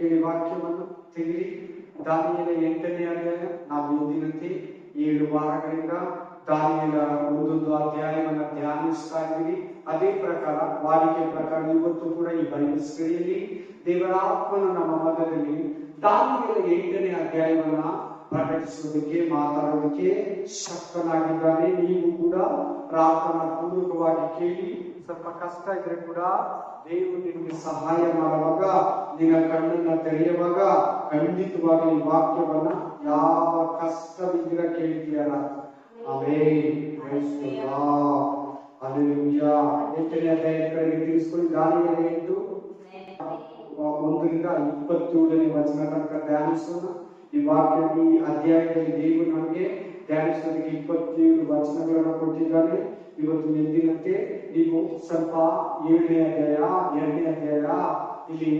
ಕೇಳಿ ವಾಕ್ಯವನ್ನು ತೆಗೆದಿ ದಾನಿಯೇಲ 8ನೇ ಅಧ್ಯಾಯ. ನಾವು ಇಂದಿನಂತೆ 7 ವಾರಗಳಿಂದ ದಾನಿಯೇಲ ಒಂದೊಂದು ಅಧ್ಯಾಯವನ್ನು ಧ್ಯಾನಿಸ್ತಾ ಇದ್ದೀವಿ. ಅದೇ ಪ್ರಕಾರ ವಾಡಿಕೆ ಪ್ರಕಾರ ಇವತ್ತು ಕೂಡ ಈ ಬೈಬಲ್ ಸ್ಟಡಿಯಲ್ಲಿ ದೇವರ ಆತ್ಮನು ನಮ್ಮ ಮಧ್ಯದಲ್ಲಿ ದಾನಿಯೇಲ 8ನೇ ಅಧ್ಯಾಯವನ್ನ ಪ್ರಕಟಿಸುವುದಕ್ಕೆ ಮಾತಾಡೋದಕ್ಕೆ ಶಕ್ತನಾಗಿದ್ದಾನೆ. ನೀವು ಕೂಡ ಪ್ರಾರ್ಥನಾ ಪೂರ್ವಕವಾಗಿ ಕೇಳಿ. ಸ್ವಲ್ಪ ಕಷ್ಟ ಇದ್ರೆ ಕೂಡ ದೇವರು ನಿಮಗೆ ಸಹಾಯ ಮಾಡುವಾಗ, ನಿನ್ನ ಕಣ್ಣನ್ನ ತೆರೆಯುವಾಗ ಖಂಡಿತವಾಗಿ ಈ ವಾಕ್ಯವನ್ನ ಯಾವ ಕಷ್ಟವಿದ್ದೀರ ಕೇಳ್ತೀಯಲ್ಲ. Amen. Praise the Lord. Hallelujah. 8ನೇ ಅಧ್ಯಾಯದ ಕಡೆಗೆ ತಿಳಿಸ್ಕೊಂಡು ದಾನಿಯೇಲ 8 1ರಿಂದ 27ನೇ ವಚನ ತನಕ ಧ್ಯಾನಿಸೋಣ. ಈ ವಾಕ್ಯ ಈ ಅಧ್ಯಾಯದಲ್ಲಿ ದೇವರು ನಮಗೆ ಧ್ಯಾನಿಸೋದಕ್ಕೆ 27 ವಚನಗಳನ್ನು ಕೊಟ್ಟಿದ್ದಾನೆ. ಇವತ್ತು ಎಂದಿನಂತೆ ನೀವು ಸ್ವಲ್ಪ 7ನೇ ಅಧ್ಯಾಯ 2ನೇ ಅಧ್ಯಾಯ ಇಲ್ಲಿ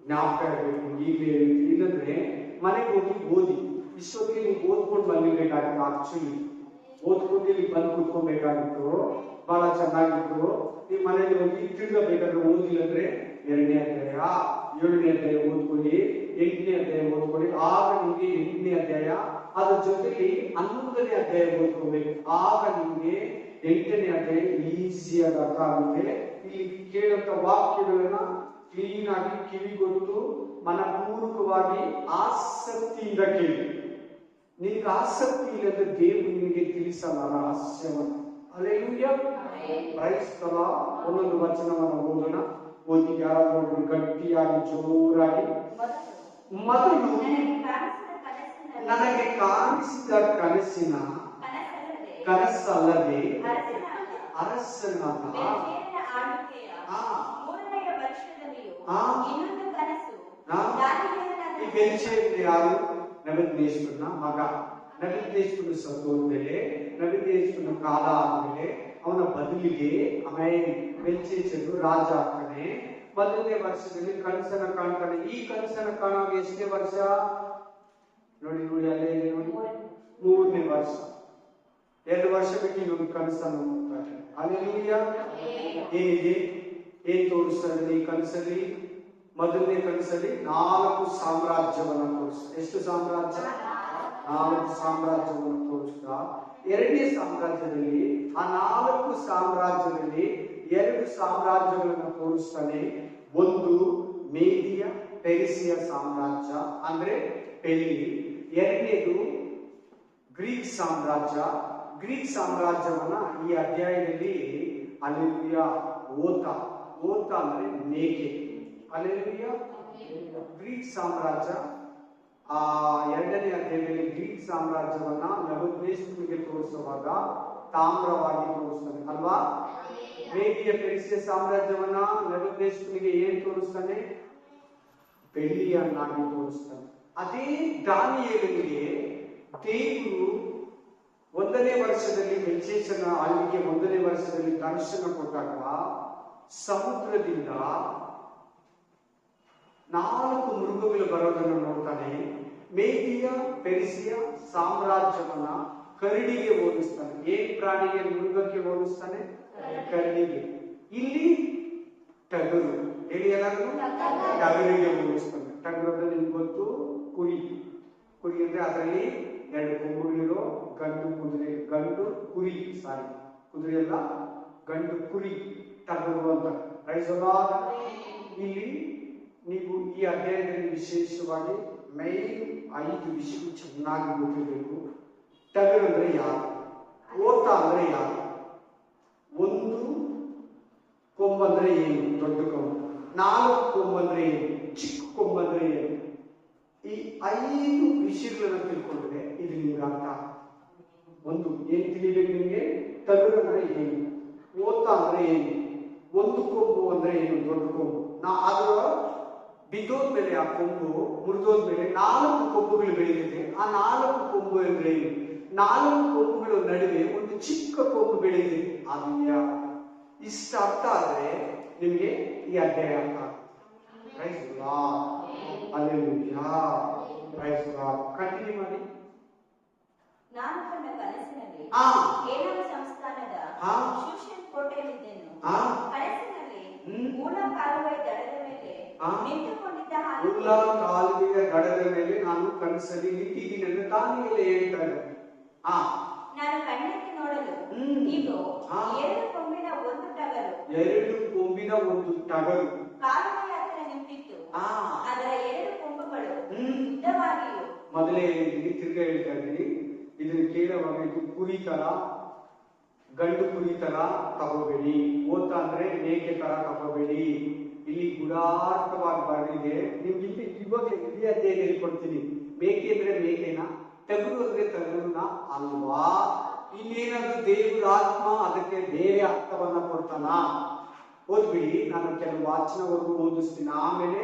ಜ್ಞಾಪಕ ಇರಬೇಕು. ಈಗಲೇ ಇಲ್ಲಂದ್ರೆ ಮನೆಗೆ ಹೋಗಿ ಓದಿ. ಇಷ್ಟೊತ್ತಿಗೆ ನೀವು ಓದ್ಕೊಂಡು ಬಂದಿರ್ಬೇಕಾಗಿತ್ತು. ಆಕ್ಚುಲಿ ಓದ್ಕೊಂಡು ಇಲ್ಲಿ ಬಂದು ಕೂತ್ಕೊಬೇಕಾಗಿತ್ತು. ಬಹಳ ಚೆನ್ನಾಗಿತ್ತು. ನೀವು ಮನೆಯಲ್ಲಿ ಹೋಗಿ ತಿರ್ಗಬೇಕಾದ್ರೆ ಓದಿಲ್ಲ ಅಂದ್ರೆ 2ನೇ ಅಧ್ಯಾಯ 7ನೇ ಅಧ್ಯಾಯ ಓದ್ಕೊಳ್ಳಿ, 8ನೇ ಅಧ್ಯಾಯ ಓದ್ಕೊಳ್ಳಿ. ಆಗ ನಿಮ್ಗೆ 8ನೇ ಅಧ್ಯಾಯ ಅದ್ರ ಜೊತೆಗೆ 11ನೇ ಅಧ್ಯಾಯ ಓದ್ಕೋಬೇಕು. ಆಗ ನಿಮ್ಗೆ 8ನೇ ಅಧ್ಯಾಯ ಈಸಿಯಾಗಿ ಅರ್ಥ ಆಗುತ್ತೆ. ಇಲ್ಲಿ ಕೇಳಂತ ವಾಕ್ಯಗಳನ್ನ ಕ್ಲೀನ್ ಆಗಿ ಕಿವಿಗೊಟ್ಟು ಮನಪೂರ್ವಕವಾಗಿ ಆಸಕ್ತಿಯಿಂದ ಕೇಳಿ. ನಿನಗೆ ಆಸಕ್ತಿ ಇಲ್ಲದೆ ದೇವರು ನಿನಗೆ ತಿಳಿಸಲ್ಲ ರಹಸ್ಯವನ್ನು. ಹಲ್ಲೆಲೂಯಾ. Praise the Lord. ಒಂದೊಂದು ವಚನವನ್ನು ಓದೋಣ. ಓದಿ ಯಾರಾದ್ರೂ ಗಟ್ಟಿಯಾಗಿ ಜೋರಾಗಿ. ಮೊದಲು ನನಗೆ ಕಾಣಿಸಿದ ಕನಸಿನ ಕನಸಲ್ಲದೆ ಅರಸನಾದ ಈ ಬೆಲ್ಶಚ್ಚರ ಯಾರು? ನೆಬೂಕದ್ನೆಚ್ಚರನ ಮಗ. ನೆಬೂಕದ್ನೆಚ್ಚರನ ಸತ್ತೋದ್ಮೇಲೆ, ನೆಬೂಕದ್ನೆಚ್ಚರನ ಕಾಲ ಆದ್ಮೇಲೆ ಅವನ ಬದಲಿಗೆ ಬೆಲ್ಶಚ್ಚರನು ರಾಜ ಆಗ್ತಾನೆ. 1ನೇ ವರ್ಷದಲ್ಲಿ ಕನಸನ್ನ ಕಾಣ್ತಾನೆ. ಈ ಕನಸನ್ನ ಕಾಣುವಾಗ ಎಷ್ಟನೇ ವರ್ಷ ನೋಡಿ ಅಲ್ಲೇ ಇದೆ ನೋಡಿ, 3ನೇ ವರ್ಷ. 2 ವರ್ಷ ಬಿಟ್ಟು ಇನ್ನೊಂದು ಕನಸನ್ನು ನೋಡ್ತಾರೆ. ಹಲ್ಲೆಲೂಯಾ. ಏನಿದೆ? ಏನ್ ತೋರಿಸ್ತಾರೆ ಈ ಕನಸಲ್ಲಿ? 1ನೇ ಕನಸಲ್ಲಿ 4 ಸಾಮ್ರಾಜ್ಯವನ್ನು ತೋರಿಸ್ತಾರೆ. ಎಷ್ಟು ಸಾಮ್ರಾಜ್ಯ? 4 ಸಾಮ್ರಾಜ್ಯವನ್ನು ತೋರಿಸ್ತಾ 2ನೇ ಸಾಮ್ರಾಜ್ಯದಲ್ಲಿ ಆ 4 ಸಾಮ್ರಾಜ್ಯದಲ್ಲಿ 2 ಸಾಮ್ರಾಜ್ಯಗಳನ್ನು ತೋರಿಸ್ತಾನೆ. ಒಂದು ಮೇದಿಯ ಪೆರ್ಸಿಯ ಸಾಮ್ರಾಜ್ಯ ಅಂದ್ರೆ ಪೆಲ್ಲಿ. 2ನೇದು ಗ್ರೀಕ್ ಸಾಮ್ರಾಜ್ಯ. ಗ್ರೀಕ್ ಸಾಮ್ರಾಜ್ಯವನ್ನ ಈ ಅಧ್ಯಾಯದಲ್ಲಿ ಹಲ್ಲೆಲೂಯಾ ಓತ ಅಂದ್ರೆ ಮೇಕೆ. ಹಲ್ಲೆಲೂಯಾ. ಗ್ರೀಕ್ ಸಾಮ್ರಾಜ್ಯ ಆ 2ನೇ ಅಧ್ಯಾಯದಲ್ಲಿ ಗ್ರೀಕ್ ಸಾಮ್ರಾಜ್ಯವನ್ನ ನೆಬೂಕದ್ನೆಚ್ಚರನಿಗೆ ತೋರಿಸುವಾಗ ತಾಮ್ರವಾಗಿ ತೋರಿಸ್ತಾನೆ ಅಲ್ವಾ? ಮೇದಿಯ ಪೆರ್ಸಿಯ ಸಾಮ್ರಾಜ್ಯವನ್ನ ನೆಬೂಕದ್ನೆಚ್ಚರನಿಗೆ ಏನ್ ತೋರಿಸ್ತಾನೆ? ಬೆಳ್ಳಿಯನ್ನಾಗಿ ತೋರಿಸ್ತಾನೆ. ಅದೇ ದಾನಿಯೇಲನಿಗೆ ದೇವರು 1ನೇ ವರ್ಷದಲ್ಲಿ ಬೆಲ್ಶಚ್ಚರನ ಆಳ್ವಿಕೆ 1ನೇ ವರ್ಷದಲ್ಲಿ ದರ್ಶನ ಕೊಟ್ಟಾಗ ಸಮುದ್ರದಿಂದ 4 ಮೃಗಗಳು ಬರೋದನ್ನು ನೋಡ್ತಾನೆ. ಮೇದಿಯ ಪೆರ್ಸಿಯ ಸಾಮ್ರಾಜ್ಯವನ್ನ ಕರಡಿಗೆ ಹೋಲಿಸ್ತಾನೆ. ಏನ್ ಪ್ರಾಣಿಗೆ? ಮೃಗಕ್ಕೆ ಹೋಲಿಸ್ತಾನೆ, ಕರಡಿಗೆ. ಇಲ್ಲಿ ಟಗರು. ಹೇಳಿ ಎಲ್ಲರೂ, ಟಗರಿಗೆ ಹೋಲಿಸ್ತಾನೆ. ಟಗರು ಅಂದ್ರೆ ನಿಮ್ಗೆ ಗೊತ್ತು, ಕುರಿ. ಕುರಿ ಅಂದ್ರೆ ಅದರಲ್ಲಿ 2 ಕೊಂಬುಗಳಿರೋ ಗಂಡು ಕುರಿ. ಕುದುರೆ ಅಲ್ಲ, ಗಂಡು ಕುರಿ ಟಗರು ಅಂತ. Praise the Lord. ಇಲ್ಲಿ ನೀವು ಈ ಅಧ್ಯಾಯದಲ್ಲಿ ವಿಶೇಷವಾಗಿ ಮೈನ್ 5 ವಿಷಯಗಳು ಚೆನ್ನಾಗಿ ಗೊತ್ತಿರಬೇಕು. ಟಗರು ಅಂದ್ರೆ ಯಾರು? ಓತ ಅಂದ್ರೆ ಯಾರು? ಒಂದು ಕೊಂಬಂದ್ರೆ ಏನು? ದೊಡ್ಡ ಕೊಂಬು. 4 ಕೊಂಬಂದ್ರೆ ಏನು? ಚಿಕ್ಕ ಕೊಂಬಂದ್ರೆ ಏನು? ಈ 5 ವಿಷಯಗಳನ್ನ ತಿಳ್ಕೊಂಡ್ರೆ ಇದು ನಿಮ್ಗೆ ಅರ್ಥ. ಒಂದು ಏನ್ ತಿಳಿಬೇಕು ನಿಮ್ಗೆ? ಟಗರು ಅಂದ್ರೆ ಏನು? ಓತ ಅಂದ್ರೆ ಏನು? ಒಂದು ಕೊಂಬು ಅಂದ್ರೆ ಏನು? ದೊಡ್ಡ ಕೊಂಬು. ಅದರ ಬಿದ್ದೋದ್ಮೇಲೆ ಆ ಕೊಂಬು ಮುರಿದೋದ್ಮೇಲೆ 4 ಕೊಂಬುಗಳು ಬೆಳೆದಿದೆ. ಆ 4 ಕೊಂಬು ಅಂದ್ರೆ ಏನು? 4 ಕೊಂಬುಗಳ ನಡುವೆ ಒಂದು ಚಿಕ್ಕ ಕೊಂಬು ಬೆಳೆದಿದೆ. ಅದು ಇಷ್ಟ ಅರ್ಥ ಆದ್ರೆ ನಿಮ್ಗೆ ಈ ಅಧ್ಯಾಯ ಅರ್ಥ ಆಗುತ್ತೆ. Praise the Lord. Hallelujah. Praise the Lord. Continue ಮಾಡಿ. ನಾನು ಕಂಡ ಕನಸಿನಲ್ಲಿ ಏಲಾಮ ಸಂಸ್ಥಾನದ ಶೂಷನ್ ಕೋಟೆಯಲ್ಲಿದ್ದೆನು. ಕನಸಿನಲ್ಲಿ ಮೂಲ ಕಾಲುವೆ ದಡದ ಮೇಲೆ ನಿಂತುಕೊಂಡಿದ್ದ ಹುಲ್ಲ ಕಾಲುವೆಯ ದಡದ ಮೇಲೆ ನಾನು ಕನಸಲ್ಲಿ ನಿಂತಿದ್ದೀನಿ ಅಂತ ದಾನಿಯೇಲ ಹೇಳ್ತಾರೆ. ನಾನು ಕಣ್ಣೆತ್ತಿ ನೋಡಲು ಇದು ಎರಡು ಕೊಂಬಿನ ಒಂದು ಟಗರು, ಎರಡು ಕೊಂಬಿನ ಒಂದು ಟಗರು ಕಾಲುವೆಯ ಹತ್ತಿರ ನಿಂತಿತ್ತು. ಅದರ ಎರಡು ಕೊಂಬುಗಳು ಉದ್ದವಾಗಿಯೂ. ಮೊದಲೇ ಹೇಳಿದ್ದೀನಿ, ತಿರ್ಗಾ ಹೇಳ್ತಾ ಇದ್ದೀನಿ, ಇದನ್ನ ಕೇಳುವಾಗ ಇದು ಕುರಿ ತರ, ಗಂಡು ಕುರಿ ತರ ತಗೋಬೇಡಿ. ಓತ ಅಂದ್ರೆ ಮೇಕೆ ತರ ತಗೋಬೇಡಿ. ಇಲ್ಲಿ ಗುಡಾರ್ಥವಾಗಿ ಬರೆದಿದೆ. ನಿಮ್ಗೆ ಇಲ್ಲಿ ಇವಾಗ ಇಡೀ ಅಧ್ಯಾಯದಲ್ಲಿ ಕೊಡ್ತೀನಿ. ಮೇಕೆ ಅಂದ್ರೆ ಮೇಕೆನ, ಟಗರು ಅಂದ್ರೆ ಟಗರುನ ಅಲ್ವಾ? ಇನ್ನೇನಾದ್ರೂ ದೇವರ ಆತ್ಮ ಅದಕ್ಕೆ ಬೇರೆ ಅರ್ಥವನ್ನ ಕೊಡ್ತಾನ? ಓದ್ಬಿಡಿ, ನಾನು ಕೆಲವು ವಾಚನವರೆಗೂ ಓದಿಸ್ತೀನಿ. ಆಮೇಲೆ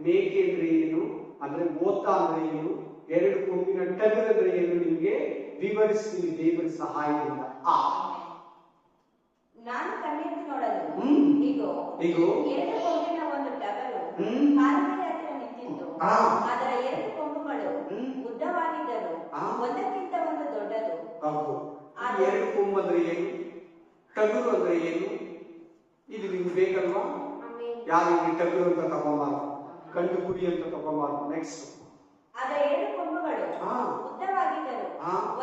ಮೇಕೆ ಅಂದ್ರೆ ಏನು, ಅಂದ್ರೆ ಓತ ಅಂದ್ರೆ ಏನು, ಎರಡು ಕೊಂಬಿನ ಟಗರು ಅಂದ್ರೆ ಏನು ನಿಮ್ಗೆ ವಿವರಿಸ್ತೀನಿ ದೇವರ ಸಹಾಯದಿಂದ. ನಾನು ಕಣ್ಣೆತ್ತಿ ನೋಡಲು ಇದು ಎರಡು ಕೊಂಬಿನ ಒಂದು ಟಗರು ಕಾಲುವೆಯ ಹತ್ತಿರ ನಿಂತಿತ್ತು. ಅದರ ಎರಡು ಕೊಂಬುಗಳು ಉದ್ದವಾಗಿದ್ದರು, ಒಂದಕ್ಕಿಂತ ಒಂದು ದೊಡ್ಡದು. ಎರಡು ಕೊಂಬು ಅಂದ್ರೆ ಏನು, ಟಗರು ಅಂದ್ರೆ ಏನು, ಇದು ನಿಮ್ಗೆ ಬೇಕಲ್ವಾ? ಯಾರಿಗೆ ಟಗರು ಅಂತ ತಗೊಂಬಾರ್ದು, ಗಂಡು ಕುರಿ ಅಂತ ತಗೊಂಬಾರ್ದು. ನೆಕ್ಸ್ಟ್, ಅದರ ಎರಡು ಕೊಂಬುಗಳು ಉದ್ದವಾಗಿದ್ದರು,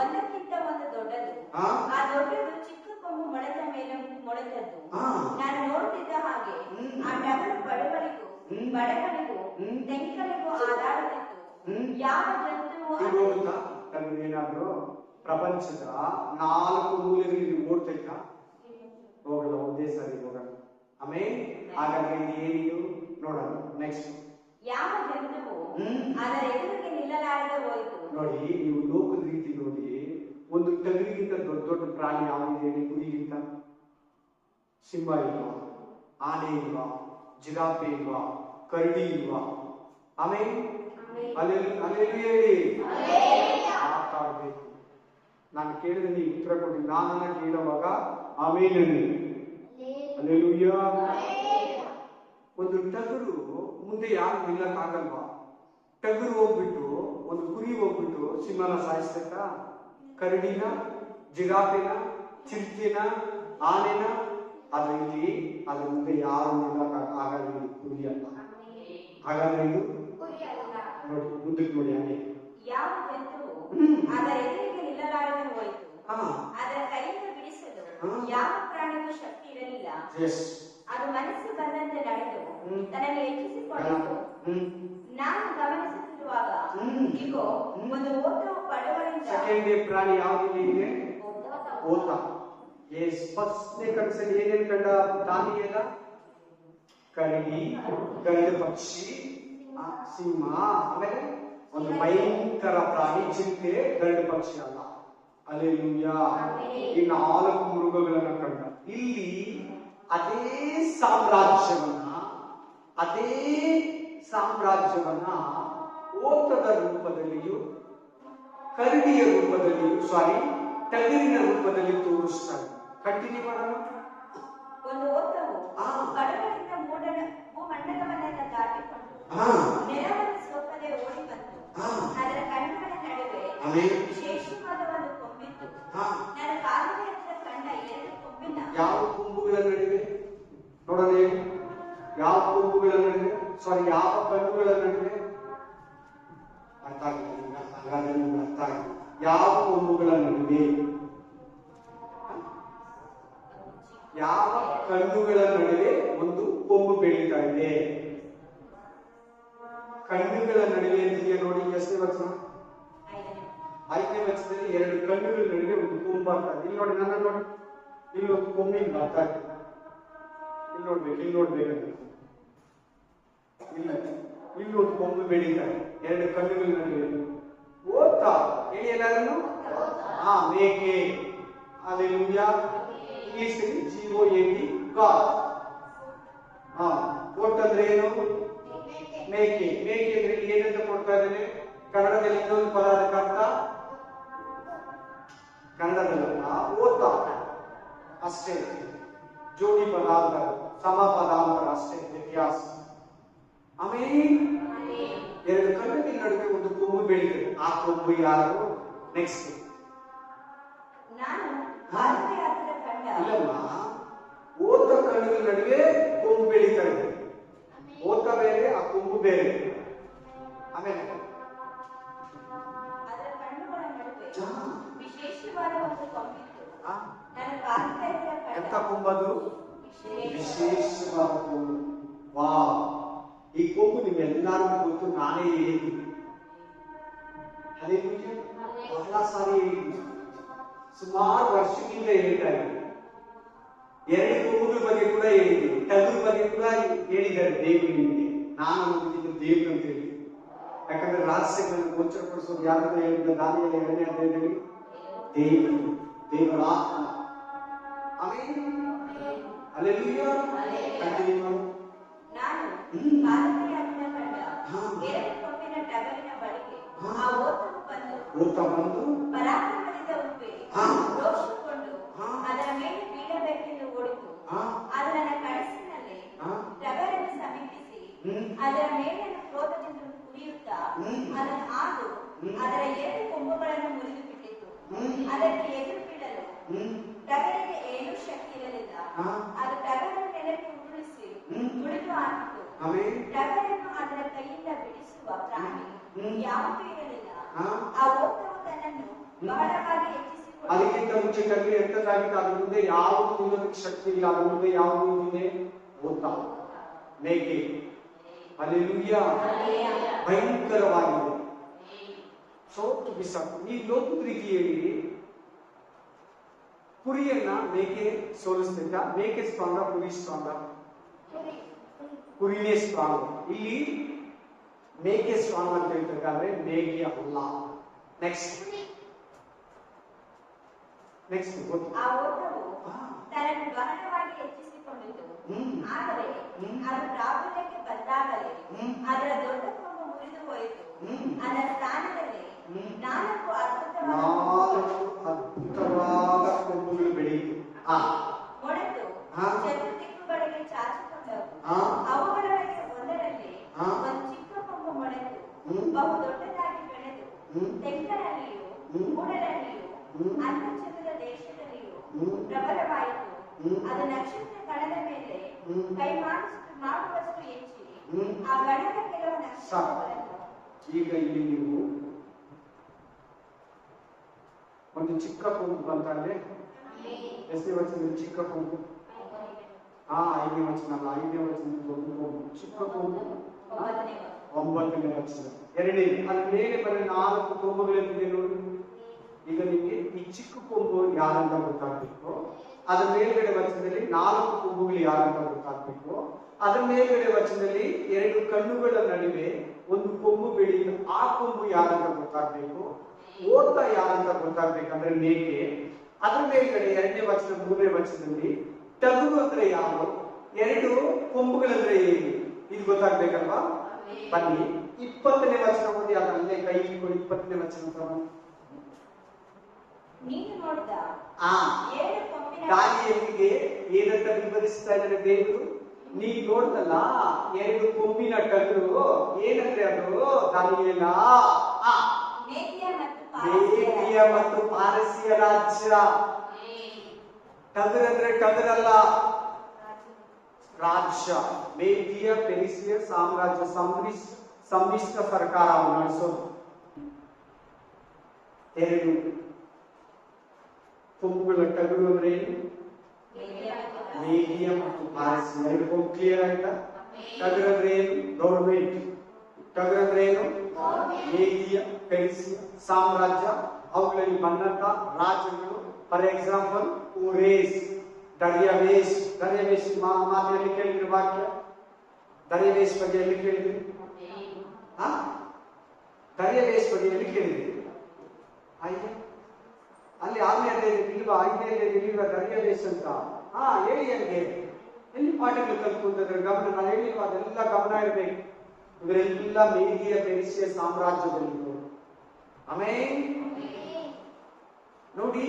ಒಂದಕ್ಕಿಂತ ಒಂದು ದೊಡ್ಡದು. ಆ ದೊಡ್ಡದು ಚಿಕ್ಕ ಕೊಂಬು ಮೊಳೆತ ಮೇಲೆ ಮೊಳೆತದ್ದು. ನಾನು ನೋಡುತ್ತಿದ್ದ ಹಾಗೆ ಆ ಟಗರು ಬಡಗಳಿಗೂ ತೆಂಕಲಿಗೂ ಆದಾಡುತ್ತಿತ್ತು. ಯಾವ ಜಂತುವು ಏನಾದ್ರು ಪ್ರಪಂಚದ 4 ಮೂಲೆಗಳಿಗೆ ಓಡ್ತೈತಾ? ಹೋಗಲ್ಲ, ಒಂದೇ ಸಾರಿ ಹೋಗಲ್ಲ. ಆಮೇಲೆ ಹಾಗಾದ್ರೆ ಇದು ಏನಿದು ನೋಡೋಣ. ನೆಕ್ಸ್ಟ್, ಯಾವ ಜಂತುವು ಅದರ ಎದುರಿಗೆ ನಿಲ್ಲಲಾರದೆ ಹೋಯಿತು. ನೋಡಿ, ನೀವು ಲೋಕದ ರೀತಿ ನೋಡಿ, ಒಂದು ಟಗರಿಗಿಂತ ದೊಡ್ಡ ದೊಡ್ಡ ಪ್ರಾಣಿ ಯಾವಿದೆ? ಕುರಿಗಿಂತ ಸಿಂಹ ಇಲ್ವಾ, ಆನೆ ಇಲ್ವಾ, ಜಿರಾಫೆ ಇಲ್ವಾ, ಕರಡಿ ಇಲ್ವಾ? ಆಮೇಲೆ ಅಲ್ಲೇನು ಹೇಳಿ ಮಾತಾಡ್ಬೇಕು. ನಾನು ಕೇಳಿದ್ರೆ ನೀವು ಉತ್ತರ ಕೊಡಿ. ನಾನನ್ನ ಕೇಳುವಾಗ ಆಮೇಲೆ ಅಲ್ಲೇಲೂಯಾ. ಒಂದು ಟಗರು ಮುಂದೆ ಯಾರು ನಿಲ್ಲಕ್ಕಾಗಲ್ವಾ? ಟಗರು ಹೋಗ್ಬಿಟ್ಟು, ಒಂದು ಕುರಿ ಹೋಗ್ಬಿಟ್ಟು ಸಿಂಹನ ಸಾಯಿಸ್ತೈತಾ? ಕರಡಿನ, ಜಿರಾಫೆನ, ಚಿರತೆನ, ಆನೆನ? ಆದ್ರೆ ಇಲ್ಲಿ ಅದ್ರ ಮುಂದೆ ಯಾರು ನಿಲ್ಲಕ್ಕಾಗಲ್ಲ. ಕುರಿ ಅಲ್ಲ. ಹಾಗಾದ್ರೆ ಇದು ನೋಡಿ, ಮುಂದಕ್ಕೆ ನೋಡಿ. ಹಾಗೆ ಯಾವ ಜಂತುವು ಅದರ ಎದುರಿಗೆ ನಿಲ್ಲಲಾರದೆ ಹೋಯಿತು. ಅದರ ಕೈಯಿಂದ ಬಿಡಿಸಲು ಯಾವ ಪ್ರಾಣಿಗೂ ಶಕ್ತಿ ಇರಲಿಲ್ಲ. ಅದು ಮನಸ್ಸು ಬಂದಂತೆ ನಡೆದು ತನಗೆ ಹೆಚ್ಚಿಸಿಕೊಂಡಿತು. ನಾನು ಗಮನಿಸುತ್ತಿರುವಾಗ ಇಗೋ, ಒಂದು ಓಟವು ಪಡವಳಿಂದ. ಸೆಕೆಂಡ್ ಪ್ರಾಣಿ ಯಾವ್ದಿದೆ? ಓತ. ಫಸ್ಟ್ನೇ ಕನಸಲ್ಲಿ ಏನೇನು ಕಂಡ ದಾನಿಯೇಲ? ಕರಡಿ, ಗಂಡು ಪಕ್ಷಿ, ಸಿಂಹ, ಆಮೇಲೆ ಒಂದು ಭಯಂಕರ ಪ್ರಾಣಿ ಚಿರತೆ, ಗಂಡು ಪಕ್ಷಿ ಅಲ್ಲ. ಅಲ್ಲೇಲೂಯಾ. ಈ 4 ಮೃಗಗಳನ್ನ ಕಂಡ. ಇಲ್ಲಿ ಅದೇ ಸಾಮ್ರಾಜ್ಯವನ್ನ ಓತದ ರೂಪದಲ್ಲಿಯೂ, ಕರಡಿಯ ರೂಪದಲ್ಲಿಯೂ, ಟಗರಿನ ರೂಪದಲ್ಲಿ ತೋರಿಸ್ತಾರೆ. ಕಂಟಿನ್ಯೂ ಮಾಡೋಣ. ಒಂದು ಓಟವು ಪಡವಳಿಂದ ಭೂಮಂಡಲವನ್ನೆಲ್ಲ ದಾಟಿಕೊಂಡು ನೆಲವನ್ನು ಸೋಕದೆ ಓಡಿ ಬಂತು. ಅದರ ಕಣ್ಣುಗಳ ನಡುವೆ ವಿಶೇಷವಾದ ಒಂದು ಕೊಂಬಿತ್ತು. ನಾನು ಕಾಲುವೆ ಹತ್ತಿರ ಕಂಡ ಎರಡು ಕೊಂಬಿನ. ಯಾವ ಕೊಂಬುಗಳ ನಡುವೆ ನೋಡೋಣ? ಯಾವ ಕೊಂಬುಗಳ ನಡುವೆ? ಯಾವ ಕಣ್ಣುಗಳ ನಡುವೆ? ಅರ್ಥ ಆಗಿಲ್ಲ. ಹಾಗಾದ್ರೆ ನಿಮ್ಗೆ ಅರ್ಥ ಆಗಿದೆ. ಯಾವ ಕೊಂಬುಗಳ ನಡುವೆ? ಯಾವ ಕಣ್ಣುಗಳ ನಡುವೆ ಒಂದು ಕೊಂಬು ಬೆಳೀತಾ ಇದೆ? ಕಣ್ಣುಗಳ ನಡುವೆ ಅಂತಿದೆಯಾ ನೋಡಿ. ಎಷ್ಟನೇ ವಚನ? 5ನೇ ವಚನದಲ್ಲಿ ಎರಡು ಕಣ್ಣುಗಳ ನಡುವೆ ಒಂದು ಕೊಂಬು ಆಗ್ತಾ ಇದೆ. ಇಲ್ಲಿ ನೋಡಿ, ನನ್ನ ನೋಡಿ, ಇಲ್ಲಿ ಒಂದು ಕೊಂಬಿನ ಬರ್ತಾ ಇದೆ. ಇಲ್ಲಿ ನೋಡ್ಬೇಕಂತ ಇಲ್ಲಿ ಒಂದು ಕೊಂಬು ಬೆಳೀತಾ ಇದೆ, ಎರಡು ಕಣ್ಣುಗಳ ನಡುವೆ. ಓದ್ತಾ ಹೇಳಿ ಎಲ್ಲಾರು. ಮೇಕೆ. ಅಲ್ಲೇಲೂಯಾ. ಇಂಗ್ಲಿಷ್ ಅಲ್ಲಿ GOAT, ಗಾಡ್. ಓಟ್ ಅಂದ್ರೆ ಏನು? ಮೇಕೆ. ಮೇಕೆ ಅಂದ್ರೆ ಏನಂತ ಕೊಡ್ತಾ ಇದ್ದೇನೆ? ಕನ್ನಡದಲ್ಲಿ ಇನ್ನೊಂದು ಪದ ಅದಕ್ಕೆ ಅರ್ಥ. ಕನ್ನಡದಲ್ಲ, ಓತ ಅಷ್ಟೇ. ಜೋಡಿ ಪದಾಂತರ, ಸಮ ಪದಾಂತರ ಅಷ್ಟೇ ವ್ಯತ್ಯಾಸ. ಆಮೇಲೆ ಎರಡು ಕಣ್ಣುಗಳ ನಡುವೆ ಒಂದು ಕೊಂಬು ಬೆಳೀತದೆ. ಆ ಕೊಂಬು ಯಾರು? ನೆಕ್ಸ್ಟ್. ಇಲ್ಲಮ್ಮ, ಓತ ಕಣ್ಣುಗಳ ನಡುವೆ ಕೊಂಬು ಬೆಳೀತಾ ಇದೆ. ಓತ ಬೇರೆ, ಆ ಕೊಂಬು ಬೇರೆ. ಆಮೇಲೆ ಅದರ ಕಣ್ಣುಗಳ ನಡುವೆ ಹಾ. ವಿಶೇಷವಾದ ಒಂದು ಕೊಂಬಿತ್ತು. ಹಾ. ನನ್ನ ಕಾಲಿನ ಎಂತ ಕೊಂಬದು? ವಿಶೇಷವಾದ ಕೊಂಬು. ವಾ, ಈ ಕೊಂಬು ನಿಮ್ಮೆಲ್ಲರಿಗೂ ಗೊತ್ತು, ನಾನೇ ಹೇಳಿದ್ದೀನಿ. ಬಹಳ ಸಾರಿ ಹೇಳಿದ್ದೀನಿ, ಸುಮಾರು ವರ್ಷದಿಂದ ಹೇಳ್ತಾ ಇದ್ದೀನಿ. 2 ಕೊಂಬುಗಳ ಬಗ್ಗೆ ಕೂಡ ಹೇಳಿದ್ದೀನಿ, ಟಗರು ಬಗ್ಗೆ ಕೂಡ ಹೇಳಿದ್ದಾರೆ ದೇವರು ನಿಮಗೆ. ನಾನು ಅನ್ನೋದಕ್ಕಿಂತ ದೇವರು ಅಂತ ಹೇಳಿ, ಯಾಕಂದ್ರೆ ರಹಸ್ಯಗಳನ್ನು ಗೋಚರಪಡಿಸೋದು ಯಾರನ್ನ ಹೇಳಿದ? ದಾನಿಯೇಲ 2ನೇ ಅಧ್ಯಾಯದಲ್ಲಿ ದೇವರು, ದೇವರ ಆತ್ಮ. ಆಮೆನ್. ಹಲ್ಲೆಲೂಯಾ. ಕಂಟಿನ್ಯೂ ಮಾಡು. ನಾನು ಪಾದಯಾತ್ರೆ ಕಂಡ 2 ಕೊಂಬಿನ ಟಗರಿನ ಬಳಿಗೆ ಆ ಓತ ಬಂದು ಪರಾಕ್ರಮದಿಂದ ಉಪ್ಪಿ ರೋಷಗೊಂಡು ಅದರ ಮೇಲೆ ಬೀಳಬೇಕೆಂದು ಓಡಿತು. ಅದು ನನ್ನ ಕನಸಿನಲ್ಲಿ ಟಗರನ್ನು ಸಮೀಪಿಸಿ ಅದರ ಮೇಲಿನ ಕ್ರೋಧದಿಂದ ಕುಡಿಯುತ್ತಾ ಅದನ್ನು ಆದು ಅದರ 2 ಕೊಂಬುಗಳನ್ನು ಮುರಿದು ಬಿಟ್ಟಿತು. ಅದಕ್ಕೆ ಎದುರು ಬೀಳಲು ಟಗರಿಗೆ ಏನೂ ಶಕ್ತಿ ಇರಲಿಲ್ಲ. ಅದು ಟಗರನ್ನು ನೆಲಕ್ಕೆ ಉರುಳಿಸಿ ತುಳಿದು ಹಾಕಿತು. ಟಗರನ್ನು ಅದರ ಕೈಯಿಂದ ಬಿಡಿಸುವ ಪ್ರಾಣಿ ಯಾವುದೂ ಇರಲಿಲ್ಲ. ಆ ಓಟವು ತನ್ನನ್ನು ಬಹಳವಾಗಿ ಹೆಚ್ಚಿಸಿಕೊಂಡು ಅದಕ್ಕಿಂತ ಮುಂಚೆ ಟಗರು ಎಂತದಾಗಿತ್ತು? ಅದ್ರ ಮುಂದೆ ಯಾವುದು ನಿಲ್ಲೋದಕ್ಕೆ ಶಕ್ತಿ ಇಲ್ಲ. ಅದ್ರ ಮುಂದೆ ಯಾವುದು ಇದೆ? ಓತ, ಮೇಕೆ. ಹಲ್ಲೆಲೂಯಾ. ಭಯಂಕರವಾಗಿದೆ. ಸೋತು ಬಿಸಾಕು. ಈ ಲೋಕದ ರೀತಿಯಲ್ಲಿ ಕುರಿಯನ್ನ ಮೇಕೆ ಸೋಲಿಸ್ತಿದ್ದ. ಮೇಕೆ ಸ್ಟ್ರಾಂಗ, ಕುರಿ ಸ್ಟ್ರಾಂಗ? ಕುರಿನೇ ಸ್ಟ್ರಾಂಗ್. ಇಲ್ಲಿ ಮೇಕೆ ಸ್ಟ್ರಾಂಗ್ ಅಂತ ಹೇಳ್ತಿರ್ತಾರೆ, ಮೇಕೆ ಅಲ್ಲ. ನೆಕ್ಸ್ಟ್ ಗೊತ್ತು. ಆ ಓಟವು ತನ್ನನ್ನು ಬಹಳವಾಗಿ ಹೆಚ್ಚಿಸಿಕೊಂಡಿತು. ಆದರೆ ಅದು ಪ್ರಾಬಲ್ಯಕ್ಕೆ ಬಂದಾಗಲೇ ಅದರ ದೊಡ್ಡ ಕೊಂಬು ಮುರಿದು ಹೋಯಿತು. ಅದರ ಸ್ಥಾನದಲ್ಲಿ 4 ಅದ್ಭುತವಾದ ಕೊಂಬುಗಳು ಬೆಳೆಯಿತು. ಮೊಳೆತು ಚತುರ್ದಿಕ್ಕುಗಳಿಗೆ ಚಾಚಿಕೊಂಡವು. ಅವುಗಳಲ್ಲಿ ಒಂದರಲ್ಲಿ ಒಂದು ಚಿಕ್ಕ ಕೊಂಬು ಮೊಳೆತು ಬಹು ದೊಡ್ಡದಾಗಿ ಬೆಳೆದು ತೆಂಕನಲ್ಲಿಯೂ ಮೂಡಲಲ್ಲಿಯೂ ಅನ್ನಚಂದ್ರದ ದೇಶದಲ್ಲಿಯೂ ಪ್ರಬಲವಾಯಿತು. ಅದು ನಕ್ಷತ್ರ ಗಣದ ಮೇಲೆ ಕೈ ಮಾಡುವಷ್ಟು ಹೆಚ್ಚಿ ಆ ಗಣದ ಕೆಲವು ನಕ್ಷತ್ರಗಳನ್ನು. ಈಗ ಇಲ್ಲಿ ನೀವು ಒಂದು ಚಿಕ್ಕ ಕೊಂಬು ಬಂತಂದ್ರೆ, ಎಷ್ಟನೇ ವಚನದಲ್ಲಿ ಚಿಕ್ಕ ಕೊಂಬು? 5ನೇ ವಚನ ಅಲ್ಲ, 5ನೇ ವಚನದಲ್ಲಿ ಒಂದು ಕೊಂಬು, ಚಿಕ್ಕ ಕೊಂಬು 9ನೇ ವಚನ. 2ನೇ ಅದ್ರ ಮೇಲೆ ಬರೀ 4 ಕೊಂಬುಗಳಿದೆ ನೋಡಿ. ಈಗ ನಿಮಗೆ ಈ ಚಿಕ್ಕ ಕೊಂಬು ಯಾರಂತ ಗೊತ್ತಾಗ್ಬೇಕು. ಅದ್ರ ಮೇಲ್ಗಡೆ ವಚನದಲ್ಲಿ 4 ಕೊಂಬುಗಳು ಯಾರಂತ ಗೊತ್ತಾಗ್ಬೇಕು. ಅದ್ರ ಮೇಲ್ಗಡೆ ವಚನದಲ್ಲಿ 2 ಕಣ್ಣುಗಳ ನಡುವೆ ಒಂದು ಕೊಂಬು ಬೆಳೆಯಿತು. ಆ ಕೊಂಬು ಯಾರಂತ ಗೊತ್ತಾಗ್ಬೇಕು. ಓಟ ಯಾರಂತ ಗೊತ್ತಾಗ್ಬೇಕಂದ್ರೆ ಮೇಕೆ. ಅದ್ರ ಮೇಲ್ಗಡೆ 2ನೇ ವಚನ 3ನೇ ವಚನದಲ್ಲಿ ಟಗರು ಅಂದ್ರೆ ಯಾರು, 2 ಕೊಂಬುಗಳಂದ್ರೆ ಏನು, ಇದು ಗೊತ್ತಾಗ್ಬೇಕಲ್ವಾ? ಬನ್ನಿ 20ನೇ ವಚನ ಓದಿ. ಅದಲ್ಲೇ ಕೈ 20ನೇ ವಚನ ನೀನು ನೋಡಿದ ದಾನಿಯೇಲನಿಗೆ ಏನಂತ ವಿವರಿಸ್ತಾ ಇದ್ದಾರೆ ದೇವರು? ನೀನ್ ನೋಡ್ದಲ್ಲ 2 ಕೊಂಬಿನ ಟಗರು, ಏನಂದ್ರೆ ಅದು ದಾನಿಯೇಲ ಮೇದ್ಯ ಮತ್ತು ಪಾರಸಿಯ ರಾಜ್ಯ. ಟಗರಂದ್ರೆ ಟಗರಲ್ಲ, ರಾಜ್ಯ. ಮೇದ್ಯ ಪೆರಿಸಿಯ ಸಾಮ್ರಾಜ್ಯ, ಸಮ್ಮಿಶ್ರ ಸರ್ಕಾರ ನಡೆಸೋದು. 2 ಕೊಂಬುಗಳ ಟಗರು ಅಂದ್ರೆ ಏನು? ಮೇದ್ಯ ಮತ್ತು ಪಾರಸಿ. 2 ಕೊಂಬು ಕ್ಲಿಯರ್ ಆಯ್ತಾ? ಟಗರು ಅಂದ್ರೆ ಏನು? ಗೌರ್ಮೆಂಟ್. ಟಗರು ಅಂದ್ರೆ ಏನು? ಮೇದ್ಯ ಪೆರಿಸಿಯ ಸಾಮ್ರಾಜ್ಯ. ಅವುಗಳಲ್ಲಿ ಬಂದಂತ ರಾಜ್ಯಗಳು, ಫಾರ್ ಎಕ್ಸಾಂಪಲ್ ಊರೇಸ್, ದರ್ಯಾವೇಶ್. ದರ್ಯಾವೇಶ್ ಮಾತೆಯಲ್ಲಿ ಕೇಳಿದ್ರೆ ವಾಕ್ಯ, ದರ್ಯಾವೇಶ್ ಬಗ್ಗೆ ಎಲ್ಲಿ ಕೇಳಿದ್ರಿ? ದರ್ಯಾವೇಶ್ ಬಗ್ಗೆ ಎಲ್ಲಿ ಕೇಳಿದ್ರಿ? ಅಲ್ಲಿ 6ನೇ ಅಧ್ಯಾಯದಲ್ಲಿ ಇಲ್ವಾ? 5ನೇ ಅಧ್ಯಾಯದಲ್ಲಿ ಇಲ್ವಾ ದರ್ಯಾವೇಶ್ ಅಂತ? ಹೇಳಿ ನನಗೆ ಎಲ್ಲಿ ಪಾಠಗಳು ಕಲ್ತ್ಕೊಂಡ್ರೆ ಗಮನ. ನಾನು ಹೇಳಿಲ್ವ? ಅದೆಲ್ಲ ಗಮನ ಇರಬೇಕು. ಇವರೆಲ್ಲ ಮೇದ್ಯ ಪೆರಿಸಿಯ ಸಾಮ್ರಾಜ್ಯದಲ್ಲಿ ಆಮೇಲೆ ನೋಡಿ,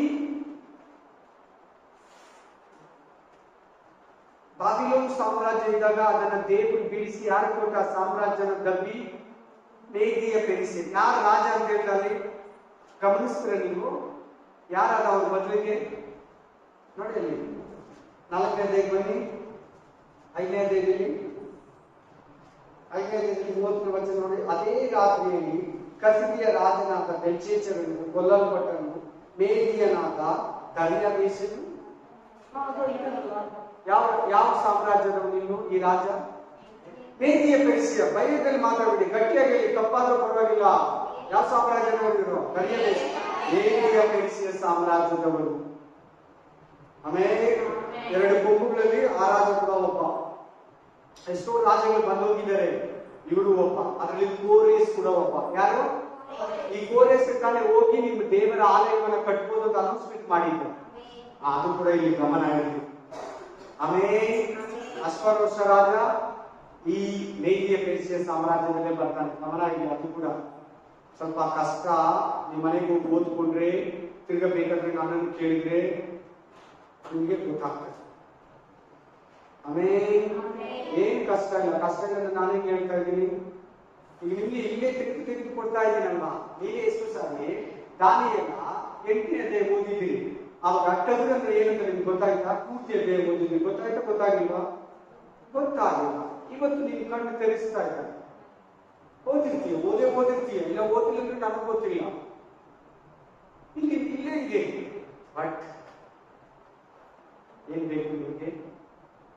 ಬಾಬಿಲೋನ್ ಸಾಮ್ರಾಜ್ಯ ಇದ್ದಾಗ ಅದನ್ನ ದೇವರು ಬೀಳಿಸಿ ಯಾರು ಕೊಟ್ಟ? ಸಾಮ್ರಾಜ್ಯನ ದಬ್ಬಿ ಮೇದ್ಯ ಪೆರಿಸಿ. ಯಾರು ರಾಜ ಅಂತ ಹೇಳ್ತಾರೆ? ಗಮನಿಸ್ತೀರ ನೀವು? ಯಾರಾದ ಅವ್ರ ಬದಲಿಗೆ? ನೋಡಿ ಅಲ್ಲಿ 4ನೇ ಅಧ್ಯಾಯಕ್ಕೆ ಬನ್ನಿ. 5ನೇ ಅಧ್ಯಾಯದಲ್ಲಿ 30ನೇ ವಚನ ನೋಡಿ. ಅದೇ ರಾತ್ರಿಯಲ್ಲಿ ಕಸಿದಿಯ ರಾಜನಾದ ಬೆಲ್ಶಚ್ಚರನು ಕೊಲ್ಲಲ್ಪಟ್ಟನು. ಮೇದಿಯನಾದ ದರ್ಯಾವೇಶನು ಯಾವ ಯಾವ ಸಾಮ್ರಾಜ್ಯದವನು ನೀನು? ಈ ರಾಜ ಮೇದಿಯ ಪೆರ್ಸಿಯ. ಬೈಬಲ್ ಮಾತಾಡಬೇಡಿ, ಗಟ್ಟಿಯಾಗಿ ಹೇಳಿ, ತಪ್ಪಾದ್ರೂ ಪರವಾಗಿಲ್ಲ. ಯಾವ ಸಾಮ್ರಾಜ್ಯದವರು? ದರ್ಯಾವೇಶ, ಮೇದಿಯ ಪೆರ್ಸಿಯ ಸಾಮ್ರಾಜ್ಯದವರು. ಆಮೇಲೆ 2 ಕೊಂಬುಗಳಲ್ಲಿ ಆ ರಾಜ ಕೂಡ ಒಬ್ಬ. ಎಷ್ಟೋ ರಾಜ್ಯಗಳು ಬಂದೋಗಿದ್ದಾರೆ, ಇವರು ಒಬ್ಬ. ಅದರಲ್ಲಿ ಕೋರೇಸ್ ಕೂಡ ಒಬ್ಬ. ಯಾರು? ಈ ಕೋರೇಸ್ ತಾನೇ ಹೋಗಿ ನಿಮ್ಮ ದೇವರ ಆಲಯವನ್ನ ಕಟ್ಬೋದು ಅಂತ ಅನೌನ್ಸ್ಮೆಂಟ್ ಮಾಡಿದ್ರು. ಅದು ಕೂಡ ಇಲ್ಲಿ ಗಮನ ಇರಲಿ. ಆಮೇಲೆ ಅಶ್ವರೋಷ ರಾಜ ಈ ಮೇದಿಯ ಪೆರ್ಸಿಯ ಸಾಮ್ರಾಜ್ಯದಲ್ಲೇ ಬರ್ತಾನೆ. ಗಮನ ಇಲ್ಲ, ಅದು ಕೂಡ ಸ್ವಲ್ಪ ಕಷ್ಟ. ನಿಮ್ಮ ಮನೆಗೆ ಹೋಗಿ ಓದ್ಕೊಂಡ್ರೆ ತಿರ್ಗಬೇಕಾದ್ರೆ ನನ್ನನ್ನು ಕೇಳಿದ್ರೆ ನಿಮಗೆ ಗೊತ್ತಾಗ್ತದೆ. ಆಮೇಲೆ ಏನ್ ಕಷ್ಟ ಇಲ್ಲ, ಕಷ್ಟ ಇಲ್ಲ. ನಾನೇ ಹೇಳ್ತಾ ಇದ್ದೀನಿ, ಈಗ ನಿಮ್ಗೆ ಇಲ್ಲೇ ತೆಗೆದು ಕೊಡ್ತಾ ಇದ್ದೀನಲ್ವಾ. ನೀವೇ ಎಷ್ಟು ಸಾರಿ ದಾನಿಯೆಲ್ಲ 8ನೇ ಅಧ್ಯಾಯ ಓದಿದ್ದೀರಿ. ಅವಾಗ ಟಗರು ಅಂದ್ರೆ ಏನಂತ ನಿಮ್ಗೆ ಗೊತ್ತಾಯ್ತಾ? ಪೂರ್ತಿ ಅಧ್ಯಾಯ ಓದಿದ್ದೀರಿ. ಗೊತ್ತಾಯ್ತಾ? ಗೊತ್ತಾಗಿಲ್ವಾ? ಗೊತ್ತಾಗಿಲ್ಲ. ಇವತ್ತು ನೀನು ಕಣ್ಣು ತೆರೆಸ್ತಾ ಇದ್ದಾರೆ. ಓದಿರ್ತೀಯ, ಓದಿರ್ತೀಯ, ಇಲ್ಲ ಓದಿಲ್ಲ ಅಂದ್ರೆ ನನಗೆ ಗೊತ್ತಿಲ್ಲ. ಇಲ್ಲೇ ಇದೆ. ಬಟ್ ಏನ್ ಬೇಕು ನಿಮಗೆ?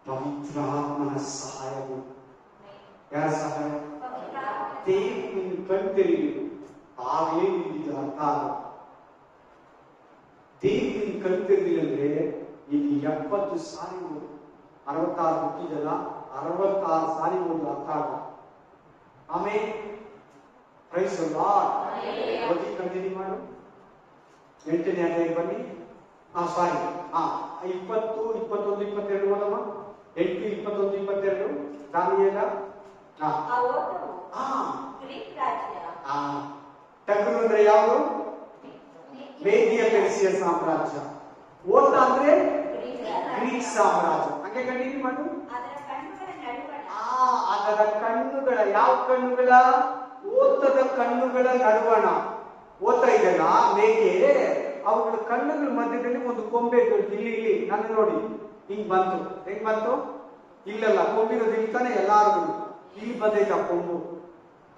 ಪವಿತ್ರಾತ್ಮನ ಸಹಾಯವು. ಯಾರ ಸಹಾಯ? ದೇವರು ಕಣ್ಣು ತೆರೀಲಿ, ಆಗಲೇ ನಿಮಗೆ ಅರ್ಥ ಆಗ. ದೇವರು ಕಣ್ಣು ತೆರೆದಿಲ್ಲ ಅಂದ್ರೆ ಇದು 70 ಸಾರಿ 66 ಹುಟ್ಟಿದಲ್ಲ, 66 ಸಾರಿ ಒಂದು ಅರ್ಥ ಆಗ. ಆಮೇಲೆ ಪ್ರೈಸ್ ದಿ ಲಾರ್ಡ್. ಓದಿ ಕಂಟಿನ್ಯೂ ಮಾಡು. 8ನೇ ಅಧ್ಯಾಯ ಬನ್ನಿ. ಸಾರಿ 20, 21, 22 ಓದಮ್ಮ. 8, 21, 22 ದಾನಿಯೇಲ. ಟಗರು ಅಂದ್ರೆ ಯಾವುದು? ಮೇದಿಯ ಪೆರ್ಸಿಯ ಸಾಮ್ರಾಜ್ಯ. ಓಟ ಅಂದ್ರೆ ಗ್ರೀಕ್ ಸಾಮ್ರಾಜ್ಯ. ಹಾಗೆ ಕಂಟಿನ್ಯೂ ಮಾಡು. ಅದರ ಕಣ್ಣುಗಳ, ಯಾವ ಕಣ್ಣುಗಳ? ಓತದ ಕಣ್ಣುಗಳ ನಡುವಣ. ಓತ ಇದೆಲ್ಲ ಮೇಗೆ, ಅವುಗಳ ಕಣ್ಣುಗಳ ಮಧ್ಯದಲ್ಲಿ ಒಂದು ಕೊಂಬೆ ಇಲ್ಲಿ ನನ್ನ ನೋಡಿ ಹಿಂಗ್ ಬಂತು. ಹೆಂಗ್ ಬಂತು? ಇಲ್ಲಲ್ಲ, ಕೊಂಬಿರೋದು ಇಲ್ತಾನೆ ಎಲ್ಲಾರು ಇಲ್ಲಿ ಬಂದೈತ ಕೊಂಬು.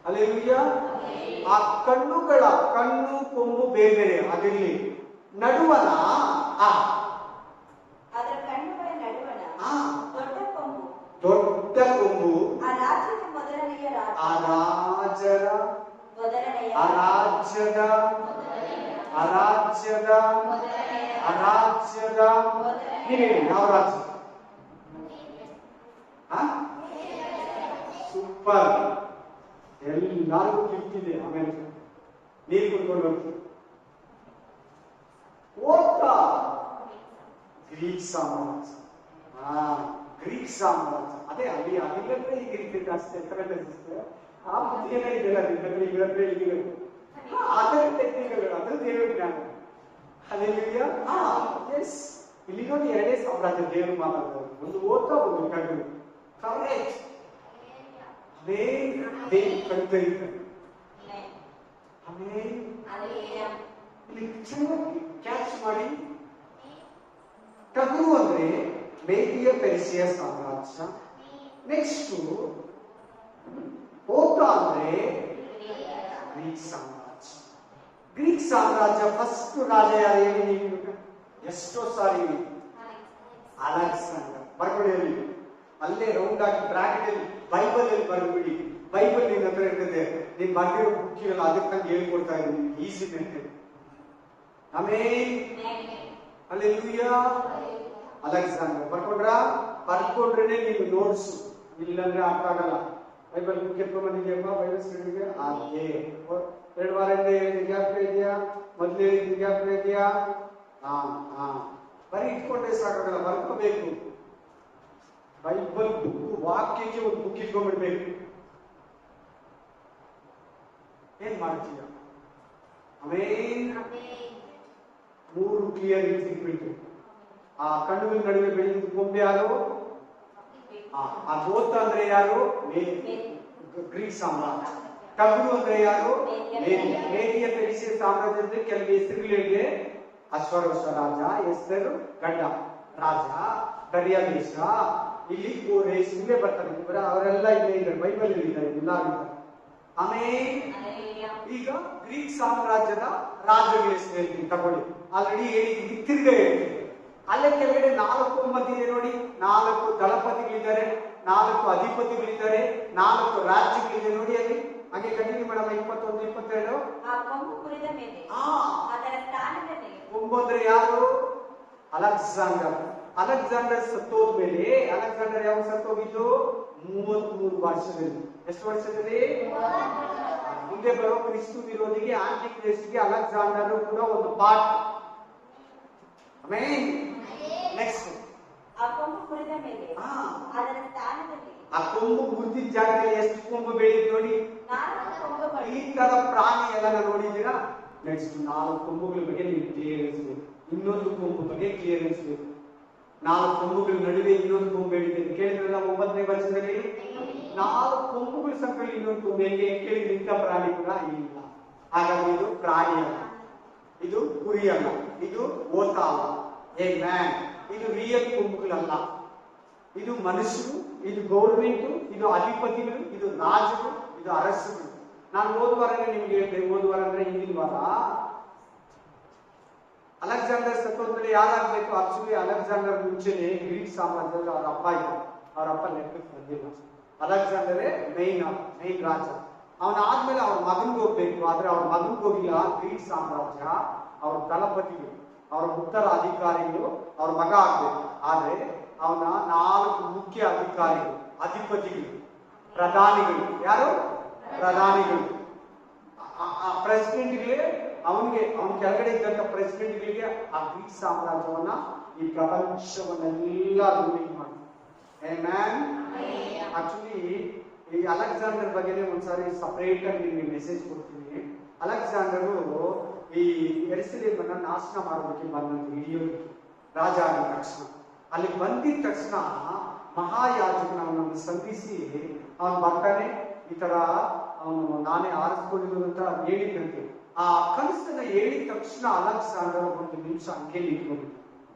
ಅಲ್ಲೆಲ್ಲೂಯ್ಯ. ಆ ಕಣ್ಣುಗಳ ಕಣ್ಣು ಕೊಂಬು ಬೇರೆ ಬೇರೆ. ಅದಿಲ್ಲಿ ನಡುವನ ದೊಡ್ಡ ಕೊಂಬು ಆ ರಾಜ್ಯದ ನೀವೇನು ಯಾವ ರಾಜ್ಯ? ಸೂಪರ್. ಎಲ್ಲರಿಗೂ ಗಿಫ್ಟ್ ಇದೆ. ಆಮೇಲೆ ನೀರು ಕುಡ್ಕೊಂಡು ಹೋಗ್ತೀವಿ. ಓದ್ತಾ ಗ್ರೀಕ್ ಸಾಮ್ರಾಜ್ಯ. ಗ್ರೀಕ್ ಸಾಮ್ರಾಜ್ಯ ಅದೇ ಅಲ್ಲಿ ಅದಿಲ್ಲಂದ್ರೆ ಈಗ ಇರ್ತಿತ್ತು ಅಷ್ಟೇ. ಆ ಬುದ್ಧಿಯೇ ಇದೆಲ್ಲ ಇಲ್ಲಂದ್ರೆ ಈಗ ಅದರ ಟೆಕ್ನಿಕಲ್, ಅದರ ದೇವರ ಜ್ಞಾನ. ಅಲ್ಲೆಲ್ಲೂಯ್ಯ. ಎಸ್, ಇಲ್ಲಿ ನೋಡಿ 2 ಸಾಮ್ರಾಜ್ಯ ದೇವರು ಮಾತಾಡ್ತಾರೆ. ಒಂದು ಓದ್ತಾ, ಒಂದು ಕಣ್ಣು. ಕರೆಕ್ಟ್. ದೇವರು ಕಣ್ಣು ತೆರೀತಾರೆ. ಆಮೇಲೆ ಇಲ್ಲಿ ಚೆನ್ನಾಗಿ ಕ್ಯಾಚ್ ಮಾಡಿ. ಟಗರು ಅಂದ್ರೆ ಮೇದಿಯ ಪೆರ್ಸಿಯ ಸಾಮ್ರಾಜ್ಯ. ನೆಕ್ಸ್ಟ್ ಓತ ಅಂದ್ರೆ ಗ್ರೀಕ್ ಸಾಮ್ರಾಜ್ಯ. ಗ್ರೀಕ್ ಸಾಮ್ರಾಜ್ಯ ಫಸ್ಟ್ ರಾಜ ಯಾರು ಹೇಳಿ ನೀವು? ಎಷ್ಟೋ ಸಾರಿ ಅಲೆಕ್ಸಾಂಡರ್. ಬರ್ಕೊಳ್ಳಿ, ಅಲ್ಲೇ ರೌಂಡ್ ಆಗಿ ಬ್ರಾಕೆಟ್ ಅಲ್ಲಿ ಬೈಬಲ್ ಅಲ್ಲಿ ಬರ್ಬಿಡಿ. ಬೈಬಲ್ ನಿನ್ನ ಹತ್ರ ಇರ್ತದೆ, ನೀನ್ ಬರ್ದಿರೋ ಬುಕ್ ಇರಲ್ಲ, ಅದಕ್ಕೆ ನಂಗೆ ಹೇಳ್ಕೊಡ್ತಾ ಇದ್ದೀನಿ. Easy method. ಆಮೇಲೆ ಅಲ್ಲೆಲ್ಲೂಯ್ಯ. ಅಲೆಕ್ಸಾಂಡರ್ ಬರ್ಕೊಂಡ್ರೇನೆ ನೀವು ನೋಟ್ಸ್, ಇಲ್ಲಂದ್ರೆ ಅರ್ಥ ಆಗಲ್ಲ. ಬೈಬಲ್ ಬುಕ್ ಎತ್ಕೊಂಡ್ ಬಂದಿದ್ಯಪ್ಪ, ಬೈಬಲ್ ಸ್ಟಡಿಗೆ ಅದೇ 2 ವಾರದಿಂದ ಹೇಳಿದ ಜ್ಞಾಪಕ ಇದೆಯಾ? ಮೊದ್ಲು ಹೇಳಿದ ಜ್ಞಾಪಕ ಇದೆಯಾ? ಬರೀ ಇಟ್ಕೊಂಡ್ರೆ ಸಾಕಾಗಲ್ಲ, ಬರ್ಕೋಬೇಕು. ಬೈಬಲ್ ಬುಕ್, ವಾಕ್ಯಕ್ಕೆ ಒಂದು ಬುಕ್ ಇಟ್ಕೊಂಡ್ಬಿಡ್ಬೇಕು. ಏನ್ ಮಾಡ್ತೀಯ? ಆಮೇಲೆ 3 ಕ್ಲಿಯರ್ ಸಿಗ್ಬಿಟ್ಟು ಆ ಕಣ್ಣುಗಳ ನಡುವೆ ಬೆಳೆದ ಕೊಂಬೆ ಯಾರು? ಆ ಗೋತ ಅಂದ್ರೆ ಯಾರು? ಗ್ರೀಕ್ ಸಾಮ್ರಾಜ್ಯ. ಟಗರು ಅಂದ್ರೆ ಯಾರು? ಮೇದಿಯ ಪೆರ್ಸಿಯ ಸಾಮ್ರಾಜ್ಯದ ಕೆಲವು ಹೆಸರುಗಳಿವೆ. ಅಶ್ವರೋಷ ರಾಜ, ಹೆಸರು ಗಡ್ಡ ರಾಜ, ದರ್ಯಾವೇಶ, ಇಲ್ಲಿ ಕೋರೇಶ್ ಇಲ್ಲೇ ಬರ್ತಾರೆ. ಅವರೆಲ್ಲ ಇಲ್ಲೇ ಇದ್ದಾರೆ, ಬೈಬಲ್ ಇದ್ದಾರೆ, ಎಲ್ಲರೂ. ಆಮೇಲೆ ಈಗ ಗ್ರೀಕ್ ಸಾಮ್ರಾಜ್ಯದ ರಾಜಗಳ ಹೆಸರು ಹೇಳ್ತೀನಿ ತಗೊಳ್ಳಿ. ಆಲ್ರೆಡಿ ಹೇಳಿದ್ದೀನಿ, ತಿರ್ಗಾ ಹೇಳ್ತೀನಿ. ಅಲ್ಲೇ ಕೆಳಗಡೆ 4 ಮಧ್ಯೆ ನೋಡಿ, 4 ದಳಪತಿಗಳಿದ್ದಾರೆ, 4 ಅಧಿಪತಿಗಳಿದ್ದಾರೆ, 4 ರಾಜ್ಯಗಳಿದೆ ನೋಡಿ ಅಲ್ಲಿ. ಹಾಗೆ ಕಂಟಿನ್ಯೂ ಮಾಡಮ್ಮ. 21, 22. ಆ ಕೊಂಬು ಮುರಿದ ಮೇಲೆ ಅದರ ಸ್ಥಾನದಲ್ಲಿ ಕೊಂಬು ಅಂದ್ರೆ ಯಾರು? ಅಲೆಕ್ಸಾಂಡರ್. ಅಲೆಕ್ಸಾಂಡರ್ ಸತ್ತೋದ್ಮೇಲೆ, ಅಲೆಕ್ಸಾಂಡರ್ ಯಾವಾಗ ಸತ್ತೋಗಿದ್ದು? 33 ವರ್ಷದಲ್ಲಿ. ಎಷ್ಟು ವರ್ಷದಲ್ಲಿ? ಮುಂದೆ ಬರೋ ಕ್ರಿಸ್ತು ವಿರೋಧಿಗೆ, ಆಂಟಿ ಕ್ರಿಸ್ಟ್ಗೆ ಅಲೆಕ್ಸಾಂಡರ್ ಕೂಡ ಒಂದು ಪಾರ್ಟ್. ಆಮೇಲೆ ನೆಕ್ಸ್ಟ್, ಆ ಕೊಂಬು ಮುರಿದ ಮೇಲೆ ಅದರ ಸ್ಥಾನದಲ್ಲಿ, ಆ ಕೊಂಬು ಮುರಿದಿದ್ದ ಜಾಗದಲ್ಲಿ ಎಷ್ಟು ಕೊಂಬು ಬೆಳೆಯುತ್ತೆ ನೋಡಿ. 4 ಕೊಂಬುಗಳು. ಈ ತರ ಪ್ರಾಣಿ ಎಲ್ಲ ನೋಡಿದ್ದೀರಾ? ನೆಕ್ಸ್ಟ್ 4 ಕೊಂಬುಗಳ ಬಗ್ಗೆ ನೀವು ಕ್ಲಿಯರೆನ್ಸ್ ಬೇಕು. ಇನ್ನೊಂದು ಕೊಂಬು ಬಗ್ಗೆ ಕ್ಲಿಯರೆನ್ಸ್ ಬೇಕು. 4 ಕೊಂಬುಗಳ ನಡುವೆ ಇನ್ನೊಂದು ಕೊಂಬು ಹೇಳಿದೆ ಕೇಳಿದ್ರಲ್ಲ 9ನೇ ವರ್ಷದಲ್ಲಿ. 4 ಕೊಂಬುಗಳ ಸಂಖ್ಯೆ ಇನ್ನೊಂದು ಕೊಂಬು ಹೇಗೆ ಕೇಳಿದ್ರೆ ಇಂಥ ಪ್ರಾಣಿ ಕೂಡ ಇಲ್ಲ. ಹಾಗಾಗಿ ಇದು ಪ್ರಾಣಿ ಅಲ್ಲ, ಇದು ಕುರಿ ಅಲ್ಲ, ಇದು ಓತ ಅಲ್ಲ. ಮ್ಯಾನ್, ಇದು ರಿಯಲ್ ಕೊಂಬುಗಳಲ್ಲ. ಇದು ಮನುಷ್ಯರು, ಇದು ಗೌರ್ಮೆಂಟ್, ಇದು ಅಧಿಪತಿಗಳು, ಇದು ರಾಜರು, ಇದು ಅರಸರು. ನಾನು ಹೋದ ವಾರನೇ ನಿಮ್ಗೆ ಹೇಳಿದೆ. ಹೋದ ವಾರ ಅಂದ್ರೆ ಹಿಂದಿನ ವಾರ ಅಲೆಕ್ಸಾಂಡರ್ ಸತ್ತೋದ್ಮೇಲೆ ಯಾರಾಗಬೇಕು? ಆಕ್ಚುಲಿ ಅಲೆಕ್ಸಾಂಡರ್ ಮುಂಚೆನೆ ಗ್ರೀಕ್ ಸಾಮ್ರಾಜ್ಯದಲ್ಲಿ ಅವರ ಅಪ್ಪ ಇದ್ದ. ಅವರ ಅಪ್ಪ ಲೆಕ್ಕಕ್ಕೆ ಬಂದಿಲ್ಲ. ಅಲೆಕ್ಸಾಂಡರೇ ಮೈನ್ ರಾಜ. ಅವನಾದ್ಮೇಲೆ ಅವ್ರ ಮಗನ್ಗೆ ಹೋಗ್ಬೇಕು. ಆದ್ರೆ ಅವ್ರ ಮಗನ್ಗೆ ಹೋಗಿಲ್ಲ. ಗ್ರೀಕ್ ಸಾಮ್ರಾಜ್ಯ, ಅವ್ರ ದಳಪತಿಗಳು, ಅವರ ಉತ್ತರ ಅಧಿಕಾರಿಗಳು ಅವ್ರ ಮಗ ಆಗ್ಬೇಕು. ಆದ್ರೆ ಅವನ 4 ಮುಖ್ಯ ಅಧಿಕಾರಿಗಳು, ಅಧಿಪತಿಗಳು, ಪ್ರಧಾನಿಗಳು. ಯಾರು? ಪ್ರಧಾನಿಗಳು. ಪ್ರೆಸಿಡೆಂಟ್ಗೆ, ಅವನ ಕೆಳಗಡೆ ಇದ್ದಂತ ಪ್ರೆಸಿಡೆಂಟ್ಗಳಿಗೆ ಆ ಗ್ರೀಕ್ ಸಾಮ್ರಾಜ್ಯವನ್ನ, ಈ ಪ್ರಪಂಚವನ್ನೆಲ್ಲ ರೂಲಿಂಗ್ ಮಾಡಿ. ಆಕ್ಚುಲಿ ಈ ಅಲೆಕ್ಸಾಂಡರ್ ಬಗ್ಗೆ ಒಂದ್ಸಾರಿ ಸಪರೇಟ್ ಆಗಿ ನಿಮಗೆ ಮೆಸೇಜ್ ಕೊಡ್ತೀನಿ. ಅಲೆಕ್ಸಾಂಡರು ಈ ಯೆರೂಸಲೇಮನ್ನ ನಾಶನ ಮಾಡೋದಕ್ಕೆ ಬಂದಂತ ಹಿಡಿಯೋದಕ್ಕೆ ರಾಜ ಆಗಿದ ತಕ್ಷಣ, ಅಲ್ಲಿ ಬಂದಿದ ತಕ್ಷಣ ಮಹಾಯಾಜಕನವನನ್ನು ಸಂಧಿಸಿ ಅವನು ಬರ್ತಾನೆ. ಈ ತರ ಅವನು ನಾನೇ ಆರಿಸ್ಕೊಂಡಿರೋದು ಅಂತ ಹೇಳಿದಂತೆ. ಆ ಕನಸನ್ನ ಹೇಳಿದ ತಕ್ಷಣ ಅಲೆಕ್ಸಾಂಡರ್ 1 ನಿಮಿಷ ಹಂಗೆ ನಿಂತ್ಕೊಂಡು,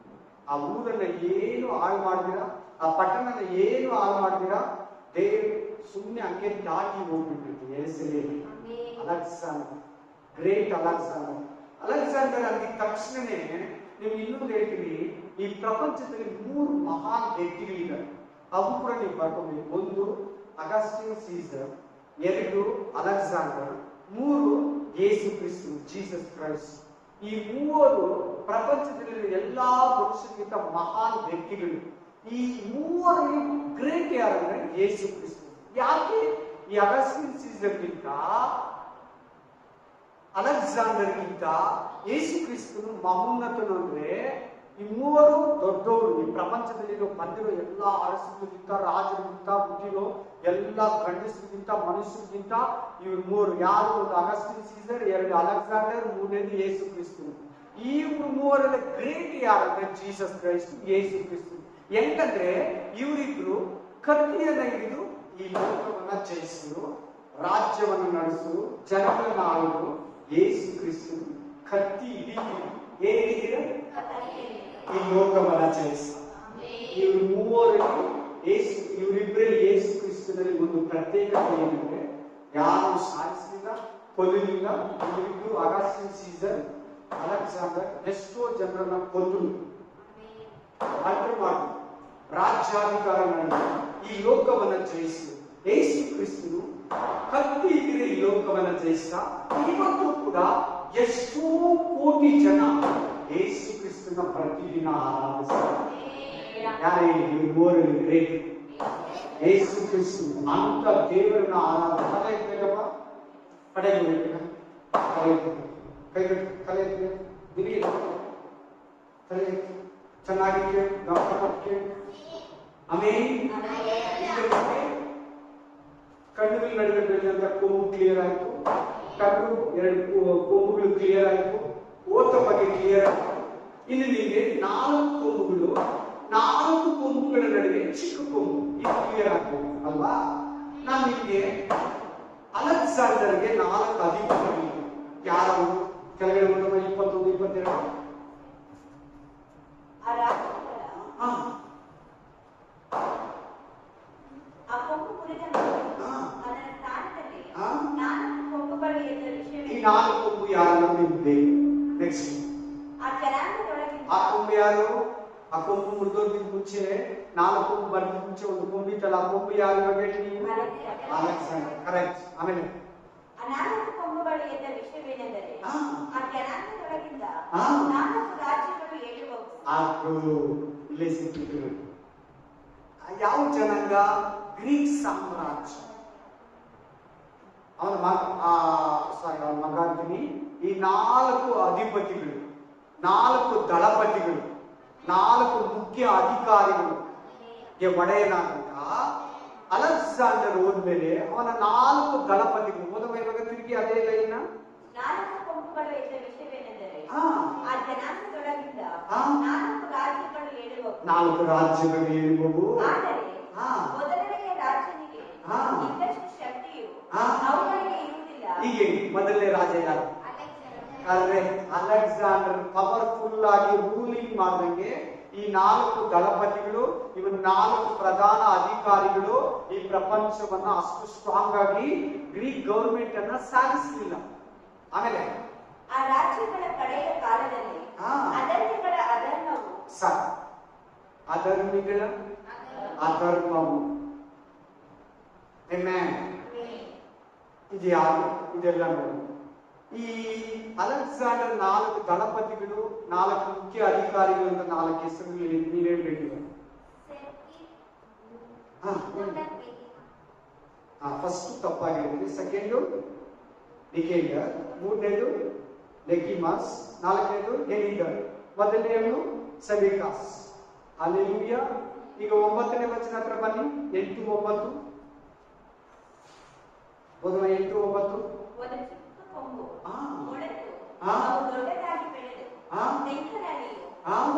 ಆ ಊರನ್ನ ಏನು ಹಾಳು ಮಾಡ್ದಿರಾ, ಆ ಪಟ್ಟಣನ ಏನು ಹಾಳು ಮಾಡ್ದಿರಾ, ದೇವ್ ಸುಮ್ಮನೆ ಹಂಗೆ ದಾಟಿ ಹೋಗ್ಬಿಟ್ಟಿರ್ತೀವಿ. ಯೆರೂಸಲೇಮ್. Alexander, great Alexander. ಅಲೆಕ್ಸಾಂಡರ್ ಅಂದಿದ ತಕ್ಷಣನೇ ನೀವು ಇನ್ನೊಂದು ಹೇಳ್ತೀವಿ, ಈ ಪ್ರಪಂಚದಲ್ಲಿ 3 ಮಹಾನ್ ವ್ಯಕ್ತಿಗಳಿದ್ದಾರೆ. ಅವು ಕೂಡ ನೀವು ಬರ್ಕೋಬೇಕು. 1 Augustine Caesar, 2 Alexander, 3 Yesu Kristu, Jesus Christ. ಈ 3 ಪ್ರಪಂಚದಲ್ಲಿ ಎಲ್ಲಾ ಮನುಷ್ಯರಿಗಿಂತ ಮಹಾನ್ ವ್ಯಕ್ತಿಗಳು. ಈ 3ರಲ್ಲಿ ಗ್ರೇಟ್ ಯಾರಂದ್ರೆ ಯೇಸು ಕ್ರಿಸ್ತು. ಯಾಕೆ? ಈ ಅಗಸ್ಟಿನ್ ಸೀಸರ್ಗಿಂತ, ಅಲೆಕ್ಸಾಂಡರ್ಗಿಂತ ಯೇಸು ಕ್ರಿಸ್ತನು ಮಹೋನ್ನತನು ಅಂದ್ರೆ, ಈ 3 ದೊಡ್ಡವರು. ಈ ಪ್ರಪಂಚದಲ್ಲಿ ಬಂದಿರೋ ಎಲ್ಲಾ ಅರಸರಿಗಿಂತ, ರಾಜರಿಗಿಂತ, ಹುಟ್ಟಿರೋ ಎಲ್ಲಾ ಗಂಡಸರಿಗಿಂತ, ಮನುಷ್ಯರಿಗಿಂತ ಇವ್ರು 3. ಯಾರು? 1 ಅಗಸ್ಟಿನ್ ಸೀಸರ್, 2 ಅಲೆಕ್ಸಾಂಡರ್, 3ನೇದು ಯೇಸು ಕ್ರಿಸ್ತನು. ಈ 3ರಲ್ಲಿ ಗ್ರೇಟ್ ಯಾರಂದ್ರೆ ಜೀಸಸ್ ಕ್ರೈಸ್ಟ್, ಯೇಸು ಕ್ರಿಸ್ತು. ಹೆಂಗಂದ್ರೆ ಇವರಿಬ್ರು ಕತ್ತಿಯನ್ನ ಹಿಡಿದು ಈ ಲೋಕವನ್ನ ಜಯಿಸಿದ್ರು, ರಾಜ್ಯವನ್ನು ನಡೆಸಿದ್ರು, ಜನಗಳನ್ನ ಆಳಿದ್ರು. ಯೇಸು ಕ್ರಿಸ್ತು ಕತ್ತಿ ಹಿಡಿದು ಏನ್ ಹಿಡಿದಿರ? ಈ ಲೋಕವನ್ನ ಜಯಿಸ. ಇವ್ರು 3ರಲ್ಲಿ ಇವರಿಬ್ಬರಲ್ಲಿ ಯೇಸು ಕ್ರಿಸ್ತನಲ್ಲಿ ಒಂದು ಪ್ರತ್ಯೇಕತೆ ಏನಂದ್ರೆ, ಯಾರು ಸಾಯಿಸಲಿಲ್ಲ, ಕೊಲ್ಲಲಿಲ್ಲ. ಇವರಿಬ್ರು ಅಗಸ್ಟಿನ್ ಸೀಸರ್, ಅಲೆಕ್ಸಾಂಡರ್ ಎಷ್ಟೋ ಜನರನ್ನ ಕೊಂದರು, ಆರ್ಡರ್ ಮಾಡಿ ರಾಜ್ಯಾಧಿಕಾರ ನಡೆದು ಈ ಲೋಕವನ್ನ ಜಯಿಸಿದರು. ಯೇಸು ಕ್ರಿಸ್ತನು ಕತ್ತಿ ಹಿಡಿದು ಈ ಲೋಕವನ್ನ ಜಯಿಸಿದ. ಇವತ್ತು ಕೂಡ ಎಷ್ಟೋ ಕೋಟಿ ಜನ ಯೇಸು ಕ್ರಿಸ್ತನ ಪ್ರತಿದಿನ ಆರಾಧಿಸ್ತಾರೆ. ಯಾರೇ ಮೂರಲ್ಲಿ ಗ್ರೇಟ್ ಯೇಸು ಕ್ರಿಸ್ತು ಅಂತ ದೇವರನ್ನ ಆರಾಧನೆ. ಕಲೆ ಇರ್ಬೇಕಪ್ಪ, ಕಡೆಗೆ ಹೋಗ್ಬೇಕ, ಕಲೆ ಕಲೆ ಚೆನ್ನಾಗಿ ಆಮೇಲೆ ಕಣ್ಣುಗಳ ನಡುವೆ ಬೆಳೆದಂತ ಕೊಂಬು ಕ್ಲಿಯರ್ ಆಯ್ತು. ಕಣ್ಣು 2 ಕೊಂಬುಗಳು ಕ್ಲಿಯರ್ ಆಯ್ತು. ಓತ ಬಗ್ಗೆ ಕ್ಲಿಯರ್ ಆಯ್ತು. ಇನ್ನು ನಿಮಗೆ 4 ಕೊಂಬುಗಳು, 4 ಕೊಂಬುಗಳ ನಡುವೆ ಚಿಕ್ಕ ಕೊಂಬು, ಇದು ಕ್ಲಿಯರ್ ಆಗ್ಬೇಕು ಅಲ್ವಾ? ನಾನು ನಿಮಗೆ ಅಲೆಕ್ಸಾಂಡರ್ಗೆ 4 ಅಧಿಪತಿಗಳು ಯಾರು? ಕೆಳಗಡೆ 21, 22. ಆ ಕೊಂಬು ಮುರಿದ ಮೇಲೆ ಅದರ ಸ್ಥಾನದಲ್ಲಿ 4 ಎದ್ದ ಈ ವಿಷಯವೇ 4 ಕೊಂಬು ಯಾರು ನಿಂತಿದೆ. ನೆಕ್ಸ್ಟ್ ಆ ಜನಾಂಗದೊಳಗಿಂದ ಆ ಕೊಂಬು ಯಾರು? ಆ ಕೊಂಬು ಮುರಿದೋಗಿದ್ದ ಮುಂಚೆ 4 ಕೊಂಬು ಬರ್ತಿದ್ದ ಮುಂಚೆ ಒಂದು ಕೊಂಬಿತ್ತಲ್ಲ, ಆ ಕೊಂಬು ಯಾರು ಇವಾಗ ಹೇಳಿ ನೀವು? ಅಲೆಕ್ಸಾಂಡರ್. ಕರೆಕ್ಟ್. ಆಮೇಲೆ ಆ 4 ಕೊಂಬುಗಳು ಎದ್ದ ವಿಷಯವೇನೆಂದರೆ ಆ ಜನಾಂಗದೊಳಗಿಂದ 4 ರಾಜ್ಯಗಳು ಏಳುವವು. ಅದು ಇಲ್ಲೇ ಸಿಕ್ಕಿದ್ರು. ಯಾವ ಜನಾಂಗ? ಗ್ರೀಕ್ ಸಾಮ್ರಾಜ್ಯ. ಅವನ ಮಗ ಅಂತೀನಿ. ಈ 4 ಅಧಿಪತಿಗಳು, 4 ದಳಪತಿಗಳು, 4 ಮುಖ್ಯ ಅಧಿಕಾರಿಗಳು ಒಡೆಯನಾದಂತ ಅಲೆಕ್ಸಾಂಡರ್ ಹೋದ್ಮೇಲೆ ಅವನ 4 ದಳಪತಿಗಳು ಇವಾಗ ತಿರುಗಿ ಅದೇ ಲೈನ್ 4 ಕೊಂಬುಗಳು ಎದ್ದ ವಿಷಯವೇನೆಂದರೆ ಆ ಜನಾಂಗದೊಳಗಿಂದ ಆ 4 ರಾಜ್ಯಗಳು ಏಳುವವು. 4 ರಾಜ್ಯಗಳು ಏಳುವವು. ಆದರೆ ಮೊದಲನೆಯ ರಾಜನಿಗೆ ಇದ್ದಷ್ಟು ಶಕ್ತಿಯು ಅವುಗಳಿಗೆ ಇರುವುದಿಲ್ಲ. ಹೀಗೆ ಮೊದಲನೇ ರಾಜ ಯಾರು? ಆದ್ರೆ ಅಲೆಕ್ಸಾಂಡರ್ ಪವರ್ಫುಲ್ ಆಗಿ ರೂಲಿಂಗ್ ಮಾಡ್ದಂಗೆ ಈ 4 ದಳಪತಿಗಳು, ಇವನ್ 4 ಪ್ರಧಾನ ಅಧಿಕಾರಿಗಳು ಈ ಪ್ರಪಂಚವನ್ನ ಅಷ್ಟು ಸ್ಟ್ರಾಂಗ್ ಆಗಿ ಗ್ರೀಕ್ ಗವರ್ಮೆಂಟ್ ಅನ್ನ ಸಾಗಿಸಲಿಲ್ಲ. ಆಮೇಲೆ ಆ ರಾಜ್ಯಗಳ ಕಡೆಯ ಕಾಲದಲ್ಲಿ ಅಧರ್ಮಿಗಳ ಅಧರ್ಮವು ಅಧರ್ಮಿಗಳ ಅಧರ್ಮವು ಇದು ಯಾರು? ಇದೆಲ್ಲ ನೋಡಿ. ಈ ಅಲೆಕ್ಸಾಂಡರ್ 4 ದಳಪತಿಗಳು, 4 ಮುಖ್ಯ ಅಧಿಕಾರಿಗಳು ಅಂತ 4 ಹೆಸರುಗಳು ನೀವ್ ಹೇಳ್ಬೇಕಿದೆ. ಫಸ್ಟ್ ತಪ್ಪಾಗಿರುತ್ತೆ. ಸೆಕೆಂಡು ನಿಕೇಂಡರ್, 3ನೇದು ಲೆಕಿಮಾಸ್, 4ನೇದು ಎಲಿಡರ್, ಮೊದಲನೆಯವನು ಸೆಲಿಕಾಸ್. ಅಲ್ಲೆಲೂಯಾ. ಈಗ 9ನೇ ವಚನ ಹತ್ರ ಬನ್ನಿ. 8, 9 ಓದುವ. 8, 9. ಒಂದು ಚಿಕ್ಕ ಕೊಂಬು ಮೊಳೆತು ಅವು ದೊಡ್ಡದಾಗಿ ಬೆಳೆದು ತೆಂಕನಲ್ಲಿಯೂ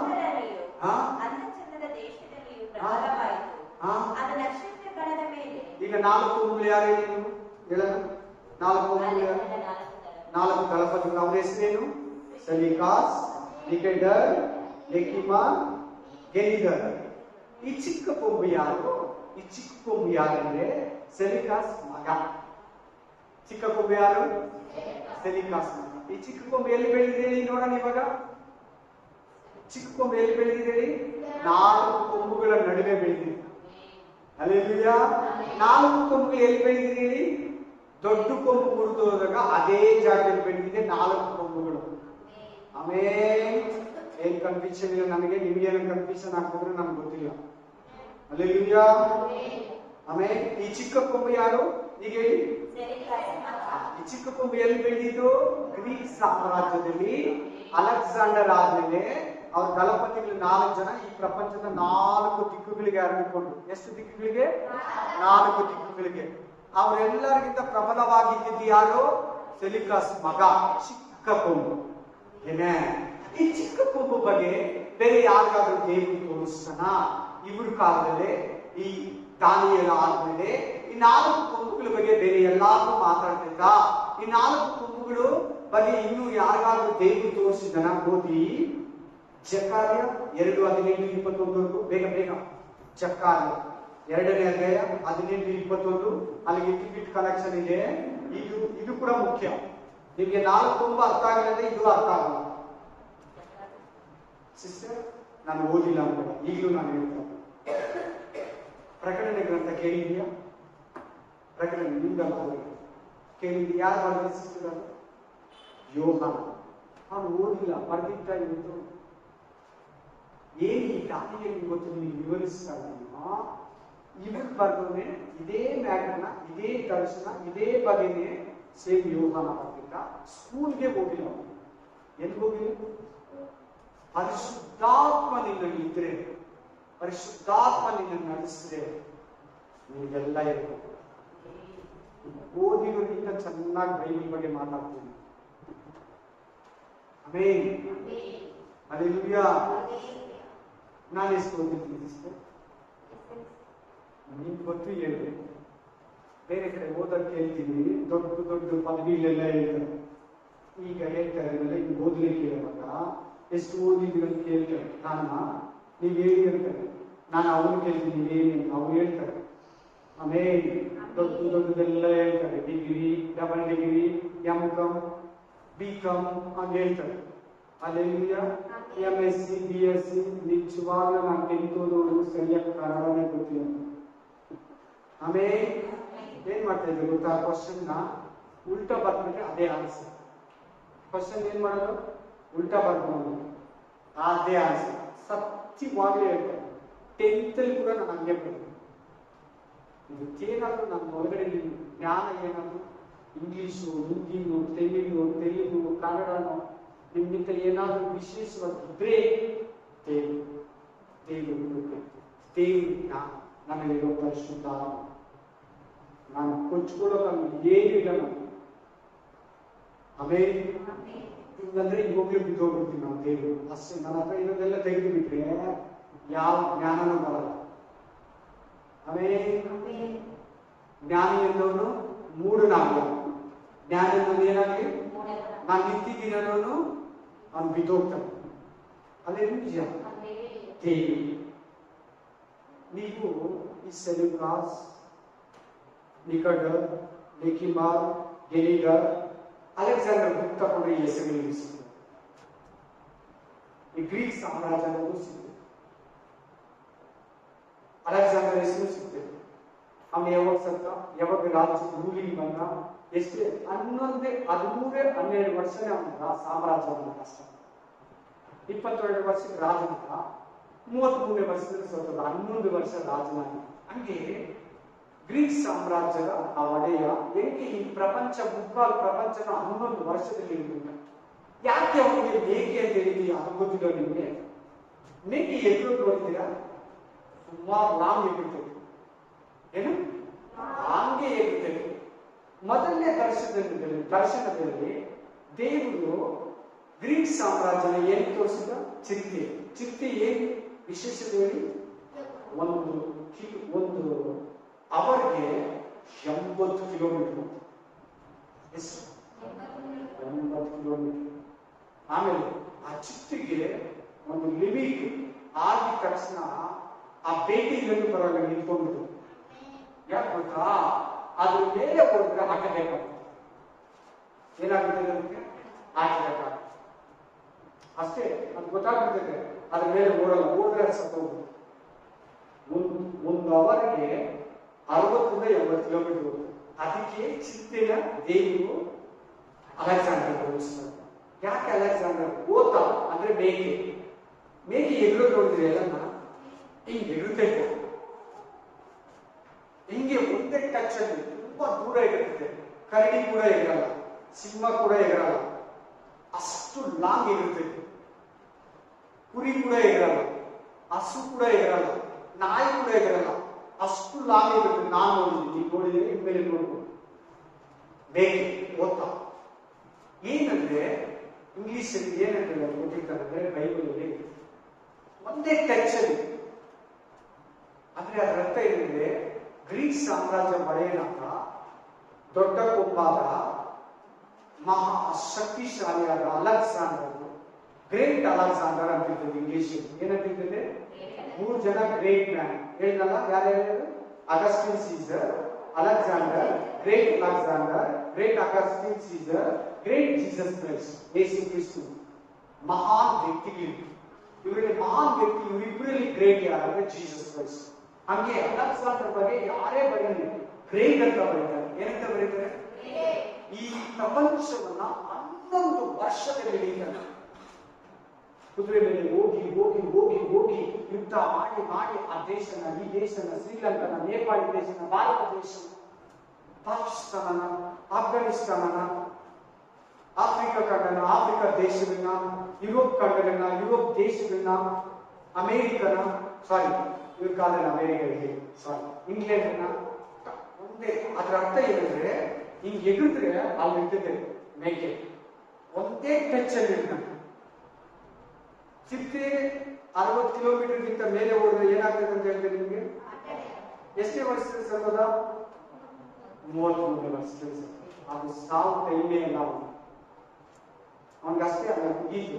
ಊರಲ್ಲಿಯೂ ಅಂತಚಂದದ ದೇಶದಲ್ಲಿಯೂ ಪ್ರಬಲವಾಯಿತು. ಅದು ನಕ್ಷತ್ರಗಣದ ಮೇಲೆ. ಈಗ 4 ಕೊಂಬುಗಳು ಯಾರು ಹೇಳೋದು? 4 ಕೊಂಬುಗಳು ಯಾರು? 4 ದಳಪತಿಗಳು. ಅವರ ಹೆಸರೇನು? ಸೆಲಿಕಾಸ್, ನಿಕೆಂಡರ್, ಲೆಕಿಮಾ, ಗೆಲಿಡರ್. ಈ ಚಿಕ್ಕ ಕೊಂಬು ಯಾರು? ಈ ಚಿಕ್ಕ ಕೊಂಬು ಯಾರಂದ್ರೆ ಸೆಲಿಕಾಸ್ ಮಗ. ಚಿಕ್ಕ ಕೊಂಬು ಯಾರು? ಸೆಲಿಕಾಸ್ ಮಗ. ಈ ಚಿಕ್ಕ ಕೊಂಬು ಎಲ್ಲಿ ಬೆಳೆದಿದೆ ನೋಡೋಣ. ಇವಾಗ ಚಿಕ್ಕ ಕೊಂಬು ಎಲ್ಲಿ ಬೆಳೆದಿದೆ? 4 ಕೊಂಬುಗಳ ನಡುವೆ ಬೆಳೆದಿದೆ. ಅಲ್ಲೆಲ್ಲೂಯಾ. 4 ಕೊಂಬುಗಳು ಎಲ್ಲಿ ಬೆಳೆದಿದೆ? ದೊಡ್ಡ ಕೊಂಬು ಮುರಿದೋದಾಗ ಅದೇ ಜಾಗದಲ್ಲಿ ಬೆಳೆದಿದೆ 4 ಕೊಂಬುಗಳು. ಆಮೇಲೆ ಏನ್ ಕನ್ಫ್ಯೂಷನ್ ಇಲ್ಲ ನನಗೆ, ನಿಮ್ಗೇನು ಕನ್ಫ್ಯೂಷನ್ ಆಗ್ತಿದ್ರೆ ನಮ್ಗೆ ಗೊತ್ತಿಲ್ಲ. ಅಲ್ಲೆಲ್ಲೂಯಾ. ಆಮೇಲೆ ಈ ಚಿಕ್ಕ ಕೊಂಬು ಯಾರು? ಈಗ ಹೇಳಿ. ಈ ಚಿಕ್ಕ ಕೊಂಬು ಎಲ್ಲಿ ಬೆಳೆದಿದ್ದು? ಗ್ರೀಕ್ ಸಾಮ್ರಾಜ್ಯದಲ್ಲಿ. ಅಲೆಕ್ಸಾಂಡರ್ ಆದ್ಮೇಲೆ ಅವ್ರ ದಳಪತಿಗಳು 4 ಜನ ಈ ಪ್ರಪಂಚದ 4 ದಿಕ್ಕುಗಳಿಗೆ ಹರಡಿಕೊಂಡು. ಎಷ್ಟು ದಿಕ್ಕುಗಳಿಗೆ? 4 ದಿಕ್ಕುಗಳಿಗೆ. ಅವರೆಲ್ಲರಿಗಿಂತ ಪ್ರಬಲವಾಗಿದ್ದು ಯಾರು? ಸೆಲಿಕಾಸ್ ಮಗ, ಚಿಕ್ಕ ಕೊಂಬು. ಏನೇ ಈ ಚಿಕ್ಕ ಕೊಂಬು ಬಗ್ಗೆ ಬೇರೆ ಯಾರಿಗಾದ್ರೂ ದೇವರು ತೋರಿಸ್ತಾನ? ಇವ್ರ ಕಾಲದಲ್ಲೇ ಈ ದಾನಿಯೇಲ ಆದ್ಮೇಲೆ ಈ 4 ಕೊಂಬುಗಳ ಬಗ್ಗೆ ಬೇರೆ ಎಲ್ಲಾದ್ರೂ ಮಾತಾಡ್ತಿದ್ದ? ಈ 4 ಕೊಂಬುಗಳು ಬಗ್ಗೆ ಇನ್ನು ಯಾರಿಗಾದ್ರೂ ದೇವರು ತೋರಿಸಿದನ? ಓದಿ ಜಕಾರ್ಯ 2:18-21. ಬೇಗ ಬೇಗ. ಜಕಾರ್ಯ 2ನೇ ಅಧ್ಯಾಯ 18-21. ಅಲ್ಲಿಗೆ ಟಿಕೆಟ್ ಕಲೆಕ್ಷನ್ ಇದೆ. ಇದು ಕೂಡ ಮುಖ್ಯ. ನಿಮ್ಗೆ 4 ಕೊಂಬು ಅರ್ಥ ಆಗಲಿಲ್ಲ, ಇದು ಅರ್ಥ ಆಗಲ್ಲ. ಸಿಸ್ಟರ್, ನಾನು ಓದಿಲ್ಲ ಅನ್ಬೇಡ, ಈಗಲೂ ನಾನು ಹೇಳ್ತೇನೆ. ಪ್ರಕಟಣೆ ಗ್ರಂಥ ಕೇಳಿದ್ಯಾ? ಪ್ರಕಟಣೆ ನಿಮ್ದಲ್ಲ, ಕೇಳಿದ್ಯಾ? ಯಾರು ಬರೆದ ಸಿಸ್ಟರ್? ಅದು ಯೋಹಾನ. ಅವನು ಓದಿಲ್ಲ, ಬರ್ದಿಟ್ಟ ಇವತ್ತು. ಏನ್ ಈ ದಾನಿಯಲ್ಲಿ ಇವತ್ತು ನೀವು ವಿವರಿಸ್ತಾ ಇವ್ರು ಬರ್ದೋನೆ ಇದೇ ಮ್ಯಾಗ್ನ, ಇದೇ ದರ್ಶನ, ಇದೇ ಬಗೆನೆ ಸೇಮ್ ಯೋಹಾನ ಬರ್ದಿಟ್ಟ. ಸ್ಕೂಲ್ಗೆ ಹೋಗಿಲ್ಲ. ಎಲ್ಲಿ ಹೋಗಿಲ್ಲ? ಪರಿಶುದ್ಧಾತ್ಮ ನಿನ್ನಲ್ಲಿ ಇದ್ರೆ, ಪರಿಶುದ್ಧಾತ್ಮ ನಿನ್ನನ್ನು ನಡೆಸಿದ್ರೆ ನಿಮಗೆಲ್ಲ ಇರ್ಬೇಕು. ಓದಿರೋದ್ರಿಂದ ಚೆನ್ನಾಗಿ ಬೈಬಲ್ ಬಗ್ಗೆ ಮಾತಾಡ್ತೀನಿ. ಆಮೇನ್. ಹಲ್ಲೆಲೂಯಾ. ನಾನು ಎಷ್ಟು ಓದಿದ್ದೀನಿ ಸಿಸ್ಟರ್? ನಿಮ್ಗೆ ಗೊತ್ತು ಹೇಳಿದೆ. ಬೇರೆ ಕಡೆ ಓದಕ್ಕೆ ಹೇಳ್ತೀನಿ, ದೊಡ್ಡ ದೊಡ್ಡ ಪದವಿಲೆಲ್ಲ ಹೇಳ್ತಾರೆ. ಈಗ ಹೇಳ್ತಾರೆ ಈಗ ಓದ್ಲಿಕ್ಕೆ ಹೇಳುವಾಗ ಎಷ್ಟು ಓದಿದ್ವಿ ಅಂತ ಕೇಳ್ತಾರೆ. ನೀವ್ ಹೇಳಿ ಅಂತಾರೆ. ನಾನು ಅವನು ಕೇಳ್ತೀನಿ, ನೀವೇನು? ಅವ್ರು ಹೇಳ್ತಾರೆ. ಆಮೇಲೆ ದೊಡ್ಡದೆಲ್ಲ ಹೇಳ್ತಾರೆ. Degree, double degree M.Com, B.Com ಅಂತ ಹೇಳ್ತಾರೆ. ಅಲ್ಲೆಲ್ಲ MSc BSc ನಿಜವಾಗ್ಲೂ ನಾನು 10th ಓದೋದು ಸರಿಯಾಗಿ ಕನ್ನಡನೇ ಗೊತ್ತಿಲ್ಲ. ಆಮೇಲೆ ಏನ್ ಮಾಡ್ತಾ ಇದ್ರು ಗೊತ್ತಾ? ಕ್ವಶನ್ ನ ಉಲ್ಟಾ ಬರ್ಬಿಟ್ರೆ ಅದೇ ಆನ್ಸರ್. ಕ್ವಶನ್ ಏನ್ ಮಾಡೋದು? ಉಲ್ಟಾ ಬರ್ಬೋದು, ಅದೇ ಆನ್ಸರ್. ಸತ್ಯವಾಗ್ಲೇ ಹೇಳ್ತಾರೆ. 10th ಅಲ್ಲಿ ಕೂಡ ನಾನು ಹಂಗೆ ಬರ್ತೀನಿ. ಇದಕ್ಕೇನಾದ್ರೂ ನನ್ನ ಒಳಗಡೆ ಜ್ಞಾನ ಏನಾದ್ರು ಇಂಗ್ಲಿಷು, ಹಿಂದಿನು, ತೆಲುಗು, ಕನ್ನಡನೋ ನಿಮ್ಗಿಂತ ಏನಾದ್ರೂ ವಿಶೇಷವಾಗಿದ್ರೆ ದೇವರು ಜ್ಞಾನ ನಮಗಿರೋ ಪರಿಶುದ್ಧ. ನಾನು ಕೊಚ್ಕೊಳ್ಳೋಕೆ ಏನಿಲ್ಲ. ನಾನು ಆಮೇಲೆ ಇವಂದ್ರೆ ಇವಾಗಲೂ ಬಿದ್ದೋಗ್ಬಿಡ್ತೀನಿ ನಾವು ದೇವರು ಅಷ್ಟೇ. ನನ್ನ ಹತ್ರ ಇರೋದೆಲ್ಲ ತೆಗೆದು ಬಿಟ್ರೆ ಯಾವ ಜ್ಞಾನನೂ ಬರಲ್ಲ. ಆಮೇಲೆ ಜ್ಞಾನಿ ಎಂದವನು ಮೂಢನಾಗಲ್ಲ. ಜ್ಞಾನ ಎಂದವನು ಏನಾಗಲಿ, ನಾನು ನಿಂತಿದ್ದೀನೋ ಅವನು ಬಿದ್ದೋಗ್ತಾನೆ. ಅದೇ ನಿಜ. ದೇವಿ ನೀವು ಈ ಸೆಲ್ಯೂಕಾಸ್, ನಿಕಟರ್, ಲೆಕಿಮಾರ್, ಗೆನಿಗರ್, ಅಲೆಕ್ಸಾಂಡರ್ ಬುಕ್ ತಗೊಂಡು ಈ ಹೆಸರುಗಳಿಗೆ ಸಿಗ್ತದೆ. ಈ ಗ್ರೀಕ್ ಸಾಮ್ರಾಜ್ಯದಲ್ಲೂ ಸಿಗ್ತದೆ. ಅಲೆಕ್ಸಾಂಡರ್ ಹೆಸರು ಸಿಗ್ತದೆ. ಅವನು ಯಾವಾಗ ಸತ್ತ, ಯಾವಾಗ ರಾಜ್ಯ ರೂಲಿಂಗ್ ಬಂದ, ಎಷ್ಟೇ 13-12 ವರ್ಷನೇ ಅವನ ಸಾಮ್ರಾಜ್ಯವನ್ನು ಕಷ್ಟ. 22 ವರ್ಷಕ್ಕೆ ರಾಜನಾಗ, 33ನೇ ವರ್ಷದಲ್ಲಿ ಸತ್ತದ. 11 ವರ್ಷ ರಾಜನಾಗಿ. ಹಂಗೆ ಗ್ರೀಕ್ ಸಾಮ್ರಾಜ್ಯದ ಆ ಒಡೆಯ ಹೆಂಗೆ ಈ ಪ್ರಪಂಚ, ಮುಕ್ಕಾಲು ಪ್ರಪಂಚನ 11 ವರ್ಷದಲ್ಲಿ ಇರ್ಬೇಕು. ಯಾಕೆ ಅವನಿಗೆ ಮೇಕೆ ಅಂತ ಹೇಳಿದೀಯ ಅದು ಗೊತ್ತಿಲ್ಲ ನಿಮ್ಗೆ? ಮೇಕೆ ಎದುರು ನೋಡಿದ್ದೀರಾ? ಸುಮಾರು ಲಾಂಗ್ ಎಗಿರ್ತದೆ. ಏನು ಹಾಗೆ ಎಗಿರ್ತದೆ. ಮೊದಲನೇ ದರ್ಶನದಲ್ಲಿ ದೇವರು ಗ್ರೀಕ್ ಸಾಮ್ರಾಜ್ಯನ ಏನು ತೋರಿಸಿದ? ಚಿರತೆ ಏನು ವಿಶೇಷತೆ ಹೇಳಿ? ಒಂದು ಅವರ್ಗೆ 80 ಕಿಲೋಮೀಟರ್. ಎಷ್ಟು? 80 ಕಿಲೋಮೀಟರ್. ಆಮೇಲೆ ಆ ಚಿತ್ತಿಗೆ ಒಂದು ಲಿಮಿಟ್ ಆಗಿದ ತಕ್ಷಣ ಆ ಬೇಟೆಯನ್ನು ಬರಲ್ಲ, ನಿಂತ್ಕೊಂಡ್ಬಿಟ್ಟು. ಯಾಕೆ ಗೊತ್ತಾ? ಅದ್ರ ಮೇಲೆ ಹೋದ್ರೆ ಹಾಕಬೇಕಾಗುತ್ತೆ. ಏನಾಗುತ್ತೆ ಅದಕ್ಕೆ? ಹಾಕಬೇಕಾಗುತ್ತೆ ಅಷ್ಟೇ. ಅದು ಗೊತ್ತಾಗ್ಬಿಡ್ತದೆ. ಅದ್ರ ಮೇಲೆ ಓಡಲ್ಲ, ಓಡಿದ್ರೆ ಅದು ಸತ್ತೋಗ್ಬಿಡುತ್ತೆ. ಒಂದು ಅವರ್ಗೆ 60-80 ಕಿಲೋಮೀಟರ್ ಹೋಗುತ್ತೆ. ಅದಕ್ಕೆ ಚಿತ್ತಿನ ದೇವರು ಅಲೆಕ್ಸಾಂಡರ್ ಹೋಲಿಸ್ತಾರೆ. ಯಾಕೆ ಅಲೆಕ್ಸಾಂಡರ್? ಓತ ಅಂದ್ರೆ ಮೇಕೆ ಎದುರು ನೋಡಿದ್ರೆ ಎಲ್ಲನ್ನ ಹಿಂಗೆ ಎದುರುತ್ತೈತೆ. ಹಿಂಗೆ ಒಂದೇ ಟಚ್ ಅಲ್ಲಿ ತುಂಬಾ ದೂರ ಇರುತ್ತೆ. ಕರಡಿ ಕೂಡ ಎಗರಲ್ಲ, ಸಿಂಹ ಕೂಡ ಎಗರಲ್ಲ, ಅಷ್ಟು ಲಾಂಗ್ ಇರುತ್ತೈತೆ. ಕುರಿ ಕೂಡ ಎಗರಲ್ಲ, ಹಸು ಕೂಡ ಎಗರಲ್ಲ, ನಾಯಿ ಕೂಡ ಎಗರಲ್ಲ, ಅಷ್ಟು ಲಾಂಗ್ ಇರುತ್ತೆ. ನಾನು ನೋಡಿದ್ದೀನಿ, ನೋಡಿದ್ರೆ ಇನ್ಮೇಲೆ ನೋಡ್ಬೋದು. ಬೇಕೆ ಓದ್ತಾ ಏನಂದ್ರೆ ಇಂಗ್ಲಿಷ್ ಅಲ್ಲಿ ಏನಂದ್ರೆ ಗೊತ್ತಿರ್ತಾರೆ ಬೈಬಲ್ ಒಂದೇ ಟಚ್ ಅಲ್ಲಿ. ಅಂದ್ರೆ ಅದರ ಅರ್ಥ ಏನಂದ್ರೆ ಗ್ರೀಕ್ ಸಾಮ್ರಾಜ್ಯ ಒಡೆಯನಾದ ದೊಡ್ಡ ಕೊಂಬಾದ ಮಹಾ ಶಕ್ತಿಶಾಲಿಯಾದ ಅಲೆಕ್ಸಾಂಡರ್, ಗ್ರೇಟ್ ಅಲೆಕ್ಸಾಂಡರ್ ಅಂತಿರ್ತದೆ. ಇಂಗ್ಲಿಷ್ ಏನಂತಿರ್ತದೆ? 3 ಜನ ಗ್ರೇಟ್ ಮ್ಯಾನ್ ಹೇಳಿದ್ನಲ್ಲ. ಯಾರ್ಯಾರು? Augustine Caesar, Alexander, great Alexander, great Augustine Caesar, great Jesus Christ, ಯೇಸು ಕ್ರಿಸ್ತು. ಮಹಾನ್ ವ್ಯಕ್ತಿಗಳು. ಇವರಲ್ಲಿ ಮಹಾನ್ ವ್ಯಕ್ತಿ ಇವರಿಬ್ಬರಲ್ಲಿ ಗ್ರೇಟ್ ಯಾರಂದ್ರೆ ಜೀಸಸ್ ಕ್ರೈಸ್ಟ್. ಹಂಗೆ ಅಲೆಕ್ಸಾಂಡರ್ ಬಗ್ಗೆ ಯಾರೇ ಬರೀಲಿ ಗ್ರೇಟ್ ಅಂತ ಬರೀತಾರೆ. ಏನಂತ ಬರೀತಾರೆ? ಈ ಪ್ರಪಂಚವನ್ನ 11 ವರ್ಷದಲ್ಲಿ ಹಿಡಿತಾರೆ. ಕುದುರೆ ಮೇಲೆ ಹೋಗಿ ಹೋಗಿ ಹೋಗಿ ಹೋಗಿ ಯುದ್ಧ ಮಾಡಿ ಮಾಡಿ ಆ ದೇಶನ, ಈ ದೇಶನ, ಶ್ರೀಲಂಕನ, ನೇಪಾಳ ದೇಶನ, ಭಾರತ ದೇಶನ, ಪಾಕಿಸ್ತಾನ, ಆಫ್ಘಾನಿಸ್ತಾನ, ಆಫ್ರಿಕಾ ಖಂಡನ, ಆಫ್ರಿಕಾ ದೇಶಗಳನ್ನ, ಯುರೋಪ್ ಖಂಡಗಳನ್ನ, ಯುರೋಪ್ ದೇಶಗಳನ್ನ, ಅಮೇರಿಕನ, ಸಾರಿ ಇವ್ರ ಕಾಲದಲ್ಲಿ ಅಮೇರಿಕ ಇದೆ, ಸಾರಿ ಇಂಗ್ಲೆಂಡ್ನ ಒಂದೇ. ಅದರ ಅರ್ಥ ಏನಂದ್ರೆ ಹಿಂಗ್ ಎಗಿದ್ರೆ ಅಲ್ಲಿ ಇರ್ತದೆ ಮೇಕೆ, ಒಂದೇ ಟಚ್ ಅಲ್ಲಿ ಇರ್ತಾನೆ. ಚಿರತೆ 60 ಕಿಲೋಮೀಟರ್ಗಿಂತ ಮೇಲೆ ಹೋದ್ರೆ ಏನಾಗ್ತದೆ ಅಂತ ಹೇಳ್ತಾರೆ ನಿಮ್ಗೆ? ಎಷ್ಟೇ ವರ್ಷದಲ್ಲಿ ಸತ್ತದ? 33 ವರ್ಷದಲ್ಲಿ ಸತ್ತ. ಅದು ಸಾವು ಟೈಮೇ ಇಲ್ಲ ಅವನಿಗಷ್ಟೇ. ಅಲ್ಲ ಮುಗೀತು.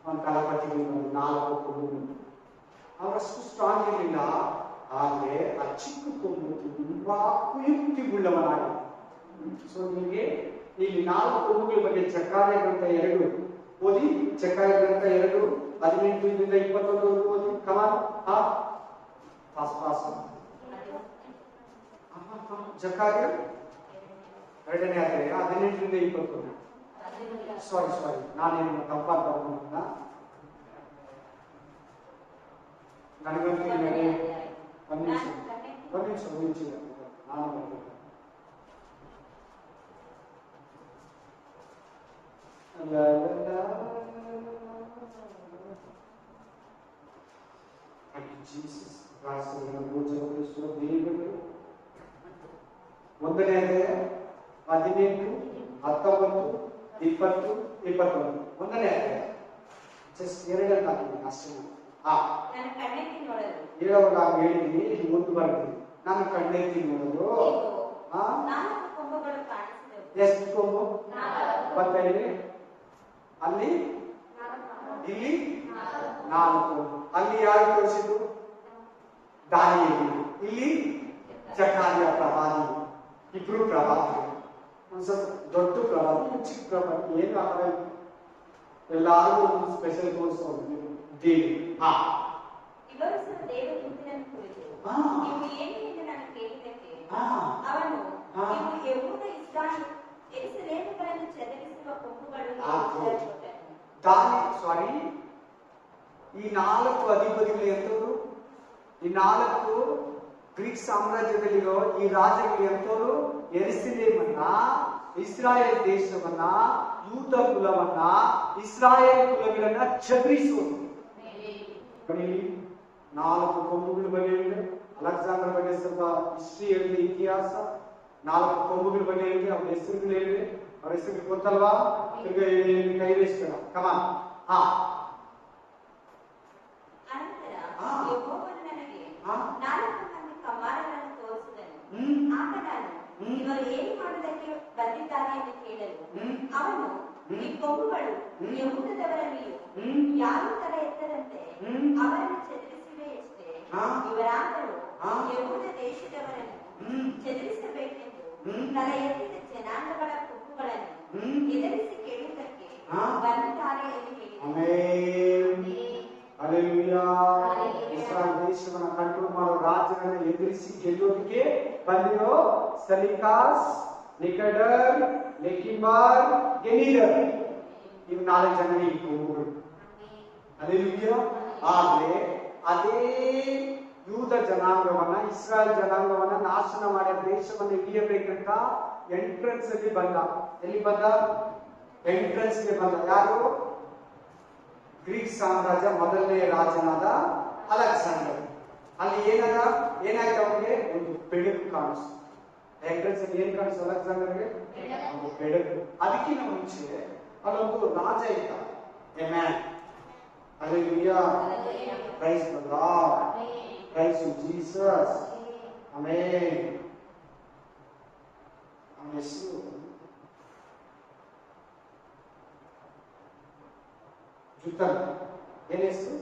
ಅವನ ಕಲಾಪತಿಗಳು 4 ಕೊಂಬು. ಅವರಷ್ಟು ಸ್ಟ್ರಾಂಗ್ ಇರಲಿಲ್ಲ. ಆದ್ರೆ ಆ ಚಿಕ್ಕ ಕೊಂಬು ತುಂಬಾ ಕುಯುಕ್ತಿಗುಳ್ಳವನಾಗಿ ಸೊ ನಿಮಗೆ ಇಲ್ಲಿ 4 ಕೊಂಬುಗಳ ಬಗ್ಗೆ ಜಕಾರ್ಯ ಗ್ರಂಥ 2 ಓದಿ. ಜಕಾರ್ಯ ಗ್ರಂಥ 2 18ರಿಂದ 21 ಓದಿ. ಕಮಾನ್. ಪಾಸ್ ಜಕಾರ್ಯ 2ನೇ ಅಧ್ಯಾಯ 18ರಿಂದ 21. ಸಾರಿ ನಾನೇನು ತಪ್ಪಾಗಿ ತಗೊಂಡ ನನಗಂತೂ ಒಂದು ನಿಮಿಷ ನಾನು Jesus ಒಂದನೇ ಅಧ್ಯಾಯ 18, 19, 20, 21 ಒಂದನೇ ಅಧ್ಯಾಯ ಜಸ್ಟ್ 2 ಅಂತ ಹಾಕಿದ್ದೀನಿ ಅಷ್ಟೇ. ಹೇಳುವಾಗ ಹೇಳಿದೀನಿ, ಇಲ್ಲಿ ಮುಂದೆ ಬರ್ತೀನಿ. ನಾನು ಕಣ್ಣೆತ್ತಿ ನೋಡೋದು ಎಷ್ಟು ಕೊಂಬು ಬರ್ತೇನೆ ಅಲ್ಲಿ, ಇಲ್ಲಿ 4. ಅಲ್ಲಿ ಯಾರು ತೋರಿಸಿದ್ರು? ದಾನಿಯೇಲ. ಇಲ್ಲಿ ಜಕಾರ್ಯ ಪ್ರವಾದಿ. ಇಬ್ರು ಪ್ರವಾದಿ. ಒಂದ್ ಸ್ವಲ್ಪ ದೊಡ್ಡ ಪ್ರವಾದಿ, ಚಿಕ್ಕ ಪ್ರವಾದಿ ಏನು ಆಗಲ್ಲ. ಎಲ್ಲಾರು ಒಂದು ಸ್ಪೆಷಲ್ ಕೋರ್ಸ್ ಹೋಗ್ತೀವಿ. ಈ 4 ಅಧಿಪತಿಗಳು ಎಂತವರು? ಈ 4 ಗ್ರೀಕ್ ಸಾಮ್ರಾಜ್ಯದಲ್ಲಿರೋ ಈ ರಾಜ್ಯಗಳು ಎಂತವರು? ಯೆರೂಸಲೇಮನ್ನ, ಇಸ್ರಾಯೇಲ್ ದೇಶವನ್ನ, ಯೂದ ಕುಲವನ್ನ, ಇಸ್ರಾಯೇಲ್ ಕುಲಗಳನ್ನ ಚದುರಿಸುವುದು. 4 ಕೊಂಬುಗಳ ಬಗ್ಗೆ ಹೇಳಿದೆ. ಅಲೆಕ್ಸಾಂಡರ್ ಬಗ್ಗೆ ಸ್ವಲ್ಪ ಹಿಸ್ಟ್ರಿ ಹೇಳಿದೆ, ಇತಿಹಾಸ. 4 ಕೊಂಬುಗಳ ಬಗ್ಗೆ ಹೇಳಿದೆ, ಅವ್ರ ಹೆಸರುಗಳು ಹೇಳಿದೆ. ಅವ್ರ ಹೆಸರು ಗೊತ್ತಲ್ವಾ? ಕೈ ಬೇಡ ಕಮಾನ್. ಇವರು ಏನು ಮಾಡುವುದಕ್ಕೆ ಬಂದಿದ್ದಾರೆ ಎಂದು ಕೇಳಲು ಅವನು, ಈ ಕೊಂಬುಗಳು ಯೆಹೂದದವರಲ್ಲಿಯೂ ಯಾರೂ ತಲೆ ಎತ್ತದಂತೆ ಅವರನ್ನು ಚದುರಿಸಿವೆಯಷ್ಟೇ. ಇವರಾದರೂ ಯೆಹೂದ ದೇಶದವರನ್ನು ಚದುರಿಸಬೇಕೆಂದು ತಲೆ ಎತ್ತಿದ ಜನಾಂಗಗಳ ಕೊಂಬುಗಳನ್ನು ಎದುರಿಸಿ ಕೇಳುವುದಕ್ಕೆ ಬಂದಿದ್ದಾರೆ ಎಂದು ಹೇಳಿದರು. ಇಸ್ರಾಯೇಲ್ ದೇಶವನ್ನ ಕಂಟ್ರೋಲ್ ಮಾಡೋ ರಾಜ್ಯಗಳನ್ನ ಎದುರಿಸಿ ಗೆಲ್ಲೋದಕ್ಕೆ ಬಂದಿರೋ ಸಲಿಕಾಸ್, ನಿಕಡರ್, ಲೆಕಿಮಾರ್, ಗೆನಿದರ್, ಇವು 4 ಜನ ಈ ಕೊಂಬುಗಳು. ಹಲ್ಲೆಲೂಯಾ. ಆದ್ರೆ ಅದೇ ಯೂದ ಜನಾಂಗವನ್ನ, ಇಸ್ರಾಯೇಲ್ ಜನಾಂಗವನ್ನ ನಾಶನ ಮಾಡಿದ ದೇಶವನ್ನ ಹಿಡಿಯಬೇಕಂತ ಎಂಟ್ರೆನ್ಸ್ ಅಲ್ಲಿ ಬಂದ. ಎಲ್ಲಿ ಬಂದ? ಎಂಟ್ರೆನ್ಸ್ ಗೆ ಬಂದ. ಯಾರು? ಗ್ರೀಕ್ ಸಾಮ್ರಾಜ್ಯ ಮೊದಲನೇ ರಾಜನಾದ ಅಲೆಕ್ಸಾಂಡರ್. ಅಲ್ಲಿ ಏನಾಯ್ತು? ಅವ್ರಿಗೆ ಒಂದು ಬೆಳಕು ಕಾಣಿಸ್ತು. ಎಂಟ್ರೆನ್ಸ್ ಅಲ್ಲಿ ಏನ್ ಕಾಣಿಸ್ತು ಅಲೆಕ್ಸಾಂಡರ್ಗೆ? ಒಂದು ಬೆಳಕು. ಅದಕ್ಕಿಂತ ಮುಂಚೆ ಅಲ್ಲೊಂದು ರಾಜ ಇದ್ದ. Amen. Hallelujah. Praise the Lord. Praise Jesus. Amen. ಅವನ ಹೆಸರು ಜುತನ್. ಏನ್ ಹೆಸರು?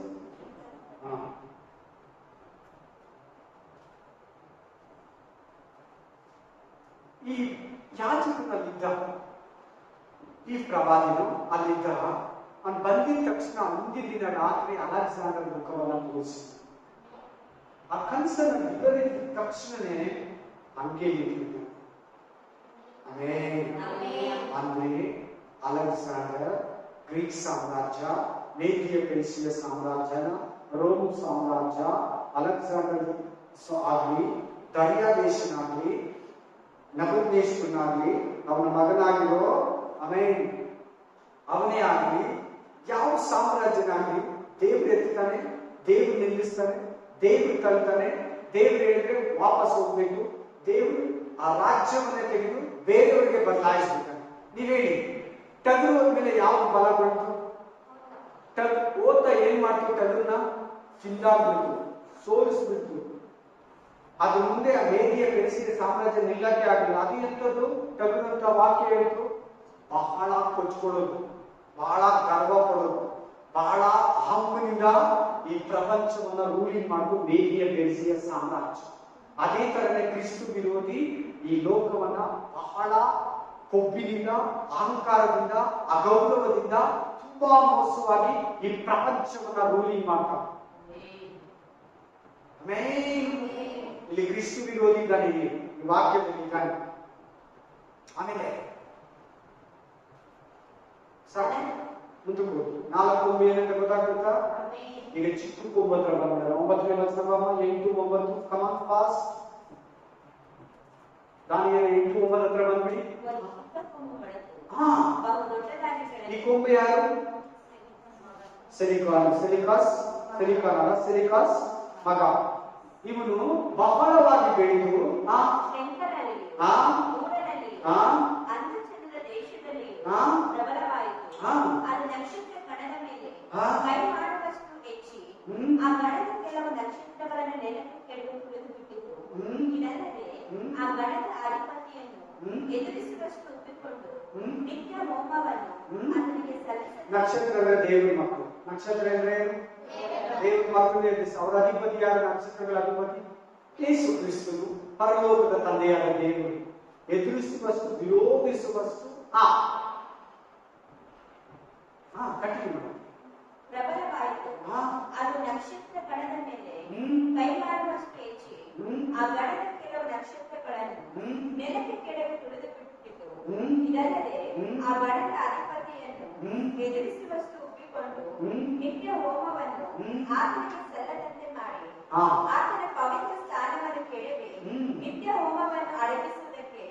ಈ ಯಾಜಕನಲ್ಲಿದ್ದ ಈ ಪ್ರವಾದಿನು ಅಲ್ಲಿದ್ದ. ಅವನು ಬಂದಿದ ತಕ್ಷಣ ಮುಂದಿನ ದಿನ ರಾತ್ರಿ ಅಲೆಕ್ಸಾಂಡರ್ ಮುಖವನ್ನ ತೋರಿಸಿ ಆ ಕನಸನ್ನು ವಿವರಿಸಿದ ತಕ್ಷಣನೇ ಹಂಗೆ ಇಟ್ಟಿದ್ದ. ಅಂದ್ರೆ ಅಲೆಕ್ಸಾಂಡರ್ ಗ್ರೀಕ್ ಸಾಮ್ರಾಜ್ಯ, ಮೇದಿಯ ಪೆರ್ಷಿಯ ಸಾಮ್ರಾಜ್ಯ, ರೋಮ್ ಸಾಮ್ರಾಜ್ಯ, ಅಲೆಕ್ಸಾಂಡರ್ ಆಗ್ಲಿ, ದರ್ಯಾದೇಶನಾಗ್ಲಿ, ನಬೂಕದ್ನೆಚ್ಚರನಾಗ್ಲಿ, ಅವನ ಮಗನಾಗಿರೋ ಅವನೇ ಆಗ್ಲಿ, ಯಾವ ಸಾಮ್ರಾಜ್ಯನಾಗ್ಲಿ ದೇವ್ರು ಎತ್ತಾನೆ, ದೇವ್ರು ನಿಲ್ಲಿಸ್ತಾನೆ, ದೇವ್ರು ತಳ್ತಾನೆ. ದೇವ್ರು ಹೇಳಿದ್ರೆ ವಾಪಸ್ ಹೋಗ್ಬೇಕು. ದೇವ್ರು ಆ ರಾಜ್ಯವನ್ನೇ ತೆಗೆದು ಬೇರೆಯವರಿಗೆ ಬದಲಾಯಿಸ್ಬಿಡ್ತಾನೆ. ನೀವ್ ಹೇಳಿ, ಟಗರು ಹೋದ್ಮೇಲೆ ಯಾವ ಬಲ ಬಂತು? ಓದ್ತ ಏನ್ ಮಾಡ್ತು? ಟಗರನ್ನ ಚಿಂದಾಗ್ಬಿಡ್ತು, ಸೋಲಿಸ್ಬಿಡ್ತು. ಅದು ಮುಂದೆ ಆ ಮೇದಿಯ ಪೆರ್ಷಿಯ ಸಾಮ್ರಾಜ್ಯ ನಿಲ್ಲಕ್ಕೆ ಆಗಲಿಲ್ಲ. ಅದು ಎಂತದ್ದು? ಟಗರು ಅಂತ ವಾಕ್ಯ ಹೇಳ್ತು. ಬಹಳ ಕೊಚ್ಕೊಳ್ಳೋದು, ಬಹಳ ಗರ್ವ ಪಡೋದು, ಬಹಳ ಅಹಂನಿಂದ ಈ ಪ್ರಪಂಚವನ್ನ ರೂಲಿಂಗ್ ಮಾಡೋದು ಮೇದಿಯ ಪೆರ್ಷಿಯ ಸಾಮ್ರಾಜ್ಯ. ಅದೇ ತರನೇ ಕ್ರಿಸ್ತು ವಿರೋಧಿ ಈ ಲೋಕವನ್ನ ಬಹಳ ಕೊಬ್ಬಿನಿಂದ, ಅಹಂಕಾರದಿಂದ, ಅಗೌರವದಿಂದ ತುಂಬಾ ಮೋಸವಾಗಿ ಈ ಪ್ರಪಂಚವನ್ನ ರೂಲಿಂಗ್ ಮಾಡ್ತಾರೆ. ಇಲ್ಲಿ ಕ್ರಿಸ್ತು ವಿರೋಧಿ ಇದ್ದಾನೆ, ಈ ವಾಕ್ಯದಲ್ಲಿ ಇದ್ದಾನೆ. ಆಮೇಲೆ ಮುಂದಕ್ಕೆ ಹೋಗಿ 4 ಕೊಂಬು ಏನಂತ ಗೊತ್ತಾಗ್ಬಿಡ್ತಾ? ಈಗ ಚಿಕ್ಕ ಕೊಂಬು ಹತ್ರ ಬಂದ್ರೆ 9ನೇ ವಚನ, 8, 9 ಕಮಾನ್ ಫಾಸ್ಟ್. ದಾನಿಯೇಲ 8, 9 ಹತ್ರ ಬಂದ್ಬಿಡಿ. ಈ ಕೊಂಬು ಯಾರು? ಸೆಲಿಕಾಸ್ ಮಗ. ಇವನು ಬಹಳವಾಗಿ ಬೆಳೆದು ಅದು ನಕ್ಷತ್ರ ಕಣದ ಮೇಲೆ ಕೈ ಮಾಡುವಷ್ಟು ಹೆಚ್ಚಿ ಆ ಗಣದ ಕೆಲವು ನಕ್ಷತ್ರಗಳನ್ನು ನೆಲಕ್ಕೆ ಕೆಳಗೆ ತುಳಿದು ಬಿಟ್ಟಿತು. ಇದಲ್ಲದೆ ಆ ಗಣದ ಅಧಿಪತಿಯನ್ನು ಎದುರಿಸುವಷ್ಟು ಒಪ್ಪಿಕೊಂಡು ನಿತ್ಯ ಹೋಮವನ್ನು ಆತನಿಗೆ ಸಲ್ಲಿಸಿದ. ನಕ್ಷತ್ರ ಅಂದ್ರೆ ದೇವರ ಮಕ್ಕಳು. ನಕ್ಷತ್ರ ಅಂದ್ರೆ ದೇವರ ಮಕ್ಕಳು. ಅವರ ಅಧಿಪತಿ ಯಾರು? ನಕ್ಷತ್ರಗಳ ಅಧಿಪತಿ ಯೇಸು ಕ್ರಿಸ್ತನು, ಪರಲೋಕದ ತಂದೆಯಾದ ದೇವರು. ಎದುರಿಸುವಷ್ಟು, ವಿರೋಧಿಸುವಷ್ಟು ಪ್ರಬಲವಾಯಿತು. ಅದು ನಕ್ಷತ್ರ ಗಣದ ಮೇಲೆ ಕೈ ಮಾಡುವಷ್ಟು ಹೆಚ್ಚಿ ಆ ಗಣದ ಕೆಲವು ನಕ್ಷತ್ರಗಳನ್ನು ನೆಲಕ್ಕೆ ಕೆಳಗೆ ತುಳಿದು ಬಿಟ್ಟಿತು. ಇದಲ್ಲದೆ ಆ ಗಣದ ಅಧಿಪತಿಯನ್ನು ಎದುರಿಸುವಷ್ಟು ಒಪ್ಪಿಕೊಂಡು ನಿತ್ಯ ಹೋಮವನ್ನು ಆತನಿಗೆ ಸಲ್ಲದಂತೆ ಮಾಡಿ ಆತನ ಪವಿತ್ರ ಸ್ಥಾನವನ್ನು ಕೆಡವಿ ನಿತ್ಯ ಹೋಮವನ್ನು ಅಡಗಿಸುವುದಕ್ಕೆ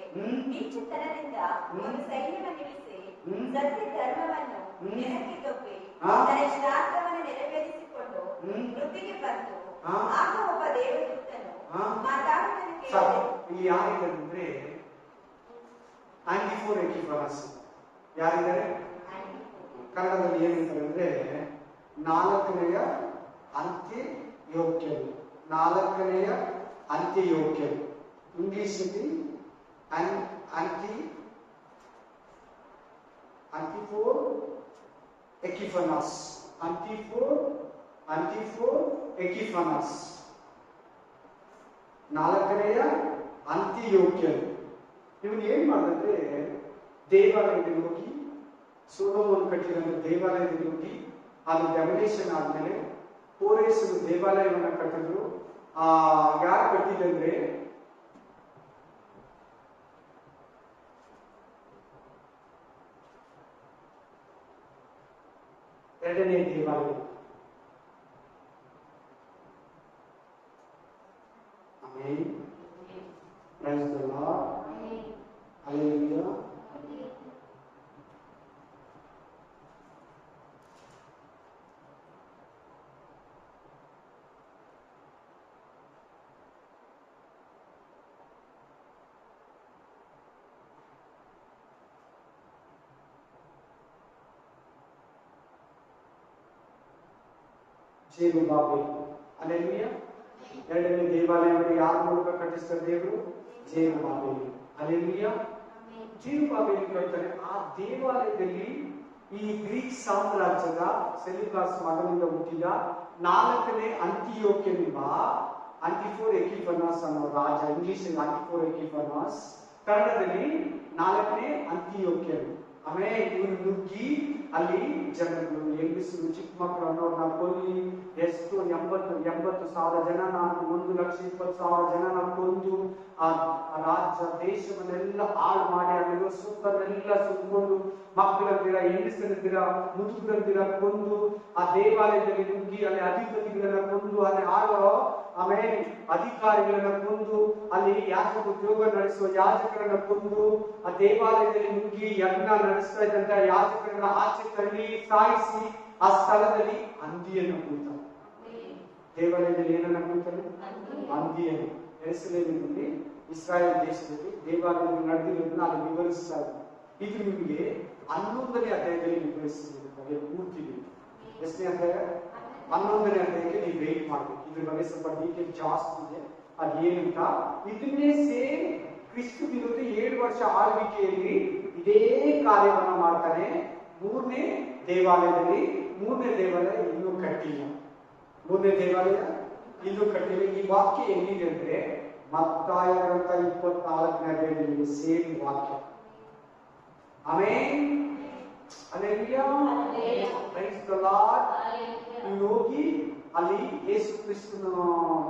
ನೀಚತನದಿಂದ ಒಂದು ಸೈನ್ಯವನ್ನಿಳಿಸಿ ಸತ್ಯ ಧರ್ಮವನ್ನು ನೆಲಕ್ಕೆ ತೊಪ್ಪಿ ತನ್ನ ಶ್ರಾದ್ದವನ್ನು ನೆರವೇರಿಸಿಕೊಂಡು ವೃತ್ತಿಗೆ ಬಂದು ಆಗ ಒಬ್ಬ ದೇವದೂತನು ಮಾತಾಡುವುದನ್ನು ಕೇಳಿದೆನು. ಇಲ್ಲಿ ಯಾರಿದ್ದಾರೆ? ಆಂಟಿಫೋರ್ ಎಕಿಫನಸ್. ಯಾರಿದ್ದಾರೆ? ಕನ್ನಡದಲ್ಲಿ ಏನಂತಾರೆ ಅಂದ್ರೆ 4ನೇ ಅಂತ್ಯಯೋಗ್ಯರು. 4ನೇ ಅಂತ್ಯಯೋಗ್ಯರು. ಇಂಗ್ಲಿಷಲ್ಲಿ ಅಂಟಿಫೋರ್ ಎಕಿಫನಸ್. ಅಂಟಿಫೋರ್ ಎಕಿಫನಸ್ 4ನೇ ಅಂತ್ಯಯೋಗ್ಯರು. ಇವನು ಏನ್ ಮಾಡಿದ್ರೆ, ದೇವಾಲಯದಲ್ಲಿ ಹೋಗಿ, ಸೊಲೊಮೋನ್ ಕಟ್ಟಿದಂತ ದೇವಾಲಯದಲ್ಲಿ ಹೋಗಿ, ಅದು ಡೆಮೊಲಿಷನ್ ಆದ್ಮೇಲೆ ಕೋರೇಸರು ದೇವಾಲಯವನ್ನ ಕಟ್ಟಿದ್ರು. ಯಾರು ಕಟ್ಟಿದಂದ್ರೆ ಎರಡನೇ ದೇವಾಲಯ. Amen. Praise the Lord. Hallelujah. Zerubbabel. Hallelujah. ಎರಡನೇ ದೇವಾಲಯವನ್ನು ಯಾರ ಮೂಲಕ ಕಟ್ಟಿಸ್ತಾರೆ? ದೇವರು ಜೆರುಬ್ಬಾಬೆಲ್. ಹಲ್ಲೆಲೂಯಾ. ಜೆರುಬ್ಬಾಬೆಲ್ ಕಟ್ತಾರೆ. ಆ ದೇವಾಲಯದಲ್ಲಿ ಈ ಗ್ರೀಕ್ ಸಾಮ್ರಾಜ್ಯದ ಸೆಲ್ಯೂಕಸ್ ಮಗನಿಂದ ಹುಟ್ಟಿದ 4ನೇ ಅಂತಿಯೋಕ್ಯನೆಂಬ ಅಂಟಿಫೋರ್ ಎಕಿಫನಸ್ ಅನ್ನೋ ರಾಜ. ಇಂಗ್ಲಿಷ್ ಅಂಟಿಫೋರ್ ಎಕಿಫನಸ್, ಕನ್ನಡದಲ್ಲಿ 4ನೇ ಅಂತಿಯೋಕ್ಯನು. ಆಮೇಲೆ ಇವನು ನುಗ್ಗಿ ಅಲ್ಲಿ ಜನಗಳು, ಹೆಂಗಸರು, ಚಿಕ್ಕ ಮಕ್ಕಳು ಅನ್ನೋರ್ನ ಕೊಲ್ಲಿ ಎಷ್ಟು 80,000 ಜನನ, 1,20,000 ಜನನ ಕೊಂದು ಆ ರಾಜ್ಯ ದೇಶವನ್ನೆಲ್ಲ ಹಾಳು ಮಾಡಿ ಅಲ್ಲಿರೋ ಸುತ್ತನ್ನೆಲ್ಲ ಸುತ್ತಕೊಂಡು ಮಕ್ಕಳಂದಿರ, ಹೆಂಗಸರಂದಿರ, ಮುದುಕರಂದಿರ ಕೊಂದು ಆ ದೇವಾಲಯದಲ್ಲಿ ನುಗ್ಗಿ ಅಲ್ಲಿ ಅಧಿಪತಿಗಳನ್ನ ಕೊಂದು ಅಲ್ಲಿ ಆಳೋ ಆಮೇಲೆ ಅಧಿಕಾರಿಗಳನ್ನ ಕೊಂದು ಅಲ್ಲಿ ಯಾಜಕ ಉದ್ಯೋಗ ನಡೆಸುವ ಯಾಜಕರನ್ನ ಕೊಂದು ಆ ದೇವಾಲಯದಲ್ಲಿ ನುಗ್ಗಿ ಯಜ್ಞ ನಡೆಸ್ತಾ ಇದ್ದಂತ ಯಾಜಕರನ್ನ ಆಚೆ ತಳ್ಳಿ ಸಾಯಿಸಿ ಆ ಸ್ಥಳದಲ್ಲಿ ಹಂದಿಯನ್ನು ಕುಯ್ತಾರೆ. ದೇವಾಲಯದಲ್ಲಿ ಏನನ್ನ ಕುಯ್ತಾರೆ? ಹಂದಿಯನ್ನು. ಯೆರೂಸಲೇಮಿನಲ್ಲಿ ಇಸ್ರಾಯೇಲ್ ದೇಶದಲ್ಲಿ ದೇವಾಲಯದಲ್ಲಿ ನಡೆದಿರೋದನ್ನ ಅಲ್ಲಿ ವಿವರಿಸ್ತಾ ಇದ್ದಾರೆ. ಇದು ನಿಮಗೆ 11ನೇ ಅಧ್ಯಾಯದಲ್ಲಿ ವಿವರಿಸಿದ್ದಾರೆ ಪೂರ್ತಿ. ಎಷ್ಟನೇ ಅಧ್ಯಾಯ? 11ನೇ ಅಧ್ಯಾಯಕ್ಕೆ ನೀವು ವೇಟ್ ಮಾಡ್ಬೇಕು. ಇದ್ರ ಬಗ್ಗೆ ಸ್ವಲ್ಪ ಡೀಟೇಲ್ ಜಾಸ್ತಿ ಇದೆ. ಅದೇನಂತ ಇದನ್ನೇ ಸೇಮ್ ಕ್ರಿಸ್ತು ವಿರುದ್ಧ 7 ವರ್ಷ ಆಳ್ವಿಕೆಯಲ್ಲಿ ಇದೇ ಕಾರ್ಯವನ್ನ ಮಾಡ್ತಾನೆ. 3ನೇ ದೇವಾಲಯದಲ್ಲಿ, 3ನೇ ದೇವಾಲಯ ಇನ್ನೂ ಕಟ್ಟಿಲ್ಲ. 3ನೇ ದೇವಾಲಯ ಇನ್ನೂ ಕಟ್ಟಿಲ್ಲ. ಈ ವಾಕ್ಯ ಎಲ್ಲಿದೆ ಅಂದ್ರೆ ಮತ್ತಾಯ ಗ್ರಂಥ 24ನೇ ಅಧ್ಯಾಯದಲ್ಲಿ ಸೇಮ್ ವಾಕ್ಯ. Amen. Hallelujah. Praise the lord. ನೀವು ಹೋಗಿ ಅಲ್ಲಿ ಯೇಸು ಕ್ರಿಸ್ತನ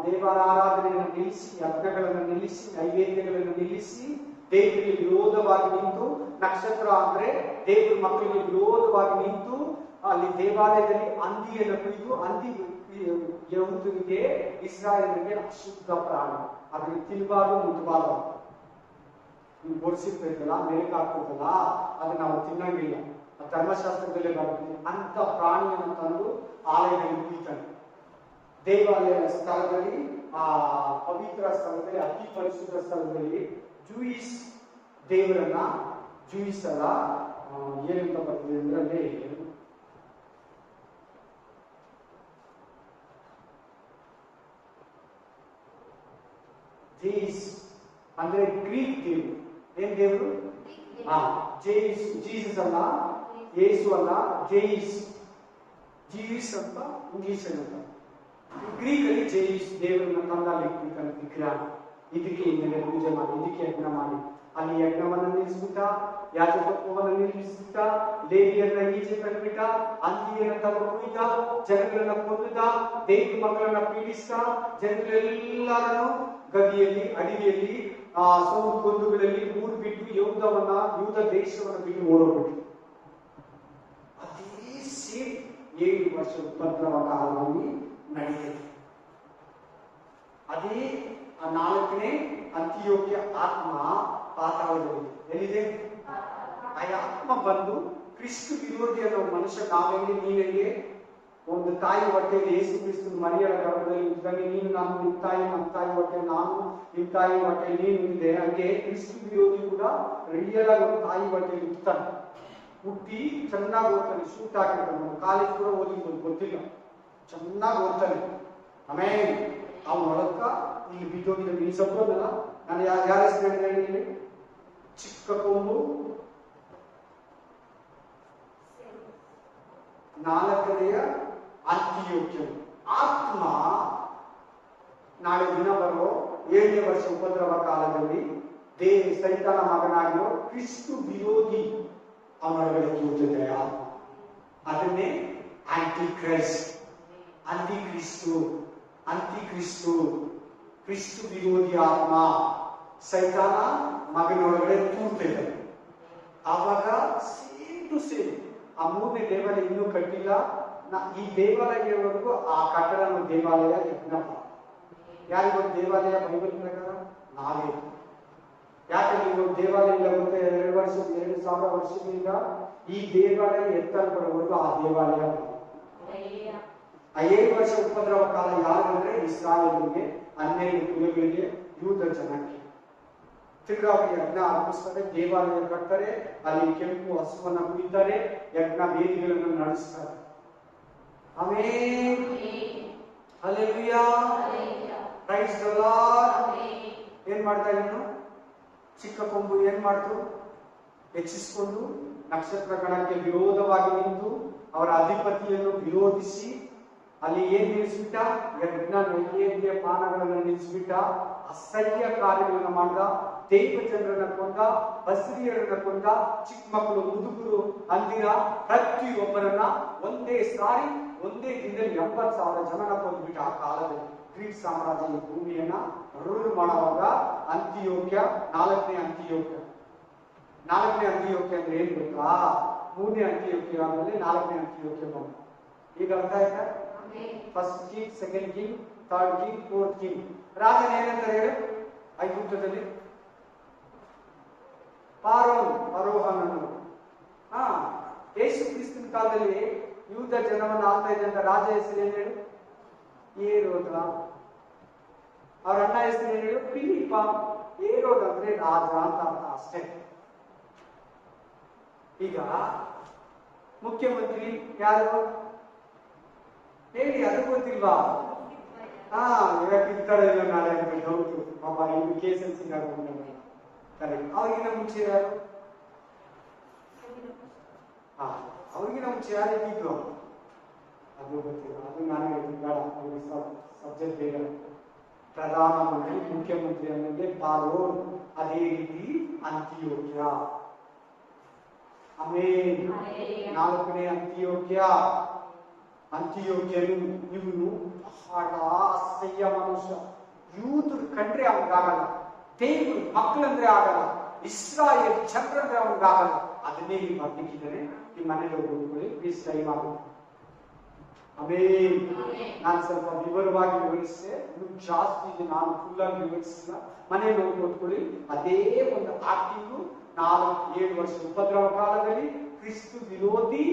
ದೇವರಾರಾಧನೆಯನ್ನು ನಿಲ್ಲಿಸಿ, ಯಜ್ಞಗಳನ್ನು ನಿಲ್ಲಿಸಿ, ನೈವೇದ್ಯಗಳನ್ನು ನಿಲ್ಲಿಸಿ, ದೇವರಿಗೆ ವಿರೋಧವಾಗಿ ನಿಂತು, ನಕ್ಷತ್ರ ಅಂದ್ರೆ ದೇವರ ಮಕ್ಕಳಿಗೆ ವಿರೋಧವಾಗಿ ನಿಂತು, ಅಲ್ಲಿ ದೇವಾಲಯದಲ್ಲಿ ಹಂದಿಯನ್ನು ಕುಯ್ದು, ಹಂದಿ ಯಹೂದರಿಗೆ ಇಸ್ರಾಯೇಲರಿಗೆ ಅಶುದ್ಧ ಪ್ರಾಣಿ, ಅದನ್ನು ತಿನ್ನಬಾರ್ದು, ಮುಟ್ಟಬಾರ್ದು. ನೀವು ಬೋಡಿಸಿರ್ತೈತಲ್ಲ, ಮೇಲಕ್ಕೆ ಹಾಕ್ತೈತಲ್ಲ, ಅದನ್ನ ನಾವು ತಿನ್ನಂಗಿಲ್ಲ. ಧರ್ಮಶಾಸ್ತ್ರದಲ್ಲೇ ಬರುತ್ತೆ. ಅಂತ ಪ್ರಾಣಿಯನ್ನು ತಂದು ಆಲಯದಲ್ಲಿ ಕುಯ್ತಾನೆ. ದೇವಾಲಯ ಸ್ಥಳದಲ್ಲಿ, ಆ ಪವಿತ್ರ ಸ್ಥಳದಲ್ಲಿ, ಅತಿ ಪರಿಶುದ್ಧ ಸ್ಥಳದಲ್ಲಿ ಜೂಯಿಸ್ ದೇವರನ್ನ, ಜೂಯಿಸ್ ಅಲ್ಲ, ಏನಂತ ಬರ್ತದೆ ಅಂದ್ರೆ ಜೇಯಿಸ್ ಅಂದ್ರೆ ಗ್ರೀಕ್ ದೇವರು. ಏನ್ ದೇವರು? ಜೀಸಸ್ ಅಲ್ಲ, ಯೇಸು ಅಲ್ಲ, ಜೇಯಿಸ್. ಜೀವಿಸ್ ಅಂತ ಇಂಗ್ಲಿಷ್ ಅಂತ, ಗ್ರೀಕ್ ಅಲ್ಲಿ ಜೇಯಿಸ್ ದೇವರನ್ನ ತಂದಲ್ಲಿ ವಿಗ್ರಹ. ಇದಕ್ಕೆ ಹಿಂದೆ ಪೂಜೆ ಮಾಡಿ, ಇದಕ್ಕೆ ಯಜ್ಞ ಮಾಡಿ, ಅಲ್ಲಿ ಯಜ್ಞವನ್ನು ನಿಲ್ಲಿಸ್ಬಿಟ್ಟ, ಯಾಜಕತ್ವವನ್ನು ನಿಲ್ಲಿಸ್ಬಿಟ್ಟ, ಲೇವಿಯನ್ನ ಈಚೆ ತಂದ್ಬಿಟ್ಟ, ಹಂದಿಯನ್ನ ತಂದು ಕುಯ್ದ, ಜನಗಳನ್ನ ಕೊಂದ, ದೇವ್ರ ಮಕ್ಕಳನ್ನ ಪೀಡಿಸಿದ, ಜನಗಳೆಲ್ಲರನ್ನು ಗದಿಯಲ್ಲಿ, ಅಡಿಗೆಯಲ್ಲಿ, ಸೌದು ಗೊಂದುಗಳಲ್ಲಿ ಊರು ಬಿಟ್ಟು ಯೂದ ದೇಶವನ್ನು ಬಿಟ್ಟು ಓಡೋಗ್ಬಿಟ್ಟು, ಅದೇ ಸೇಮ್ 7 ವರ್ಷ ಉಪದ್ರವ ಕಾಲದಲ್ಲಿ ನಡೆಯುತ್ತೆ. ಅದೇ 4ನೇ ಅಂತಿಯೋಕ್ಯ ಆತ್ಮ ಪಾತಾಳದಲ್ಲಿ ಎಲ್ಲಿದೆ? ಆ ಆತ್ಮ ಬಂದು ಕ್ರಿಸ್ತು ವಿರೋಧಿ ಅನ್ನೋ ಮನುಷ್ಯ, ನಾವೆಲ್ಲಿ ನೀನೆಲ್ಲಿ ಒಂದು ತಾಯಿ ಹೊಟ್ಟೆಯಲ್ಲಿ ಯೇಸು ಕ್ರಿಸ್ತು ಮರಿಯಳ ಗರ್ಭದಲ್ಲಿ ಇದ್ದಂಗೆ ನೀನು ನಾನು, ನಿಮ್ಮ ತಾಯಿ ನಮ್ಮ ತಾಯಿ ಹೊಟ್ಟೆಯಲ್ಲಿ ನಾನು, ನಿಮ್ಮ ತಾಯಿ ಹೊಟ್ಟೆಯಲ್ಲಿ ನೀನು ಇದೆ. ಹಂಗೆ ಕ್ರಿಸ್ತು ವಿರೋಧಿ ಕೂಡ ರಿಯಲ್ ಆಗಿ ಒಂದು ತಾಯಿ ಹೊಟ್ಟೆಯಲ್ಲಿ ಹುಟ್ಟುತ್ತಾನೆ. ಹುಟ್ಟಿ ಚೆನ್ನಾಗಿ ಓದ್ತಾನೆ, ಶೂಟ್ ಹಾಕಿರ್ತಾನೆ, ಕಾಲೇಜ್ ಕೂಡ ಓದಿದ್ದು ಗೊತ್ತಿಲ್ಲ, ಚೆನ್ನಾಗಿ ಓದ್ತಾನೆ. ಆಮೇಲೆ ಅವನ ಒಳಕ್ಕ ಇಲ್ಲಿ ಬಿದ್ದೋಗಿದ್ದ ಈ ಸತ್ತೋದಲ್ಲ. ನಾನು ಯಾರ ಹೆಸರು ಹೇಳಿದ್ರೆ ಇಲ್ಲಿ ಚಿಕ್ಕ ಕೊಂಬು, 4ನೆಯ ಅಂತಿಯೋಕ್ಯ ಆತ್ಮ ನಾಳೆ ದಿನ ಬರೋ 7ನೇ ವರ್ಷ ಉಪದ್ರವ ಕಾಲದಲ್ಲಿ ಸೈತಾನ ಮಗನಾಗಿರೋ ಕ್ರಿಸ್ತು ವಿರೋಧಿ ಅವನೊಳಗಡೆ ಕೂತಿದೆ ಆತ್ಮ. ಅದನ್ನೇ ಆಂಟಿ ಕ್ರೈಸ್ಟ್, ಅಂತಿಕ್ರಿಸ್ತು, ಕ್ರಿಸ್ತು ವಿರೋಧಿ ಆತ್ಮ ಸೈತಾನ ಮಗನೊಳಗಡೆ ಕೂತಿದೆ. ಆವಾಗ ಸೇಮ್ ಟು ಸೇಮ್ ಆ 3ನೇ ದೇವಾಲಯ ಇನ್ನೂ ಕಟ್ಟಿಲ್ಲ. ಈ ದೇವಾಲಯವರೆಗೂ ಆ ಕಟ್ಟಡ ದೇವಾಲಯ ಯಜ್ಞಪ್ಪ. ಯಾರಿಗೊಂದು ದೇವಾಲಯ ಬೈಬಲ್ ಪ್ರಕಾರ ನಾವೇ. ಯಾಕಂದ್ರೆ ಒಂದು ದೇವಾಲಯ ಇಲ್ಲ ಗೊತ್ತೆ, 2,000 ವರ್ಷದಿಂದ ಈ ದೇವಾಲಯ ಎತ್ತಲ್ಪಡುವವರೆಗೂ ಆ ದೇವಾಲಯ. ಆ 7 ವರ್ಷ ಉಪದ್ರವ ಕಾಲ ಯಾರಂದ್ರೆ ಇಸ್ರಾಯೇಲಿಗೆ, 12 ಕುಲಗಳಿಗೆ, ಯೂದ ಜನಕ್ಕೆ. ತಿರ್ಗಾ ಅವರು ಯಜ್ಞ ಅರ್ಪಿಸ್ತಾರೆ, ದೇವಾಲಯ ಕಟ್ತಾರೆ, ಅಲ್ಲಿ ಕೆಂಪು ಹಸುವನ್ನ ಕುಯ್ತಾರೆ, ಯಜ್ಞ ವೇದಿಗಳನ್ನು ನಡೆಸ್ತಾರೆ. Amen. Hallelujah. Praise the lord. ಏನ್ ಮಾಡ್ತಾ ಇನ್ನು ಚಿಕ್ಕ ಕೊಂಬು ಏನ್ ಮಾಡ್ತು? ಹೆಚ್ಚಿಸಿಕೊಂಡು ನಕ್ಷತ್ರ ಗಣಕ್ಕೆ ವಿರೋಧವಾಗಿ ನಿಂತು ಅವರ ಅಧಿಪತಿಯನ್ನು ವಿರೋಧಿಸಿ ಅಲ್ಲಿ ಏನ್ ನಿಲ್ಲಿಸ್ಬಿಟ್ಟ? ಯಜ್ಞ ನೈವೇದ್ಯ ಪಾನಗಳನ್ನು ನಿಲ್ಲಿಸ್ಬಿಟ್ಟ. ಅಸಹ್ಯ ಕಾರ್ಯಗಳನ್ನು ಮಾಡ್ದ, ದೈವ ಜನರನ್ನ ಕೊಂದ, ಬಸ್ರಿಯರನ್ನ ಕೊಂದ, ಚಿಕ್ಕ ಮಕ್ಕಳು, ಮುದುಕರು, ಅಂದಿರ ಪ್ರತಿಯೊಬ್ಬರನ್ನ ಒಂದೇ ಸಾರಿ ಒಂದೇ ದಿನದಲ್ಲಿ 80,000 ಜನನ ಕೊಂದ್ಬಿಟ್ಟ. ಆ ಕಾಲದಲ್ಲಿ ಗ್ರೀಕ್ ಸಾಮ್ರಾಜ್ಯ ಈ ಭೂಮಿಯನ್ನ ರೂಲ್ ಮಾಡುವಾಗ ಅಂತಿಯೋಕ್ಯ, 4ನೇ ಅಂತಿಯೋಕ್ಯ. 4ನೇ ಅಂತಿಯೋಕ್ಯ ಅಂದ್ರೆ ಏನ್ ಗೊತ್ತಾ? 3ನೇ ಅಂತಿಯೋಕ್ಯ ಆದ್ಮೇಲೆ 4ನೇ ಅಂತಿಯೋಕ್ಯ ಬಂದ. ಈಗ ಅರ್ಥ ಆಯ್ತಾ? First king, second king, third king, fourth king. ರಾಜನ ಏನಂತಾರೆ ಹೇಳು ಐಗುಪ್ತದಲ್ಲಿ? ಫರೋಹನನ್ನು. ಯೇಸು ಕ್ರಿಸ್ತನ ಕಾಲದಲ್ಲಿ ಯೂದ ಜನವನ್ನು ಆಳ್ತಾ ಇದ್ದಂತ ರಾಜ ಹೆಸರು ಏನ್ ಹೇಳು? ಏರೋದ. ಅವ್ರ ಅಣ್ಣ ಹೆಸರು ಏನ್ ಹೇಳು? ಫಿಲಿಪ. ಏರೋದ ಅಂದ್ರೆ ರಾಜ ಅಂತ ಅರ್ಥ ಅಷ್ಟೇ. ಈಗ ಮುಖ್ಯಮಂತ್ರಿ ಯಾರು ಹೇಳಿ? ಅದು ಗೊತ್ತಿಲ್ವಾ? ಇರ್ತಾರೆ ಇಲ್ಲ ನಾಳೆ ಅಂತ ಡೌಟ್. ಪಾಪ ಇದು KSLC ಕರೆಕ್ಟ್. ಅವ್ರಿಗಿನ ಮುಂಚೆ ಯಾರು? ಅವ್ರಿಗಿನ ಮುಂಚೆ ಯಾರು ಇದ್ದಿದ್ರು? ಅದು ಗೊತ್ತಿಲ್ಲ, ಅದು ನಾನು ಬೇಡ, ಅವ್ರಿಗೆ ಸಬ್ಜೆಕ್ಟ್ ಬೇರೆ. ಪ್ರಧಾನಮಂತ್ರಿ, ಮುಖ್ಯಮಂತ್ರಿ ಅನ್ನೋದೇ ಪಾರೋನ್. ಅದೇ ರೀತಿ ಅಂತಿಯೋಕ್ಯ. ಆಮೇಲೆ ನಾಲ್ಕನೇ ಅಂತಿಯೋಕ್ಯ. ಅಂತಿಯೋಕ್ಯನು ಇವನು ಬಹಳ ಅಸಹ್ಯ ಮನುಷ್ಯ. ಯೂತ್ ಕಂಡ್ರೆ ಅವನಿಗಾಗಲ್ಲ, ದೇವರು ಮಕ್ಕಳಂದ್ರೆ ಆಗಲ್ಲ, ಇಸ್ರಾಯೇಲ್ ಜನರಂದ್ರೆ ಅವನಿಗಾಗಲ್ಲ. ಅದನ್ನೇ ಇಲ್ಲಿ ಬರ್ಲಿಕ್ಕಿದ್ದಾರೆ. ನಿಮ್ಮ ಮನೇಲಿ ಹೋಗ್ಕೊಳ್ಳಿ, ಪ್ಲೀಸ್ ಟೈಮ್ ಆಗುತ್ತೆ. ಆಮೇಲೆ ನಾನು ಸ್ವಲ್ಪ ವಿವರವಾಗಿ ವಿವರಿಸಿದೆ, ಇನ್ನು ಜಾಸ್ತಿ ಇದೆ, ನಾನು ಫುಲ್ ಆಗಿ ವಿವರಿಸಿಲ್ಲ. ಮನೇಲಿ ಹೋಗಿ ಓದ್ಕೊಳ್ಳಿ. ಅದೇ ಒಂದು ಆಕ್ಟಿಂಗು 4-7 ವರ್ಷ ಉಪದ್ರವ ಕಾಲದಲ್ಲಿ ಕ್ರಿಸ್ತು ವಿರೋಧಿ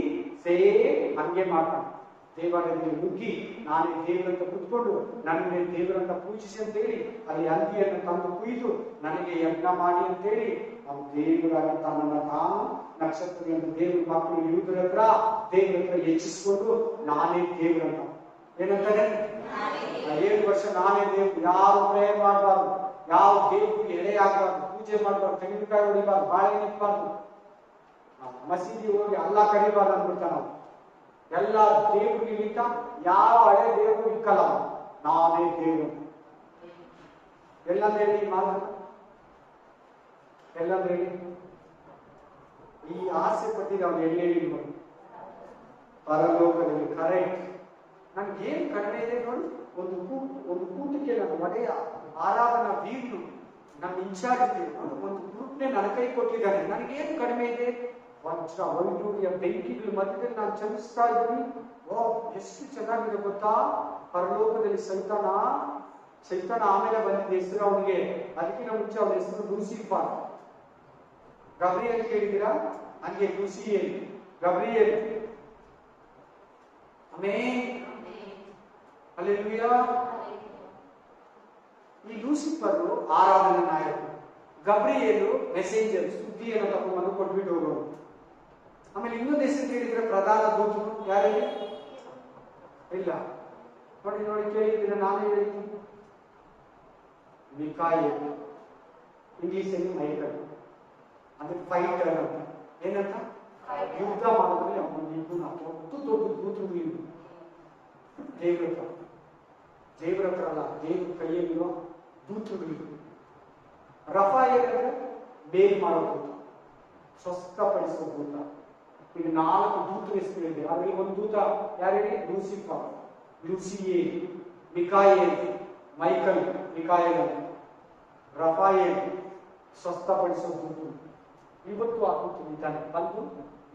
ಸೇಮ್ ಹಂಗೆ ಮಾಡ್ತಾನೆ. ದೇವಾಲಯದಲ್ಲಿ ನುಗ್ಗಿ ನಾನೇ ದೇವರಂತ ಕುತ್ಕೊಂಡು ನನ್ನೇ ದೇವರಂತ ಪೂಜಿಸಿ ಅಂತೇಳಿ ಅಲ್ಲಿ ಹಂದಿಯನ್ನು ತಂದು ಕುಯ್ದು ನನಗೆ ಯಜ್ಞ ಮಾಡಿ ಅಂತೇಳಿ ಅವನು ದೇವರಾಗಿ ತನ್ನನ್ನು ತಾನು ನಕ್ಷತ್ರದಿಂದ ದೇವ್ರ ಮಕ್ಕಳು ಯೂದರ ಹತ್ರ ದೇವ್ರ ಹತ್ರ ಹೆಚ್ಚಿಸ್ಕೊಂಡು ನಾನೇ ದೇವರಂತ ಏನಂತಾರೆ, 7 ವರ್ಷ ನಾನೇ ದೇವ್ರು. ಯಾರು ಪ್ರೇಯರ್ ಮಾಡಬಾರ್ದು, ಯಾವ ದೇವ್ರಿಗೆ ಎಳೆ ಆಗಬಾರ್ದು, ಪೂಜೆ ಮಾಡಬಾರ್ದು, ತೆಂಗಿನಕಾಯಿ ಹೊಡಿಬಾರ್ದು, ಬಾಳೆಹಣ್ಣು ಇಕ್ಬಾರ್ದು, ಮಸೀದಿ ಹೋಗಿ ಅಲ್ಲ ಕರಿಬಾರ್ದು ಅಂದ್ಬಿಡ್ತಾನ ನಾವು. ಎಲ್ಲ ದೇವರಿಗಿಂತ ಯಾವ ಹಳೆ ದೇವರು ಇಕ್ಕಲ್ಲ, ನಾನೇ ದೇವರು. ಎಲ್ಲಂದ್ರೆ ಹೇಳಿ ಮಾತು, ಎಲ್ಲಂದ್ರೆ ಹೇಳಿ. ಈ ಆಸೆ ಪಟ್ಟಿದ್ದು ಅವ್ನು ಎಲ್ಲೆಲ್ಲಿ ಪರಲೋಕದಲ್ಲಿ. ಕರೆಕ್ಟ್. ನನ್ಗೆ ಏನ್ ಕಡಿಮೆ ಇದೆ ನೋಡಿ, ಒಂದು ಕೂಟಕ್ಕೆ ನನ್ನ ಒಡೆಯ ಆರಾಧನಾ ವೀರ್ನು ನನ್ನ ಇನ್ಚಾರ್ಜ್ ಒಂದು ಗ್ರೂಪ್ನೇ ನನ್ನ ಕೈ ಕೊಟ್ಟಿದ್ದಾನೆ. ನನಗೇನು ಕಡಿಮೆ ಇದೆ? ವಜ್ರ ವೈಡೂರ್ಯ ಬೆಂಕಿಗಳ ಮಧ್ಯದಲ್ಲಿ ನಾನು ಚಲಿಸ್ತಾ ಇದ್ದೀನಿ. ಓ, ಎಷ್ಟು ಚೆನ್ನಾಗಿದೆ ಗೊತ್ತಾ? ಪರಲೋಕದಲ್ಲಿ ಸೈತಾನ ಆಮೇಲೆ ಬಂದಿದ್ದ ಹೆಸರು ಅವನಿಗೆ. ಅದಕ್ಕಿಂತ ಮುಂಚೆ ಅವನ ಹೆಸರು ಲೂಸಿಫರ್. ಗಬ್ರಿಯಲ್ ಕೇಳಿದ್ದೀರಾ? ಹಂಗೆ ಲೂಸಿಯೇಲ್, ಗಬ್ರಿಯಲ್. ಆಮೇಲೆ ಹಲ್ಲೆಲೂಯಾ. ಈ ಲೂಸಿಫರ್ ಆರಾಧನಾ ನಾಯಕರು, ಗಬ್ರಿಯೇಲು ಮೆಸೇಂಜರ್, ಸುದ್ದಿಯನ್ನು ತಗೊಂಡು ಕೊಟ್ಬಿಟ್ಟು ಹೋಗೋರು. ಆಮೇಲೆ ಇನ್ನೊಂದು ಹೆಸರು ಕೇಳಿದ್ರೆ ಪ್ರಧಾನ ದೂತರು. ಯಾರಿಗೆ ಇಲ್ಲ ನೋಡಿ ಕೇಳಿದ್ರೆ ನಾನೇ ಹೇಳಿದ್ದೀನಿ. ಮಿಕಾಯೇಲ್, ಇಂಗ್ಲಿಷಲ್ಲಿ ಮೈಕಲ್. ಅಂದ್ರೆ ಫೈಟರ್ ಅಂತ. ಏನಂತ? ಯುದ್ಧ ಮಾಡಿದ್ರೆ ಅವನಿಗೂ ದೊಡ್ಡ ದೂತರು ಇವು. ದೇವ್ರ ಹತ್ರ ಅಲ್ಲ, ದೇವ್ರ ಕೈಯಲ್ಲಿರುವ ದೂತರುಗಳು. ರಫಾಯೇಲ್ ಅಂದ್ರೆ ಬೇಲ್ ಮಾಡೋದು, ಸ್ವಸ್ಥಪಡಿಸೋ ದೂತ. ಈಗ 4 ದೂತರ ಹೆಸರಿದೆ. ಅದರಲ್ಲಿ ಒಂದು ದೂತ ಯಾರಿಗೆ? ಲೂಸಿಫರ್, ಲೂಸಿಯೇಲ್, ಮಿಕಾಯೇಲ್, ಮೈಕಲ್, ಮಿಕಾಯೇಲ್, ರಫಾಯೇಲ್, ಸ್ವಸ್ಥಪಡಿಸೋ ದೂತರು. ಇವತ್ತು ಆ ದೂತರು ಇದ್ದಾನೆ. ಬಂದು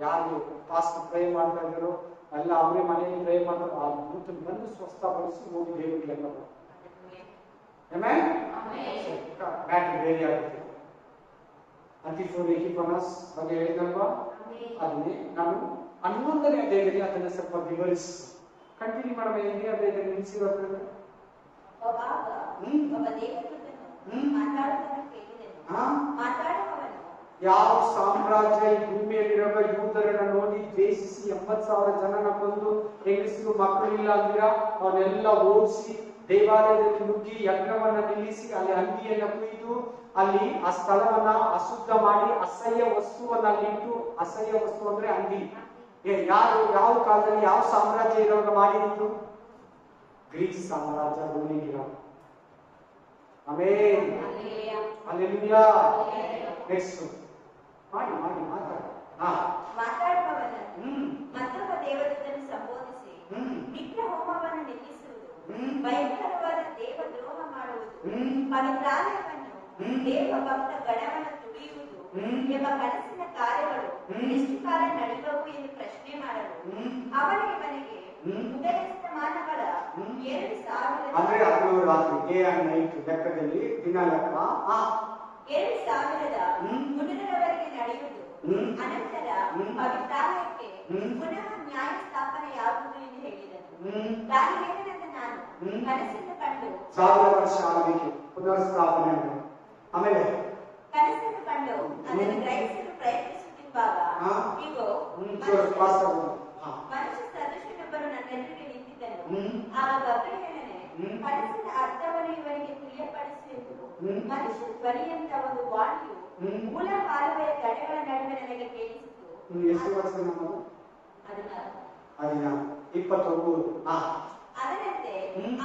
ಯಾರು ಪಾಸ್ಟ್ ಪ್ರೇ ಮಾಡ್ತಾ ಇದ್ದಾರೋ ಎಲ್ಲ ಅವರೇ ಮನೆಯಲ್ಲಿ ಪ್ರೇ ಮಾಡ್ತಾರೆ. ಆ ದೂತರು ಬಂದು ಸ್ವಸ್ಥಪಡಿಸಿ ಹೋಗಿ ದೇವರಿಗೆ ಎಲ್ಲ ಮ್ಯಾಟ್ ಬೇರೆ ಆಗುತ್ತೆ. ಅಂತಿಫೋನಿಫೋನಸ್ ಬಗ್ಗೆ ಹೇಳಿದಲ್ವಾ? ಅದನ್ನೇ ನಾನು 11ನೇ ಅಧ್ಯಾಯದಲ್ಲಿ ಅದನ್ನ ಸ್ವಲ್ಪ ವಿವರಿಸಿ ಕಂಟಿನ್ಯೂ ಮಾಡುವ. ಎಲ್ಲಿ ಅಧ್ಯಾಯದಲ್ಲಿ ನಿಲ್ಲಿಸಿರೋದ್ರಲ್ಲಿ ಯಾವ ಸಾಮ್ರಾಜ್ಯ ಈ ಭೂಮಿಯಲ್ಲಿರುವ ಯೂದರನ್ನ ನೋಡಿ ದ್ವೇಷಿಸಿ 80,000 ಜನನ ಕೊಂದು ಹೆಂಗಸರು ಮಕ್ಕಳು ಇಲ್ಲ ಅಂದಿರ ಅವನ್ನೆಲ್ಲ ಓಡಿಸಿ ದೇವಾಲಯದಲ್ಲಿ ನುಗ್ಗಿ ಯಜ್ಞವನ್ನ ನಿಲ್ಲಿಸಿ ಅಲ್ಲಿ ಹಂದಿಯನ್ನ ಕುಯ್ದು ಅಲ್ಲಿ ಆ ಸ್ಥಳವನ್ನ ಅಶುದ್ಧ ಮಾಡಿ ಅಸಹ್ಯ ವಸ್ತುವನ್ನ ಅಲ್ಲಿಟ್ಟು, ಅಸಹ್ಯ ವಸ್ತು ಅಂದ್ರೆ ಹಂದಿ. ಯಾರು ಯಾವ ಕಾಲದಲ್ಲಿ ಯಾವ ಸಾಮ್ರಾಜ್ಯ ಇರೋವಾಗ ಮಾಡಿದ್ದು? ಗ್ರೀಕ್ ಸಾಮ್ರಾಜ್ಯ ಭೂಮಿಗಿರೋ. ಆಮೇಲೆ ಹಲ್ಲೆಲೂಯಾ. ನೆಕ್ಸ್ಟ್ ಮಾಡಿ ಮಾತಾಡುವವನು ಮತ್ತೊಬ್ಬ ದೇವದೂತನನ್ನು ಸಂಬೋಧಿಸಿ ನಿತ್ಯ ಹೋಮವನ್ನು ನಿಲ್ಲಿಸುವುದು, ಭಯಂಕರವಾದ ದೇವದ್ರೋಹ ಮಾಡುವುದು, ಪವಿತ್ರಾಲಯವನ್ನು ದೇವ ಭಕ್ತ ಗಣವನ್ನು ತುಳಿಯುವುದು ಎಂಬ ಕನಸಿನ ಕಾರ್ಯಗಳು ಎಷ್ಟು ಕಾಲ ನಡೆಯುವವು ಎಂದು ಪ್ರಶ್ನೆ ಮಾಡಲು ಅವನು ಇವನಿಗೆ ಉದಯಸ್ತಮಾನಗಳ 2,000 ಅಂದ್ರೆ ಹಗಲು ರಾತ್ರಿ, ಡೇ ಅಂಡ್ ನೈಟ್ ಲೆಕ್ಕದಲ್ಲಿ ದಿನ ಲೆಕ್ಕ 2,300ರವರೆಗೆ ನಡೆಯುವುದು. ಅನಂತರ ಪವಿತ್ರಾಲಯಕ್ಕೆ ಪುನಃ ನ್ಯಾಯ ಸ್ಥಾಪನೆಯಾಗುವುದು ಎಂದು ಹೇಳಿದನು. ದಾನಿಯೇಲನಾದ ನಾನು ಕನಸನ್ನು ಕಂಡು 1000 ವರ್ಷ ಆಗಲಿಕ್ಕೆ ಪುನರ್ ಸ್ಥಾಪನೆ. ಆಮೇಲೆ ಕನಸನ್ನು ಕಂಡು ಅದನ್ನು ಗ್ರಹಿಸಲು ಪ್ರಯತ್ನಿಸುತ್ತಿರುವಾಗ ಇಗೋ ಮನುಷ್ಯ ಸದೃಶನೊಬ್ಬರು ನನ್ನ ಎದುರಿಗೆ ನಿಂತಿದ್ದನು. ಆಗ ಗಬ್ರಿಯೇಲನೇ ಕನಸಿನ ಅರ್ಥವನ್ನು ಇವನಿಗೆ ತಿಳಿಯಪಡಿಸುವುದು. ಮನುಷ್ಯ ಧ್ವನಿಯಂತ ಒಂದು ವಾಣಿಯು ಮೂಲ ಕಾಲುವೆಯ ತಡೆಗಳ ನಡುವೆ ನನಗೆ ಕೇಳಿಸಿತು. ಎಷ್ಟು ವರ್ಷ? ಅದನಂತೆ ಅದನ್ನ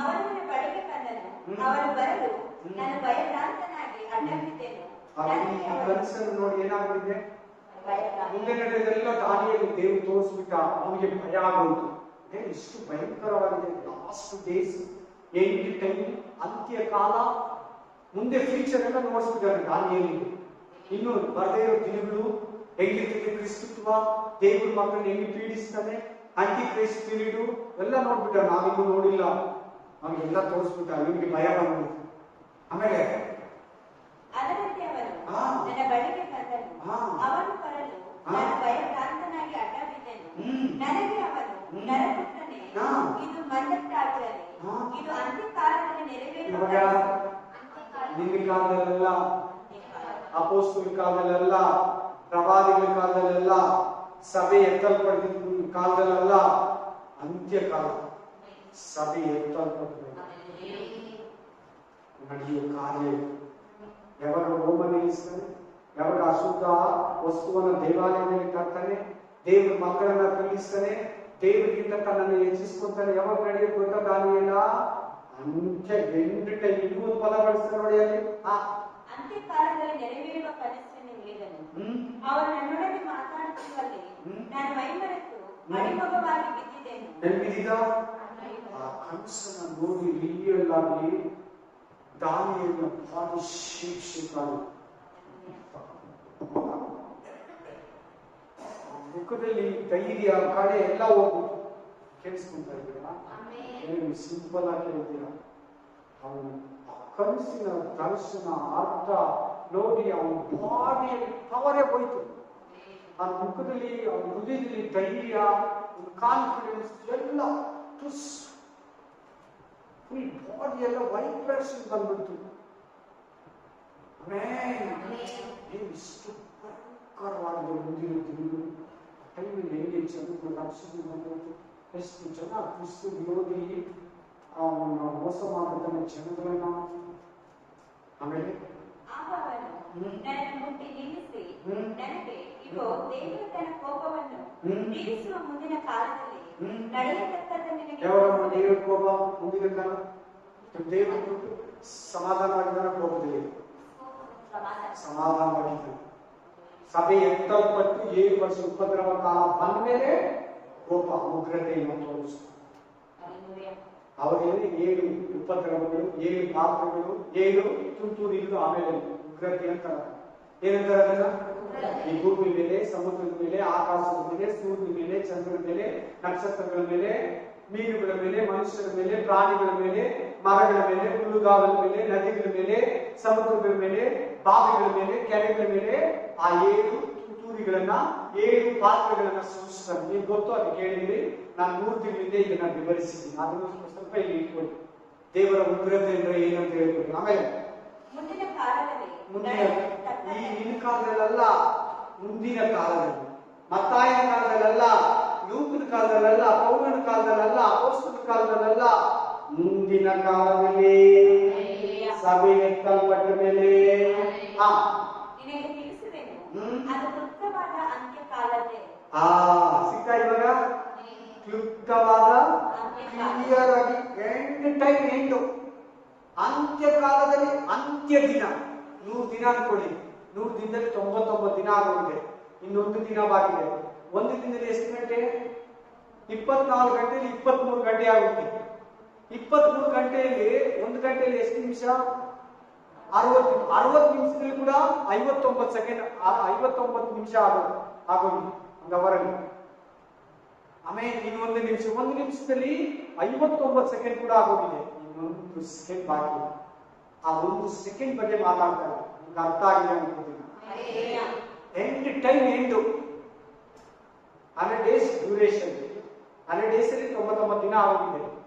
ಅವನು ನನ್ನ ಬಳಿಗೆ ಬಂದನು. ಅವರು ಬರಲು ನಾನು ಭಯಭ್ರಾಂತನಾಗಿ ಅಡ್ಡಬಿದ್ದೆನು. ಈ ಕನಸನ್ನು ನೋಡಿ ಏನಾಗಿದೆ, ಮುಂದೆ ನಡೆದೆಲ್ಲ ದಾನಿಯಲ್ಲಿ ದೇವರು ತೋರಿಸ್ಬಿಟ್ಟ, ಅವನಿಗೆ ಭಯ ಆಗೋಯ್ತು. ಇಷ್ಟು ಭಯಂಕರವಾಗಿದೆ. ಲಾಸ್ಟ್ ಡೇಸ್, ಎಂಡ್ ಟೈಮ್, ಅಂತ್ಯ ಕಾಲ, ಮುಂದೆ ಫ್ಯೂಚರ್ ಎಲ್ಲ ನೋಡಿಸ್ಬಿಟ್ಟಾರೆ ದಾನಿಯಲ್ಲಿ. ಇನ್ನು ಬರದೇ ಇರೋ ದಿನಗಳು ಹೆಂಗಿರ್ತದೆ, ಕ್ರಿಸ್ತತ್ವ ದೇವ್ರ ಮಕ್ಕಳನ್ನ ಹೆಂಗೆ ಪೀಡಿಸ್ತಾನೆ, ಅಂಟಿ ಕ್ರೈಸ್ಟ್ ಪೀರಿಯಡ್ ಎಲ್ಲ ನೋಡ್ಬಿಟ್ಟ. ನಾವಿನ್ನೂ ನೋಡಿಲ್ಲ, ಅವನಿಗೆಲ್ಲ ತೋರಿಸ್ಬಿಟ್ಟ. ಇವನಿಗೆ ಭಯ ಬಂದ್ಬಿಟ್ಟು ಆಮೇಲೆ ಅದರಂತೆ ಅವನು ನನ್ನ ಬಳಿಗೆ ಬಂದನು. ಅವನು ಬರಲು ನಾನು ಭಯಭ್ರಾಂತನಾಗಿ ಅಡ್ಡಬಿದ್ದೆನು. ನನಗೆ ಅವನು, ನರಪುತ್ರನೇ, ಇದು ಮಂದಟ್ಟಾಗಿರಲಿ, ಇದು ಅಂತ್ಯಕಾಲದಲ್ಲಿ ನೆರವೇರುವ ನಿನ್ನ ಕಾಲದಲ್ಲೆಲ್ಲ, ಅಪೋಸ್ತಲರ ಕಾಲದಲ್ಲೆಲ್ಲ, ಪ್ರವಾದಿಗಳ ಕಾಲದಲ್ಲೆಲ್ಲ, ಸಭೆ ಎತ್ತಲ್ಪಡ್ತಿದ್ದ ಕಾಲದಲ್ಲೆಲ್ಲ, ಅಂತ್ಯಕಾಲ ಸಭೆ ಎತ್ತಲ್ಪಟ್ಟು ನಡೆಯುವ ಕಾರ್ಯ. ಯಾವಾಗ ಹೋಮ ನಿಲ್ಲಿಸ್ತಾನೆ, ಯಾವಾಗ ಅಶುದ್ಧ ವಸ್ತುವನ್ನು ದೇವಾಲಯದಲ್ಲಿ ತರ್ತಾನೆ, ದೇವ್ರ ಮಕ್ಕಳನ್ನ ಪೀಡಿಸ್ತಾನೆ, ದೇವರಿಗಿಂತ ತನ್ನನ್ನು ಹೆಚ್ಚಿಸ್ಕೊತಾನೆ, ಯಾವಾಗ ನಡೆಯೋದು ಗೊತ್ತಾ ದಾನಿಯೇಲ? ಅಂತ್ಯ ಎಂಡ್ ಟೈಮ್. ಇನ್ನೂ ಒಂದು ಪದ ಬಳಸ್ತಾರೆ ನೋಡಿ ಅಲ್ಲಿ, ಅಂತ್ಯಕಾಲದಲ್ಲಿ ನೆರವೇರುವ ಕನಸನ್ನು ಹೇಳಿದನು. ಅವರು ನನ್ನೊಡನೆ ಮಾತಾಡುತ್ತಿರುವಲ್ಲಿ ನಾನು ಮೈಮರೆತು ಅಡಿಮಗವಾಗಿ ಬಿದ್ದಿದ್ದೇನೆ. ನೆನಪಿದೀಗ ಆ ಕನಸನ್ನ ನೋಡಿ ರಿಯಲ್ ಆಗಿ ದಾನಿಯೇಲನ ಭಾರಿ ಶಿಕ್ಷಕರು ಮುಖದಲ್ಲಿ ಧೈರ್ಯ, ಕಡೆ ಎಲ್ಲ ಹೋಗ್ಬಿಟ್ಟು ಕೇಳಿಸ್ಕೊಂತ ಇದ್ದೀರಾ? ಸಿಂಪಲ್ ಆಗಿ ಹೇಳ್ತೀರಾ? ಅವನು ಕನಸಿನ ದರ್ಶನ ಅರ್ಥ ನೋಡಿ ಅವನ ಬಾಡಿಯಲ್ಲಿ ಪವರೇ ಹೋಯ್ತು. ಆ ಮುಖದಲ್ಲಿ, ಅವನ ಹೃದಯದಲ್ಲಿ ಧೈರ್ಯ, ಕಾನ್ಫಿಡೆನ್ಸ್ ಎಲ್ಲ ತುಸ್, ಫುಲ್ ಬಾಡಿ ಎಲ್ಲ ವೈಬ್ರೇಷನ್ ಬಂದ್ಬಿಡ್ತು. ಇಷ್ಟು ಭಯಂಕರವಾದ ಮುಂದಿನ ದಿನಗಳು ಟೈಮಲ್ಲಿ ಹೆಂಗೆ ಜನಗಳು ರಕ್ಷಣೆ ಮಾಡಬೇಕು, ಎಷ್ಟು ಜನ ಕ್ರಿಸ್ತು ವಿರೋಧಿ ಮೋಸ ಮಾಡಿದ ಜನಗಳನ್ನ. ಆಮೇಲೆ ನನ್ನನ್ನು ಮುಟ್ಟಿ ನಿಲ್ಲಿಸಿ ನನಗೆ, ಇಗೋ, ದೇವರು ತನ್ನ ಕೋಪವನ್ನು ತೀರಿಸುವ ಮುಂದಿನ ಕಾಲದಲ್ಲಿ ನಡೆಯತಕ್ಕದ್ದನ್ನು ನಿನಗೆ. ಯಾವಾಗ ದೇವರ ಕೋಪ ಮುಂದಿನ ಕಾಲ? ದೇವರು ಸಮಾಧಾನವಾಗಿದ್ದಾನೆ, ಕೋಪದಲ್ಲಿ ಸಮಾಧಾನವಾಗಿದ್ದಾನೆ. ಸಭೆ ಎತ್ತಲ್ಪಟ್ಟು 7 ವರ್ಷ ಉಪದ್ರವ ಕಾಲ ಬಂದ ಮೇಲೆ ಕೋಪ, ಉಗ್ರತೆಯನ್ನು ತೋರಿಸ್ತಾರೆ. ಅವರಲ್ಲಿ 7 ಉಪದ್ರವಗಳು, 7 ಪಾತ್ರಗಳು, 7 ತುಂತುರಿಗಳು, ಆಮೇಲೆ ಉಗ್ರತೆ ಅಂತಾರೆ. ಏನಂತಾರೆ ಅದನ್ನ? ಈ ಭೂಮಿ ಮೇಲೆ, ಸಮುದ್ರದ ಮೇಲೆ, ಆಕಾಶದ ಮೇಲೆ, ಸೂರ್ಯನ ಮೇಲೆ, ಚಂದ್ರನ ಮೇಲೆ, ನಕ್ಷತ್ರಗಳ ಮೇಲೆ, ಮೀನುಗಳ ಮೇಲೆ, ಮನುಷ್ಯರ ಮೇಲೆ, ಪ್ರಾಣಿಗಳ ಮೇಲೆ, ಮರಗಳ ಮೇಲೆ, ಹುಲ್ಲುಗಾವಲ ಮೇಲೆ, ನದಿಗಳ ಮೇಲೆ, ಸಮುದ್ರದ ಮೇಲೆ, ಬಾವಿಗಳ ಮೇಲೆ, ಕೆರೆಗಳ ಮೇಲೆ ಆ 7 ತುಂತುರಿಗಳನ್ನ, 7 ಪಾತ್ರಗಳನ್ನ ಸೃಷ್ಟಿಸ್ತಾರೆ. ನೀವು ಗೊತ್ತು, ಅದು ಕೇಳಿದ್ರಿ. ನಾನು 3 ತಿಂಗಳಿಂದ ಇದನ್ನ ವಿವರಿಸಿದ್ದೀನಿ. ಅದನ್ನು ಸ್ವಲ್ಪ ಇಲ್ಲಿ ಇಟ್ಕೊಳ್ಳಿ. ದೇವರ ಉಗ್ರತೆ ಅಂದ್ರೆ ಏನಂತ ಹೇಳ್ಕೊಡಿ. ಆಮೇಲೆ ಮುಂದಿನ ಕಾಲದಲ್ಲಿ, ಈ ನಿನ್ನ ಕಾಲದಲ್ಲ, ಮುಂದಿನ ಕಾಲದಲ್ಲಿ, ಮತ್ತಾಯನ ಕಾಲದಲ್ಲ, ಲೂಕನ ಕಾಲದಲ್ಲ, ಪೌಲನ ಕಾಲದಲ್ಲ, ಅಪೊಸ್ತಲರ ಕಾಲದಲ್ಲ, ಮುಂದಿನ ಕಾಲದಲ್ಲಿ ಸಭೆ ಎತ್ತಲ್ಪಟ್ಟ ಮೇಲೆ ನಿನಗೆ ತಿಳಿಸುವೆನು, ಅದು ಕ್ಲುಪ್ತವಾದ ಅಂತ್ಯಕಾಲವೇ. ಸಿಗ್ತಾ ಇವಾಗ ಕ್ಲುಪ್ತವಾದ, ಕ್ಲಿಯರ್ ಆಗಿ ಎಂಡ್ ಟೈಮ್, ಎಂಡು ಅಂತ್ಯಕಾಲದಲ್ಲಿ, ಅಂತ್ಯ ದಿನ. 100 ದಿನ ಅನ್ಕೊಳ್ಳಿ. 100 ದಿನದಲ್ಲಿ 99 ದಿನ ಆಗೋಗಿದೆ. ಇನ್ನೊಂದು ದಿನ ಬಾಗಿದೆ. ಒಂದು ದಿನದಲ್ಲಿ ಎಷ್ಟು ಗಂಟೆ? 24 ಗಂಟೆಯಲ್ಲಿ 23 ಗಂಟೆ ಆಗುತ್ತೆ. 23 ಗಂಟೆಯಲ್ಲಿ 1 ಗಂಟೆಯಲ್ಲಿ ಎಷ್ಟು ನಿಮಿಷ? 60 ನಿಮಿಷದಲ್ಲಿ ಕೂಡ 59 ಸೆಕೆಂಡ್, 59 ನಿಮಿಷ ಆಗೋದು ಒಂದು ಅವರಲ್ಲಿ. ಆಮೇಲೆ ಇನ್ನೊಂದು ನಿಮಿಷ, 1 ನಿಮಿಷದಲ್ಲಿ 59 ಸೆಕೆಂಡ್ ಕೂಡ ಆಗೋಗಿದೆ. ಇನ್ನೊಂದು ಸೆಕೆಂಡ್ ಬಾಕಿ. ಆ 1 ಸೆಕೆಂಡ್ ಬಗ್ಗೆ ಮಾತಾಡ್ತಾರೆ. ನಿಮ್ಗೆ ಅರ್ಥ ಆಗಿದೆ ಅನ್ಕೋತೀನಿ. End time, end 100 days duration. 100 days ಅಲ್ಲಿ 99 ದಿನ ಆಗೋಗಿದೆ.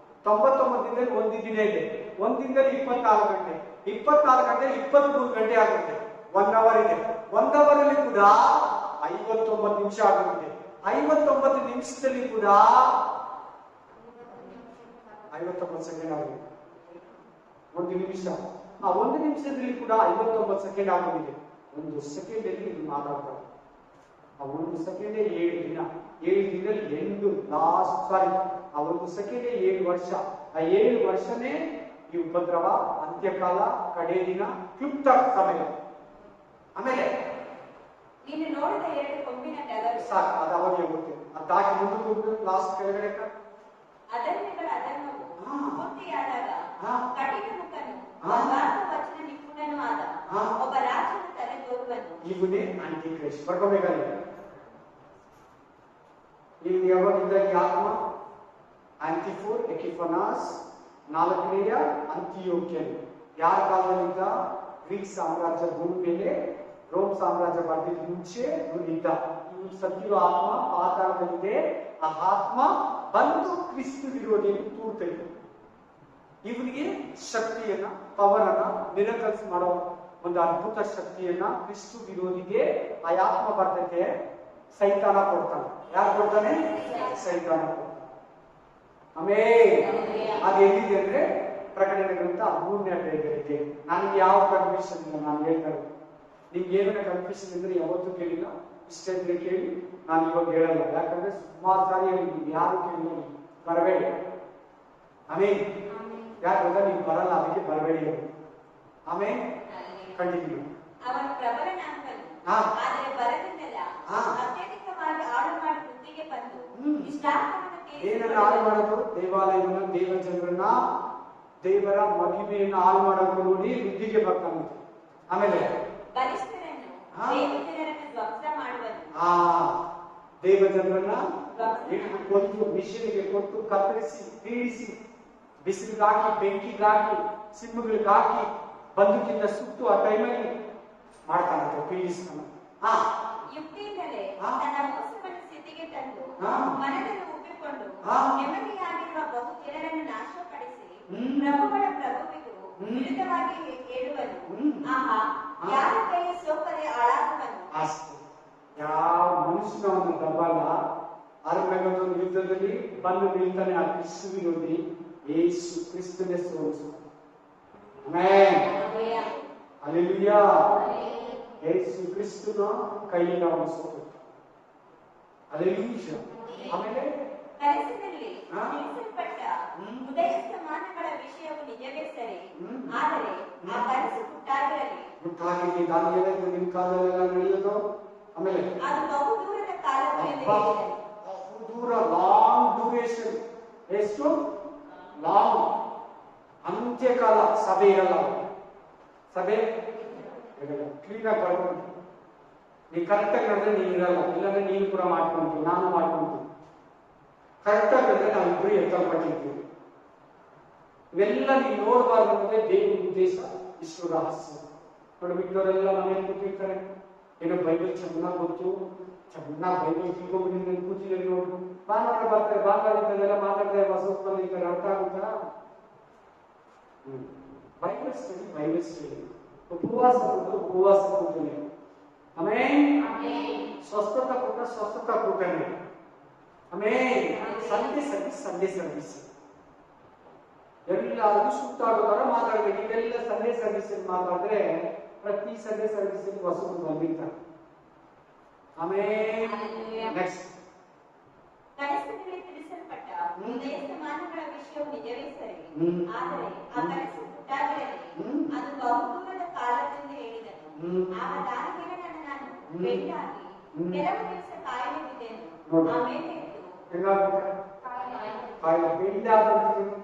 99 ದಿನದಲ್ಲಿ 1 ದಿನ ಇದೆ. 1 ದಿನದಲ್ಲಿ 24 ಗಂಟೆ. 24 ಗಂಟೆ 23 ಗಂಟೆ ಆಗುತ್ತೆ. 1 ಅವರ್ ಇದೆ. 1 ಅವರ್ ಅಲ್ಲಿ ಕೂಡ 59 ನಿಮಿಷ ಆಗುತ್ತೆ. 59 ನಿಮಿಷದಲ್ಲಿ ಕೂಡ 59 ಸೆಕೆಂಡ್ ಆಗಿದೆ. 1 ನಿಮಿಷ. ಆ 1 ನಿಮಿಷದಲ್ಲಿ ಕೂಡ 59 ಸೆಕೆಂಡ್ ಆಗೋಗಿದೆ. 1 ಸೆಕೆಂಡ್ ಅಲ್ಲಿ ಇದು ಮಾತಾಡ್ತಾರೆ. ಆ 1 ಸೆಕೆಂಡ್ 7 ದಿನ. 7 ದಿನದಲ್ಲಿ ಎಂಡು ಲಾಸ್ಟ್, ಸಾರಿ, ಆ 1 ಸೆಕೆಂಡ್ 7 ವರ್ಷ. ಆ 7 ವರ್ಷನೇ ಈ ಉಪದ್ರವ, ಅಂತ್ಯಕಾಲ, ಕಡೆ ದಿನ, ಕ್ಲುಪ್ತ ಸಮಯ. ಆಮೇಲೆ ನೀನು ನೋಡಿದ 2 ಕೊಂಬಿನ ಟಗರು ಸಾಕು, ಅದು ಅವಾಗಲೇ ಗೊತ್ತಿದೆ. ಅದು ದಾಟಿ ಮುಂದಕ್ಕೆ ಹೋಗ್ಬೇಕು, ಲಾಸ್ಟ್ ಕೆಳಗಡೆ ಅಧರ್ಮಿಗಳ ಅಧರ್ಮವು ಪೂರ್ತಿಯಾದಾಗ ಹಾ. ಕಠಿಣ ಮುಖನು ಹಾ. ವಚನ ನಿಪುಣನೂ ಆದ ಹಾ. ಒಬ್ಬ ರಾಜನ ತಲೆ ತೋರುವನು. ಇವನೇ ಆಂಟಿ ಕ್ರೈಸ್ಟ್. ಬರ್ಕೋಬೇಕಾಗಿ ಈಗ ಯಾವಾಗಿದ್ದ ಈ ಆತ್ಮ ಆಂಟಿಫೋರ್, ಎಕಿಫನಾಸ್, 4ನೇಯ ಅಂತಿಯೋಕ್ಯನ್. ಯಾರ ಕಾಲದಲ್ಲಿದ್ದ? ಗ್ರೀಕ್ ಸಾಮ್ರಾಜ್ಯ ಭೂಮಿ ಮೇಲೆ ರೋಮ್ ಸಾಮ್ರಾಜ್ಯ ಬರ್ದಿದ್ದ ಮುಂಚೆ ಇವನಿದ್ದ. ಇವನು ಸತ್ತಿರೋ ಆತ್ಮ ಪಾತಾಳದಲ್ಲಿದೆ. ಆ ಆತ್ಮ ಬಂದು ಕ್ರಿಸ್ತು ವಿರೋಧಿಯನ್ನು ತೂರ್ತಾ ಇದೆ. ಇವನಿಗೆ ಶಕ್ತಿಯನ್ನ, ಪವರನ್ನ, ಮಿರಕಲ್ಸ್ ಮಾಡೋ ಒಂದು ಅದ್ಭುತ ಶಕ್ತಿಯನ್ನ ಕ್ರಿಸ್ತು ವಿರೋಧಿಗೆ ಆ ಆತ್ಮ ಬರ್ತೈತೆ. ಸೈತಾನ ಕೊಡ್ತಾನೆ. ಯಾರು ಕೊಡ್ತಾನೆ? ಸೈತಾನ ಕೊಡ್ತಾನೆ. ಅದು ಎಲ್ಲಿದೆ ಅಂದ್ರೆ ಪ್ರಕಟಣೆ ಗ್ರಂಥ 3ನೇ ಅಧ್ಯಾಯದಲ್ಲಿದೆ. ನನಗೆ ಯಾವ ಕನ್ಫ್ಯೂಷನ್ ಇಲ್ಲ, ನಾನು ಹೇಳ್ತಾರೆ. ನಿಮ್ಗೆ ಏನಾರ ಕನ್ಫ್ಯೂಷನ್ ಇದ್ರೆ ಯಾವತ್ತೂ ಕೇಳಿಲ್ಲ, ಇಷ್ಟ ಇದ್ರೆ ಕೇಳಿ. ನಾನು ಇವಾಗ ಹೇಳಲ್ಲ, ಯಾಕಂದ್ರೆ ಸುಮಾರು ಸಾರಿ ಹೇಳಿದ್ದೀನಿ. ಯಾರು ಕೇಳಿಲ್ಲ, ಬರಬೇಡಿ. ಆಮೇಲೆ ಯಾಕೆ ಗೊತ್ತಾ? ನೀವು ಬರಲ್ಲ, ಅದಕ್ಕೆ ಬರಬೇಡಿ. ಆಮೇಲೆ ಕಂಟಿನ್ಯೂ. ಅವನು ಪ್ರಬಲನಾಗನು, ಹಾ. ಆದರೆ ಬರದಿಂದಲ್ಲ ಹಾ. ಅತ್ಯಧಿಕವಾಗಿ ಆಳು ಮಾಡಿ ಬುದ್ಧಿಗೆ ಬಂದು ಇಷ್ಟಾರ್ಥವನ್ನು ಏನನ್ನ ಹಾಳು ಮಾಡೋದು? ದೇವಾಲಯವನ್ನ, ದೇವ ಜನರನ್ನ, ದೇವರ ಮಹಿಮೆಯನ್ನು ಹಾಳು ಮಾಡೋದು ನೋಡಿ ಬುದ್ಧಿಗೆ ಬರ್ತಾನಂತೆ. ಆಮೇಲೆ ಬಲಿಷ್ಠರನ್ನು, ಹಾ. ದೇವಜನರನ್ನು ಧ್ವಂಸ ಮಾಡುವನು. ದೇವ ಜನರನ್ನ ಕೊಟ್ಟು, ಮಿಷನಿಗೆ ಕೊಟ್ಟು, ಕತ್ತರಿಸಿ, ಪೀಡಿಸಿ, ಬಿಸಿಲಿಗೆ ಹಾಕಿ, ಬೆಂಕಿಗೆ ಹಾಕಿ, ಸಿಂಹಗಳಿಗೆ ಹಾಕಿ, ಬಂದೂಕಿಂದ ಸುಟ್ಟು ಆ ಟೈಮಲ್ಲಿ ಮಾಡ್ತಾನಂತೆ, ಪೀಡಿಸ್ತಾನ. ಯುಕ್ತಿಯಿಂದಲೇ ಹಾ. ತನ್ನ ಮೋಸವನ್ನು ಸ್ಥಿತಿಗೆ ತಂದು ಹಾ. ಮನದಲ್ಲಿ ಉಬ್ಬಿಕೊಂಡು ಹಾ. ನೆಮ್ಮದಿಯಾಗಿರುವ ಬಹು ಜನರನ್ನು ನಾಶಪಡಿಸಿ ಹ್ಮ್. ಪ್ರಭುಗಳ ಪ್ರಭುವಿಗೂ ಹ್ಮ್. ವಿರುದ್ಧವಾಗಿ ಹೇಳುವನು. ಹ್ಮ್. ಆಹಾ, ಹಾ. ಯಾರ ಕೈಯ ಸೋಪರೆ ಹಾಳಾಗುವನು. ಅಷ್ಟೇ. ಯಾವ ಮನುಷ್ಯನ ಒಂದು ದಬ್ಬಾಲ ಅರ್ಮೆಗದೊಂದು ಯುದ್ಧದಲ್ಲಿ ಬಂದು ನಿಲ್ತಾನೆ ಆ ಕ್ರಿಸ್ತು ವಿರೋಧಿ ಯೇಸು ಕ್ರಿಸ್ತನೇ ಸೋಲಿಸುತ್ತಾನೆ. ಆಮೆನ್. ಹಲ್ಲೆಲೂಯಾ. ಯೇಸು ಕ್ರಿಸ್ತನ ಕೈಯಿಂದ ಅವನು ಸೋತು. ಹಲ್ಲೆಲೂಯಾ. ಆಮೇಲೆ ಕನಸಿನಲ್ಲಿ ಹಾ. ತಿಳಿಸಲ್ಪಟ್ಟ ಹ್ಮ್. ಉದಯಸ್ತಮಾನಗಳ ವಿಷಯವು ನಿಜವೇ ಸರಿ, ಹ್ಮ್. ಆದರೆ ಆ ಕನಸು ಹುಟ್ಟಾಗಿರಲಿ ಮುಟ್ಟಾಗಿ ದಾನಿಯೇಲ ನಿಮ್ಮ ಕಾಲದಲ್ಲೆಲ್ಲ ನಡೆಯೋದು. ಆಮೇಲೆ ಅದು ಬಹು ದೂರದ ಕಾಲವು ಎಂದು ಹೇಳಿದನು. ದೂರ, ಲಾಂಗ್ ಡ್ಯೂರೇಷನ್. ಎಷ್ಟು ಲಾಂಗ್? ಅಂತ್ಯಕಾಲ. ಸಭೆ ಇರಲ್ಲ, ಸಭೆ ಕ್ಲೀನ್ ಆಗಿ ಬರ್ಕೊಂಡು ನೀ ಕರೆಕ್ಟಾಗಿ ನಡೆದ್ರೆ ನೀನು ಇರಲ್ಲ, ಇಲ್ಲಾಂದ್ರೆ ನೀನು ಕೂಡ ಮಾಡ್ಕೊಂತೀವಿ, ನಾನು ಮಾಡ್ಕೊಂತೀವಿ. ಕರೆಕ್ಟಾಗಿ ನಡೆದ್ರೆ ನಾವಿಬ್ಬರು ಎತ್ತಲ್ಪಟ್ಟಿರ್ತೀವಿ. ಇವೆಲ್ಲ ನೀವು ನೋಡಬಾರ್ದು ಅನ್ನೋದೇ ದೇವರ ಉದ್ದೇಶ. ಇಷ್ಟು ರಹಸ್ಯ ನೋಡಿ. ಮಿಕ್ಕವರೆಲ್ಲ ಮನೆಯಲ್ಲಿ ಕೂತಿರ್ತಾರೆ, ಏನೋ ಬೈಬಲ್ ಚೆನ್ನಾಗಿ ಗೊತ್ತು, ಚೆನ್ನಾಗಿ ಬೈಬಲ್ ತಿಳ್ಕೊಂಡ್ಬಿಟ್ಟಿದ್ದೀನಿ, ಕೂತಿದ್ದಾರೆ ನೋಡು. ಭಾನುವಾರ ಬರ್ತಾರೆ, ಭಾನುವಾರ ಇಂಥದ್ದೆಲ್ಲ ಮಾತಾಡ್ತಾರೆ, ಹೊಸದಲ್ಲಿ ಇರ್ತಾರೆ, ಅರ್ಥ ಆಗುತ್ತಾ? Bible study, Bible study. ಉಪವಾಸ ಕೊಟ್ಟು ಉಪವಾಸ ಕೂತನೆ. ಆಮೇಲೆ ಸ್ವಸ್ಥತಾ ಕೊಟ್ಟ ಸ್ವಸ್ಥತಾ ಕೂತನೆ. ಆಮೇಲೆ ಸಂಡೆ ಸರ್ವಿಸ್, ಸಂಡೆ ಸರ್ವಿಸ್ ಎಲ್ಲರಿಗೂ ಸೂಕ್ತ ಆಗೋ ತರ ಮಾತಾಡ್ಬೇಕು. ಇವೆಲ್ಲ ಸಂಡೆ ಸರ್ವಿಸ್ ಮಾತಾಡಿದ್ರೆ ಪ್ರತಿ ಸಂಡೆ ಸರ್ವಿಸ್ ಹೊಸರು ಬಂದಿರ್ತಾರೆ. ಆಮೇಲೆ ನೆಕ್ಸ್ಟ್ ಕನಸಿನಲ್ಲಿ ತಿಳಿಸಲ್ಪಟ್ಟ ಉದಯಸ್ತಮಾನಗಳ ವಿಷಯವು ನಿಜವೇ ಸರಿ, ಹ್ಮ್. ಆದರೆ ಆ ಕನಸು ಹುಟ್ಟಾಗಿರಲಿ ಹ್ಮ್. ಅದು ಬಹು ದೂರದ ಕಾಲದಿಂದ ಹೇಳಿದನು. ಹ್ಮ್. ಆಗ ದಾನಿಯೇಲನನ್ನು ನಾನು ಹ್ಮ್. ಬೆಂಡಾಗಿ ಹ್ಮ್. ಕೆಲವು ದಿವಸ ಕಾಯಿಲೆ ಬಿದ್ದೆನು. ನೋಡಿ. ಆಮೇಲೆ ಎದ್ದು ಹೆಂಗಾಗ್ಬೇಕು? ಕಾಯಿಲೆ ಬೆಂಡಾದಂತ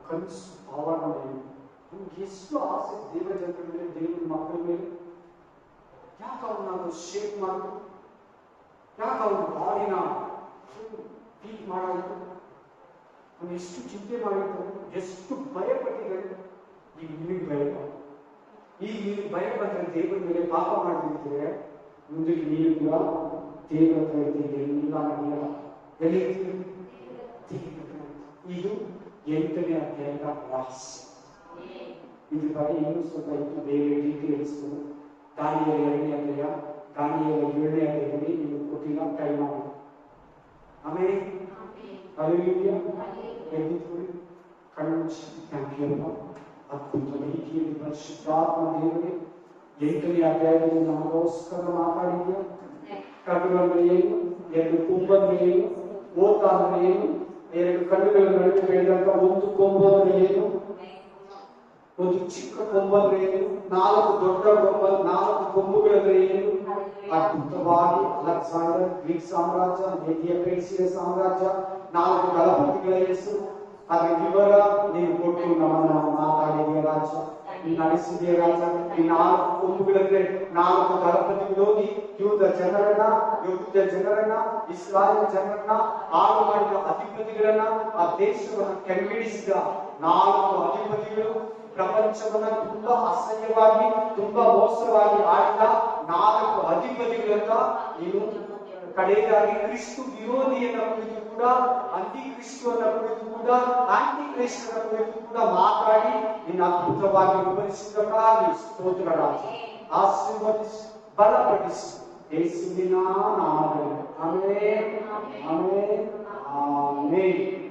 ಕನಸು ಭಾವನ ಮೇಲೆ ನಮ್ಗೆ ಎಷ್ಟು ಆಸೆ ದೇವ ಜನರ ಮೇಲೆ, ದೇವರ ಮಕ್ಕಳ ಮೇಲೆ. ಯಾಕೆ ಅವನ್ನ ಶೇಪ್ ಮಾಡಿದ್ರು? ಯಾಕೆ ಅವನ ಬಾಡಿನ ಬೀಟ್ ಮಾಡೋದು? ಅವನು ಎಷ್ಟು ಚಿಂತೆ ಮಾಡಿದ್ರು, ಎಷ್ಟು ಭಯ ಪಟ್ಟಿದ್ದಾರೆ. ಈಗ ನಿಮಗೆ ಭಯ, ಈಗ ನೀವು ಭಯ ಬಂದ್ರೆ ದೇವರ ಮೇಲೆ ಪಾಪ ಮಾಡಿದ್ರೆ ಮುಂದೆ ನೀವು ಕೂಡ ದೇವರ ಹತ್ರ ಇದ್ದೀರಿ. ಇಲ್ಲ ನನಗಿಲ್ಲ, ಎಲ್ಲಿರ್ತೀರಿ? ಇದು 8ನೇ ಅಧ್ಯಾಯದ ರಹಸ್ಯ. ಇದ್ರ ಬಗ್ಗೆ ಇನ್ನೂ ಸ್ವಲ್ಪ ಇತ್ತು, ಬೇರೆ ಡೀಟೇಲ್ಸ್ ದಾನಿಯೇಲ 2ನೇ ಅಧ್ಯಾಯ, ದಾನಿಯೇಲ 7ನೇ ಅಧ್ಯಾಯದಲ್ಲಿ ನೀವು ಕೊಟ್ಟಿಲ್ಲ, ಟೈಮ್ ಆಗಿದೆ. ಆಮೇಲೆ ಹಲ್ಲೆಲೂಯಾ. ಎದ್ದಿದ್ವಿ ಕಣ್ಣು ಥ್ಯಾಂಕ್ ಅದ್ಭುತ ರೀತಿಯಲ್ಲಿ ಪರಿಶುದ್ಧಾತ್ಮ ದೇವರೇ 8ನೇ ಅಧ್ಯಾಯದಲ್ಲಿ ನಮಗೋಸ್ಕರ ಮಾತಾಡಿದ್ಯಾ. ಕಣ್ಣು ಅಂದ್ರೆ ಏನು, 2 ಕೊಂಬಂದ್ರೆ ಏನು, ಓತ ಅಂದ್ರೆ ಏನು, ಎರಡು ಕಣ್ಣುಗಳ ನಡುವೆ ಬೆಳೆದಂತ ಒಂದು ಕೊಂಬು ಅಂದ್ರೆ ಏನು, ಒಂದು ಚಿಕ್ಕ ಕೊಂಬಂದ್ರೆ ಏನು, ನಾಲ್ಕು ದೊಡ್ಡ ನಾಲ್ಕು ಕೊಂಬುಗಳಂದ್ರೆ ಏನು. ಅದ್ಭುತವಾಗಿ ಅಲೆಕ್ಸಾಂಡರ್ ಗ್ರೀಕ್ ಸಾಮ್ರಾಜ್ಯ, ಮೇದಿಯ ಪೆರ್ಸಿಯ ಸಾಮ್ರಾಜ್ಯ, ನಾಲ್ಕು ದಳಪತಿಗಳ ಹೆಸರು, ಅದರ ವಿವರ ನೀವು ಕೊಟ್ಟು ನಮ್ಮನ್ನ ಮಾತಾಡಿದೆಯ ರಾಜ, ನೀನು ನಡೆಸಿದೆಯ ರಾಜ. ಈ ನಾಲ್ಕು ಕೊಂಬುಗಳಂದ್ರೆ ನಾಲ್ಕು ದಳಪತಿಗಳು ಹೋಗಿ ಯೂದ ಜನರನ್ನ ಇಸ್ರಾಯೇಲ್ ಜನರನ್ನ ಹಾಳು ಮಾಡಿದ ಅಧಿಪತಿಗಳನ್ನ, ಆ ದೇಶವನ್ನು ಕೆಳಗಿಳಿಸಿದ ನಾಲ್ಕು ಅಧಿಪತಿಗಳು, ಪ್ರಪಂಚವನ್ನ ತುಂಬಾ ಅಸಹ್ಯವಾಗಿ ತುಂಬಾ ಮೋಸವಾಗಿ ಆಡಿದ ನಾಲ್ಕು ಅಧಿಪತಿಗಳನ್ನ ನೀನು ಕಡೆಯದಾಗಿ ಕ್ರಿಸ್ತು ವಿರೋಧಿಯನ್ನ ಕುರಿತು ಕೂಡ, ಅಂತಿ ಕ್ರಿಸ್ತುವನ್ನ ಕುರಿತು ಕೂಡ, ಆಂಟಿ ಕ್ರೈಸ್ತನ ಕುರಿತು ಕೂಡ ಮಾತಾಡಿ ನಿನ್ನ ಅದ್ಭುತವಾಗಿ ವಿವರಿಸಿದಕ್ಕಾಗಿ ಸ್ತೋತ್ರ ರಾಜ. ಆಶೀರ್ವದಿಸಿ ಬಲಪಡಿಸಿ ಯೇಸುವಿನ ನಾಮದಲ್ಲಿ. Amen, amen, amen.